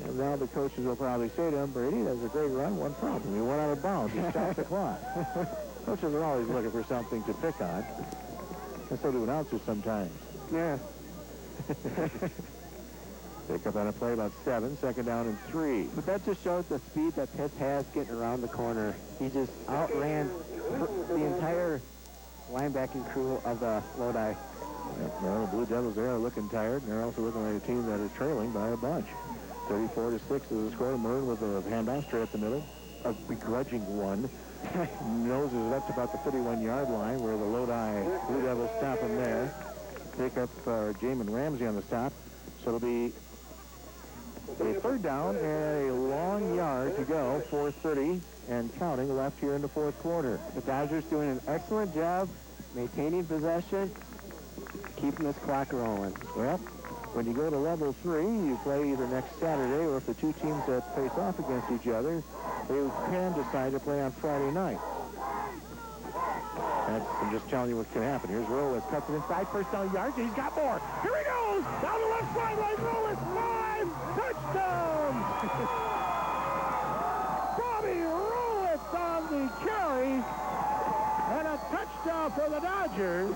And now the coaches will probably say to him, Brady, that's a great run, one problem. You went out of bounds. You stopped the clock. Coaches are always looking for something to pick on. And so do announcers sometimes. Yeah. Pick up on a play about 7, second down and 3. But that just shows the speed that Pitts has getting around the corner. He just outran the entire linebacking crew of the Lodi. Yep, well, the Blue Devils there are looking tired, and they're also looking like a team that is trailing by a bunch. 34-6 is the score. Maroon with a handoff straight up the middle. A begrudging one. Noses it up to about the 31-yard line where the Lodi Blue Devils stop him there. Pick up Jamin Ramsey on the stop. So it'll be a third down and a long yard to go. 4:30 and counting left here in the fourth quarter. The Dodgers doing an excellent job maintaining possession, keeping this clock rolling. Well, when you go to level 3, you play either next Saturday, or if the two teams that face off against each other, they can decide to play on Friday night. I'm just telling you what can happen. Here's Rolowitz, cuts it inside, first down yards, and he's got more. Here he goes! Down the left sideline, Rolowitz, 5 touchdowns! Bobby Rolowitz on the carry, and a touchdown for the Dodgers.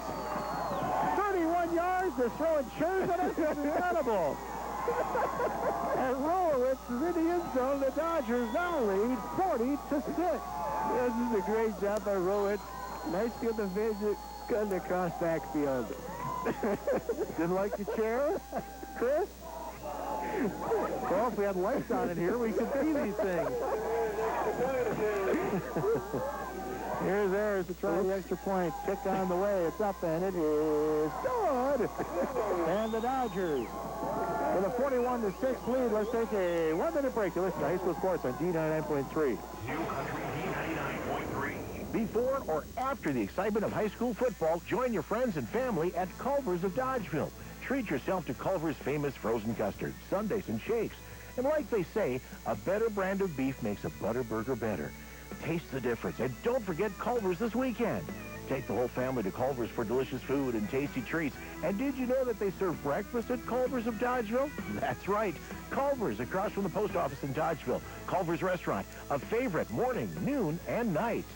31 yards, they're throwing chairs at us, it's incredible. And Rolowitz is in the end zone. The Dodgers now lead 40-6. This is a great job by Rolowitz. Nice field of vision, cutting across backfield. Didn't like the chair, Chris? Well, if we had lights on in here, we could see these things. Here's Ayers to try the extra point. Kick on the way. It's up, and it is good. And the Dodgers with a 41-6 lead. Let's take a 1-minute break to listen to High School Sports on D99.3. New Country D99.3. Before or after the excitement of high school football, join your friends and family at Culver's of Dodgeville. Treat yourself to Culver's famous frozen custard, sundaes, and shakes. And like they say, a better brand of beef makes a butter burger better. Taste the difference, and don't forget Culver's this weekend. Take the whole family to Culver's for delicious food and tasty treats. And did you know that they serve breakfast at Culver's of Dodgeville? That's right. Culver's, across from the post office in Dodgeville. Culver's Restaurant, a favorite morning, noon, and nights.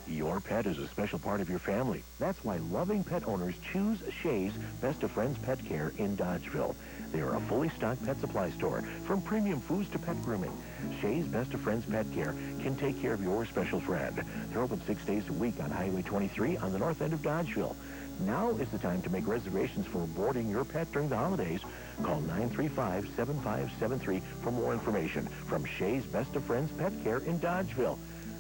Your pet is a special part of your family. That's why loving pet owners choose Shays Best of Friends Pet Care in Dodgeville. They are a fully stocked pet supply store, from premium foods to pet grooming. Shays Best of Friends Pet Care can take care of your special friend. They're open 6 days a week on Highway 23 on the north end of Dodgeville. Now is the time to make reservations for boarding your pet during the holidays. Call 935-7573 for more information from Shays Best of Friends Pet Care in Dodgeville.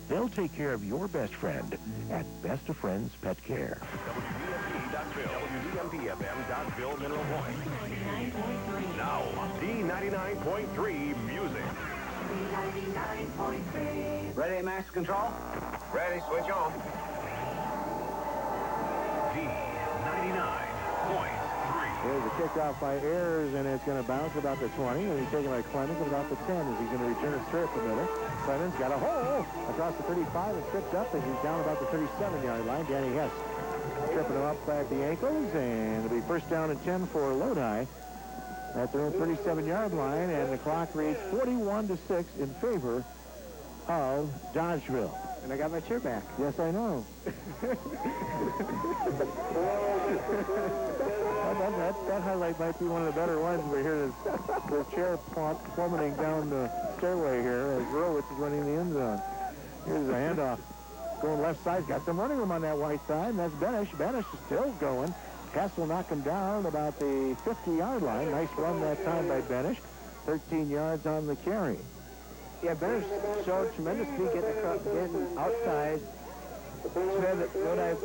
They'll take care of your best friend at Best of Friends Pet Care. WDMP Dodgeville. WDMP FM Dodgeville Mineral Point. Now, D99.3 Music. Ready, Master Control? Ready, switch on. D99.3. There's a kickoff by Ayers, and it's going to bounce about the 20, and he's taken by Clemens at about the 10 as he's going to return it straight up the middle. Clemens got a hole across the 35 and tripped up as he's down about the 37-yard line. Danny Hess tripping him up at the ankles, and it'll be first down and 10 for Lodi at their own 37-yard line, and the clock reads 41-6 in favor of Dodgeville. And I got my chair back. Yes, I know. That highlight might be one of the better ones. We hear the chair plummeting down the stairway here as Rowitz is running the end zone. Here's a handoff. Going left side. Got some running room on that white side. And that's Benish. Benish is still going. Hess will knock him down about the 50-yard line. Nice run that time by Benish. 13 yards on the carry. Yeah, Benish showed tremendous speed getting outside. Too bad that Lodi,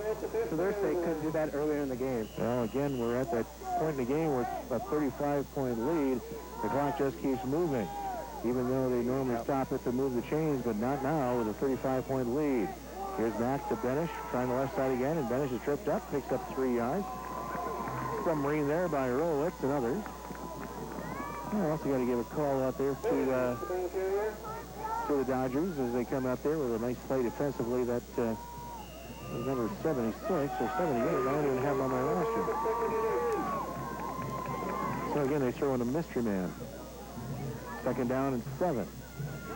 for their sake, couldn't do that earlier in the game. Well, again, we're at that point in the game where it's a 35-point lead. The clock just keeps moving, even though they normally stop it to move the chains, but not now with a 35-point lead. Here's Max to Benish, trying the left side again, and Benish is tripped up, picks up 3 yards. Submarine there by Rolowitz and others. I also got to give a call out there to the Dodgers as they come out there with a nice play defensively. That number 76 or 78, I don't even have on my roster. So again, they throw in a mystery man. 2nd down and 7.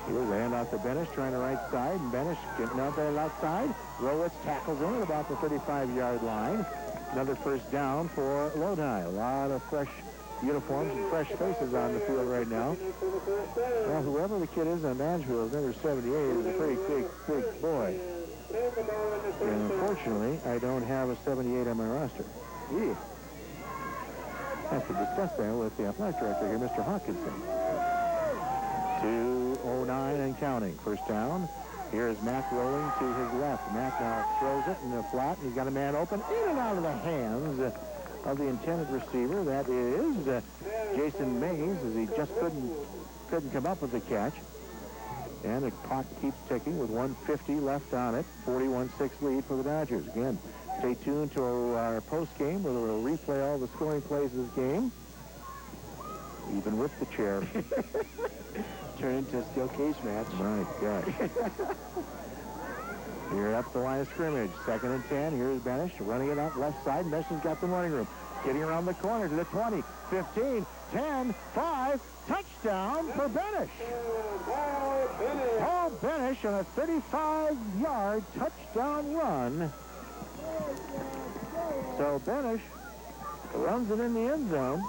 Here's a handoff to Benish, trying the right side, and Benish getting out there outside. Rolowitz tackles him at about the 35-yard line. Another first down for Lodi. A lot of fresh uniforms and fresh faces on the field right now. Well, whoever the kid is on Dodgeville, number 78, is a pretty big boy. And unfortunately, I don't have a 78 on my roster. Yeah. I have to discuss that with the athletic director here, Mr. Hawkinson. 2:09 and counting. First down. Here is Mack rolling to his left. Mack now throws it in the flat, and he's got a man open in and out of the hands of the intended receiver. That is Jason Mays, as he just couldn't come up with the catch. And the clock keeps ticking with 1:50 left on it. 41-6 lead for the Dodgers. Again, stay tuned to our post game where we'll replay all the scoring plays of this game. Even with the chair. Turn into a steel cage match. My gosh. Here up the line of scrimmage. 2nd and 10. Here's Benish running it out left side. Benish has got some running room. Getting around the corner to the 20, 15, 10, 5. Touchdown for Benish. Paul Benish on a 35-yard touchdown run. So Benish runs it in the end zone.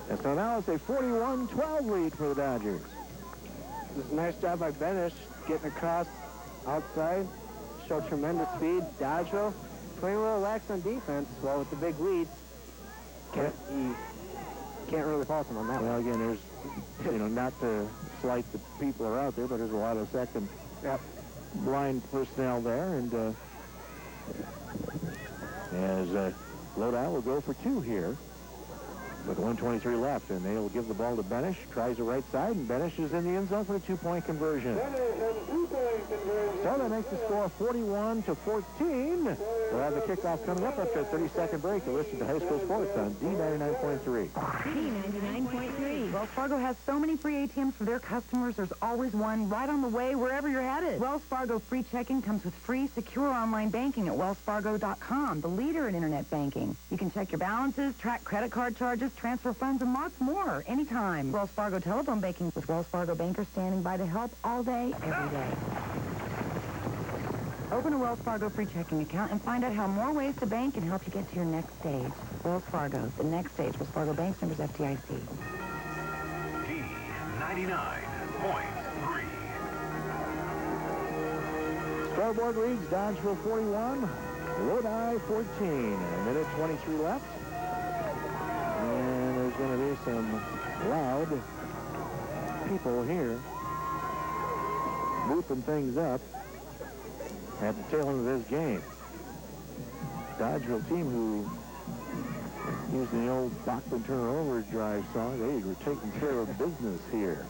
And so now it's a 41-12 lead for the Dodgers. This is a nice job by Benish getting across outside. Showed tremendous speed. Dodgeville playing a little lax on defense. Well, with the big lead, can't really fault him on that one. Well, again, there's, not to slight the people who are out there, but there's a lot of second line personnel there. And as Lodi will go for 2 here with 1:23 left, and they'll give the ball to Benish. Tries the right side, and Benish is in the end zone for a 2-point conversion. So that makes the score 41-14. We'll have the kickoff coming up after a 30-second break. You're listening to High School Sports on D99.3. D99.3. Wells Fargo has so many free ATMs for their customers. There's always one right on the way wherever you're headed. Wells Fargo free checking comes with free, secure online banking at wellsfargo.com, the leader in internet banking. You can check your balances, track credit card charges, transfer funds, and lots more anytime. Wells Fargo telephone banking with Wells Fargo bankers standing by to help all day, every day. Open a Wells Fargo free checking account and find out how more ways to bank can help you get to your next stage. Wells Fargo, the next stage. Wells Fargo Bank, members FDIC. D99.3. Scoreboard reads Dodgeville 41, Lodi 14. A minute 23 left. And there's going to be some loud people here whooping things up at the tail end of this game. Dodgeville team who using the old Bachman Turner Overdrive song, they were taking care of business here.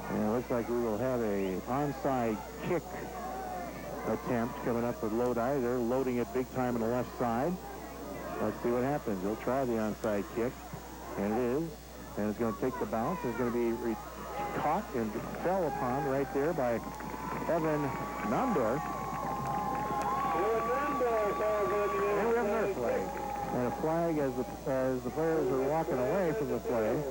And it looks like we will have a onside kick attempt coming up with Lodi. They're loading it big time on the left side. Let's see what happens. They'll try the onside kick, and it is. And it's going to take the bounce. It's going to be caught and fell upon right there by Evan Nandor. And we have another flag. And a flag leg as the players are walking away from the play.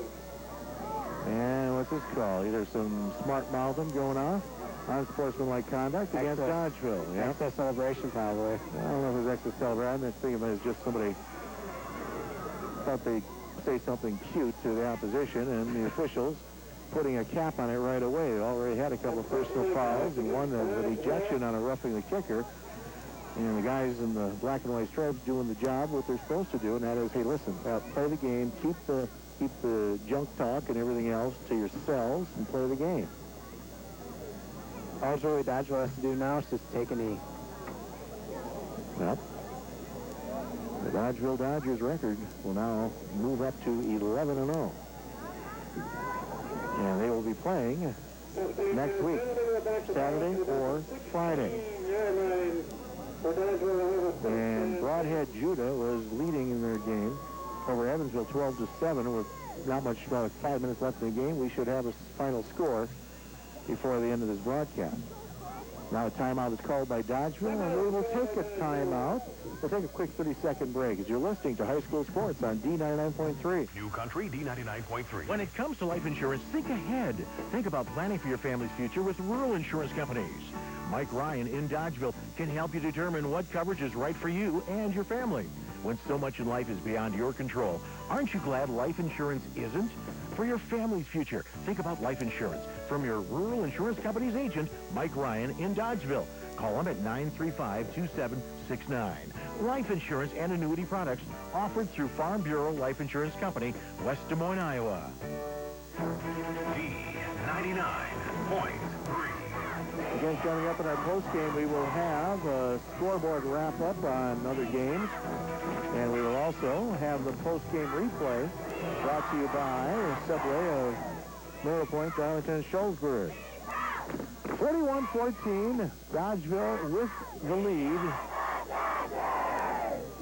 And what's this call? Either some smart mouthing going on, unsportsmanlike conduct against Dodgeville. Yep. Excess celebration, probably. I don't know if it was extra celebration. I'm thinking it was just somebody thought they'd say something cute to the opposition, and the officials putting a cap on it right away. They already had a couple of personal fouls, and one was an ejection on a roughing the kicker. And the guys in the black and white stripes doing the job, what they're supposed to do, and that is, hey, listen, play the game, keep the junk talk and everything else to yourselves, and play the game. All really Dodgeville has to do now is just take a knee. Well, the Dodgeville Dodgers record will now move up to 11-0. And they will be playing next week, Saturday or Friday. And Broadhead Judah was leading in their game over Evansville 12-7 with not much, about 5 minutes left in the game. We should have a final score before the end of this broadcast. Now a timeout is called by Dodgeville, and we will take a timeout. We'll take a quick 30-second break as you're listening to High School Sports on D99.3. New Country D99.3. When it comes to life insurance, think ahead. Think about planning for your family's future with rural insurance companies. Mike Ryan in Dodgeville can help you determine what coverage is right for you and your family. When so much in life is beyond your control, aren't you glad life insurance isn't? For your family's future, think about life insurance from your rural insurance company's agent, Mike Ryan in Dodgeville. Call him at 935-2769. Life insurance and annuity products offered through Farm Bureau Life Insurance Company, West Des Moines, Iowa. D99.3. Again, coming up in our postgame, we will have a scoreboard wrap-up on other games. And we will also have the postgame replay brought to you by Subway of Middle Point, Darlington, and Shullsburg. 41-14, Dodgeville with the lead.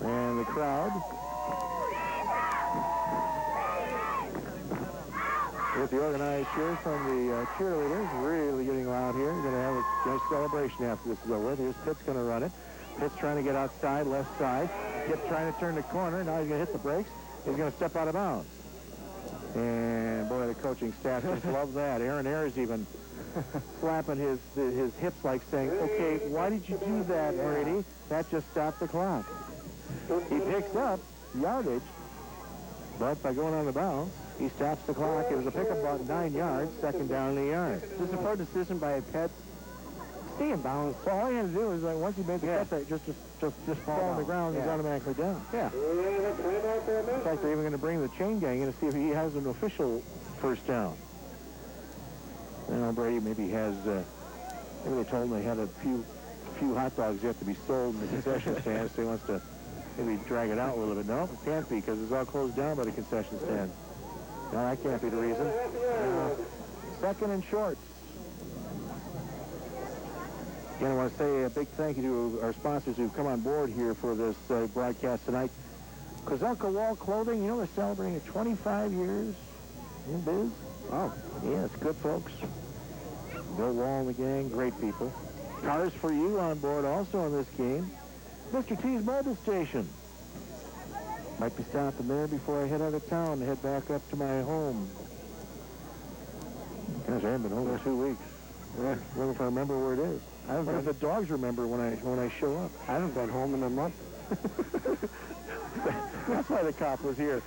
And the crowd with the organized cheers from the cheerleaders really getting loud here. We're going to have a nice celebration after this is over. Here's Pitt's going to run it. Pitt's trying to get outside, left side. Pitt trying to turn the corner. Now he's going to hit the brakes. He's going to step out of bounds. And, boy, the coaching staff just love that. Aaron Ayers even flapping his hips like saying, okay, why did you do that, Brady? That just stopped the clock. He picks up yardage, but by going on the bounce, he stops the clock. It was a pickup about 9 yards, second down in the yard. This is a poor decision by Pitt. Stay in bounds. So all he had to do was, like, once he made the cut, just fall on the ground, he's automatically down. Yeah. In fact, they're even going to bring the chain gang in to see if he has an official first down. You know, Brady maybe has, maybe they told him they had a few hot dogs yet to be sold in the concession stand, so he wants to maybe drag it out a little bit. No, it can't be, because it's all closed down by the concession stand. No, that can't be the reason. Second and short. Again, I want to say a big thank you to our sponsors who've come on board here for this broadcast tonight. Kozelka Wall Clothing, you know, they're celebrating 25 years in biz. Oh, yeah, it's good folks. Bill Wall and the gang, great people. Cars for You on board also in this game. Mr. T's Mobile Station. Might be stopping there before I head out of town and head back up to my home. Gosh, I haven't been home for 2 weeks. I wonder if I remember where it is. I wonder if the dogs remember when I show up. I haven't been home in a month. That's why the cop was here.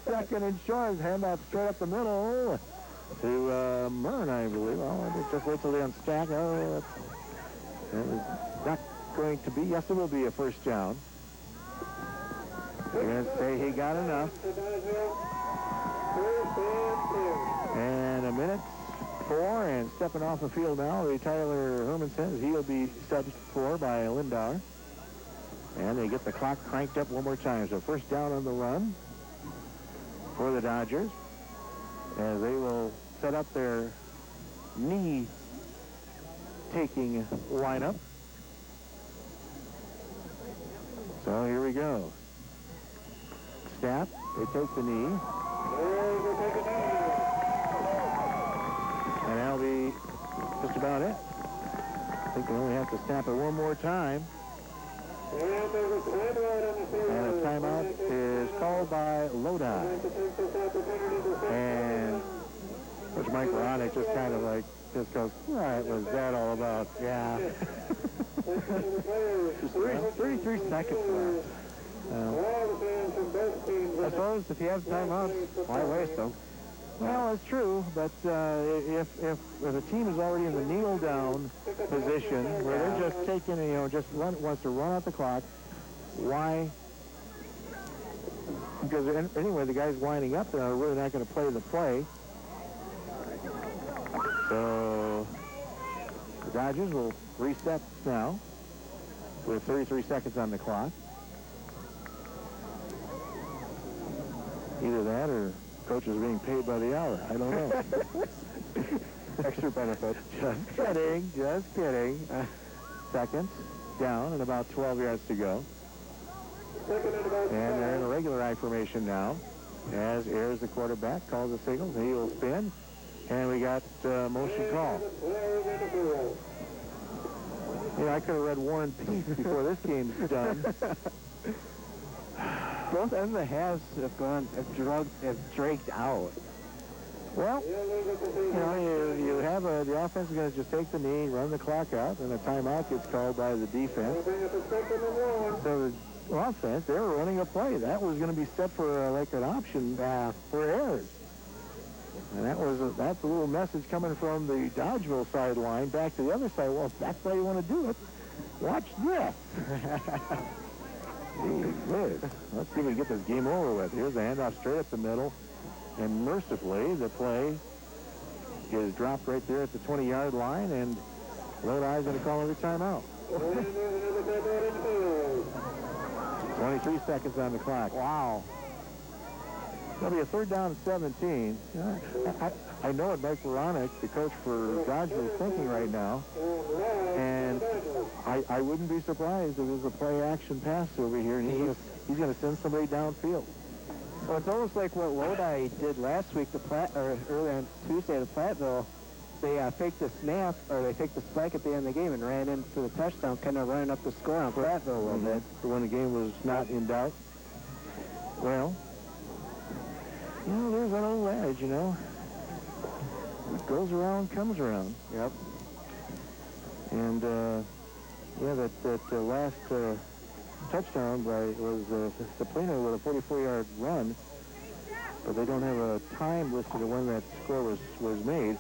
Second and short, handoff straight up the middle to Mern, I believe. Oh, just wait till they unstack. Oh, that is not going to be. Yes, it will be a first down. They're going to say he got enough. And a minute 4, and stepping off the field now, the Tyler Hermanson, he'll be subbed for by Lindauer. And they get the clock cranked up one more time. So first down on the run for the Dodgers, as they will set up their knee-taking lineup. So here we go. Snap, they take the knee. And that'll be just about it. I think they only have to snap it one more time. And a timeout is called Lodi. And which Mike Veronic just kind of like, just goes, what was that all about? Yeah. 33 seconds left. I suppose if you have timeouts, why waste them? Well, it's true, but if a team is already in the kneel down position where they're just taking, just wants to run out the clock, why? Because anyway, the guys winding up there are really not going to play the play. So the Dodgers will reset now with 33 seconds on the clock. Either that or coach is being paid by the hour. I don't know. Extra benefit. Just kidding. Seconds down and about 12 yards to go. And they're in a regular I formation now. As Ayers, the quarterback, calls the signal. He will spin. And we got motion call. I could have read War and Peace before this game's done. Both ends of the halves have dragged out. Well, you have the offense is going to just take the knee, run the clock out, and a timeout gets called by the defense. So the offense, they were running a play. That was going to be set for like an option for Ayers. And that's a little message coming from the Dodgeville sideline back to the other side. Well, if that's how you want to do it, watch this. Let's see if we can get this game over with. Here's the handoff straight up the middle. And mercifully, the play is dropped right there at the 20-yard line, and Lodi's going to call every timeout. 23 seconds on the clock. Wow. It'll be a third down and 17. I know what Mike Veronic, the coach for Dodgeville, is thinking right now. And I wouldn't be surprised if there's a play-action pass over here, and he's going to send somebody downfield. Well, it's almost like what Lodi did last week, early on Tuesday at Platteville. They faked the snap, or they faked the spike at the end of the game and ran in for the touchdown, kind of running up the score on Platteville a little bit. When the game was not in doubt. Well, there's that old adage, What goes around comes around. Yep. And, that last touchdown was Saplino with a 44-yard run, but they don't have a time listed of when that score was made.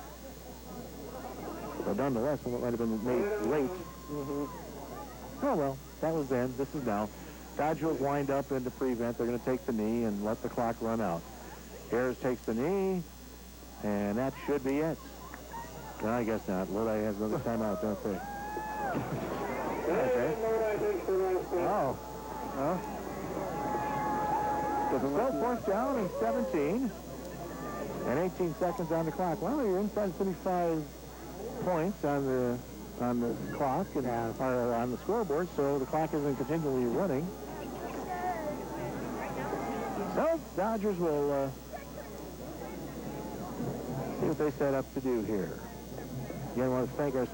But nonetheless, it might have been made late. Mm-hmm. Oh, well, that was then. This is now. Dodgeville's lined up into prevent. They're going to take the knee and let the clock run out. Ayers takes the knee, and that should be it. No, I guess not. Lodi has another timeout, don't they? Okay. Oh. Well. So fourth down and 17. And 18 seconds on the clock. Well, you're inside 75 points on the clock and or on the scoreboard, so the clock isn't continually running. So Dodgers will see what they set up to do here. Again, I want to thank our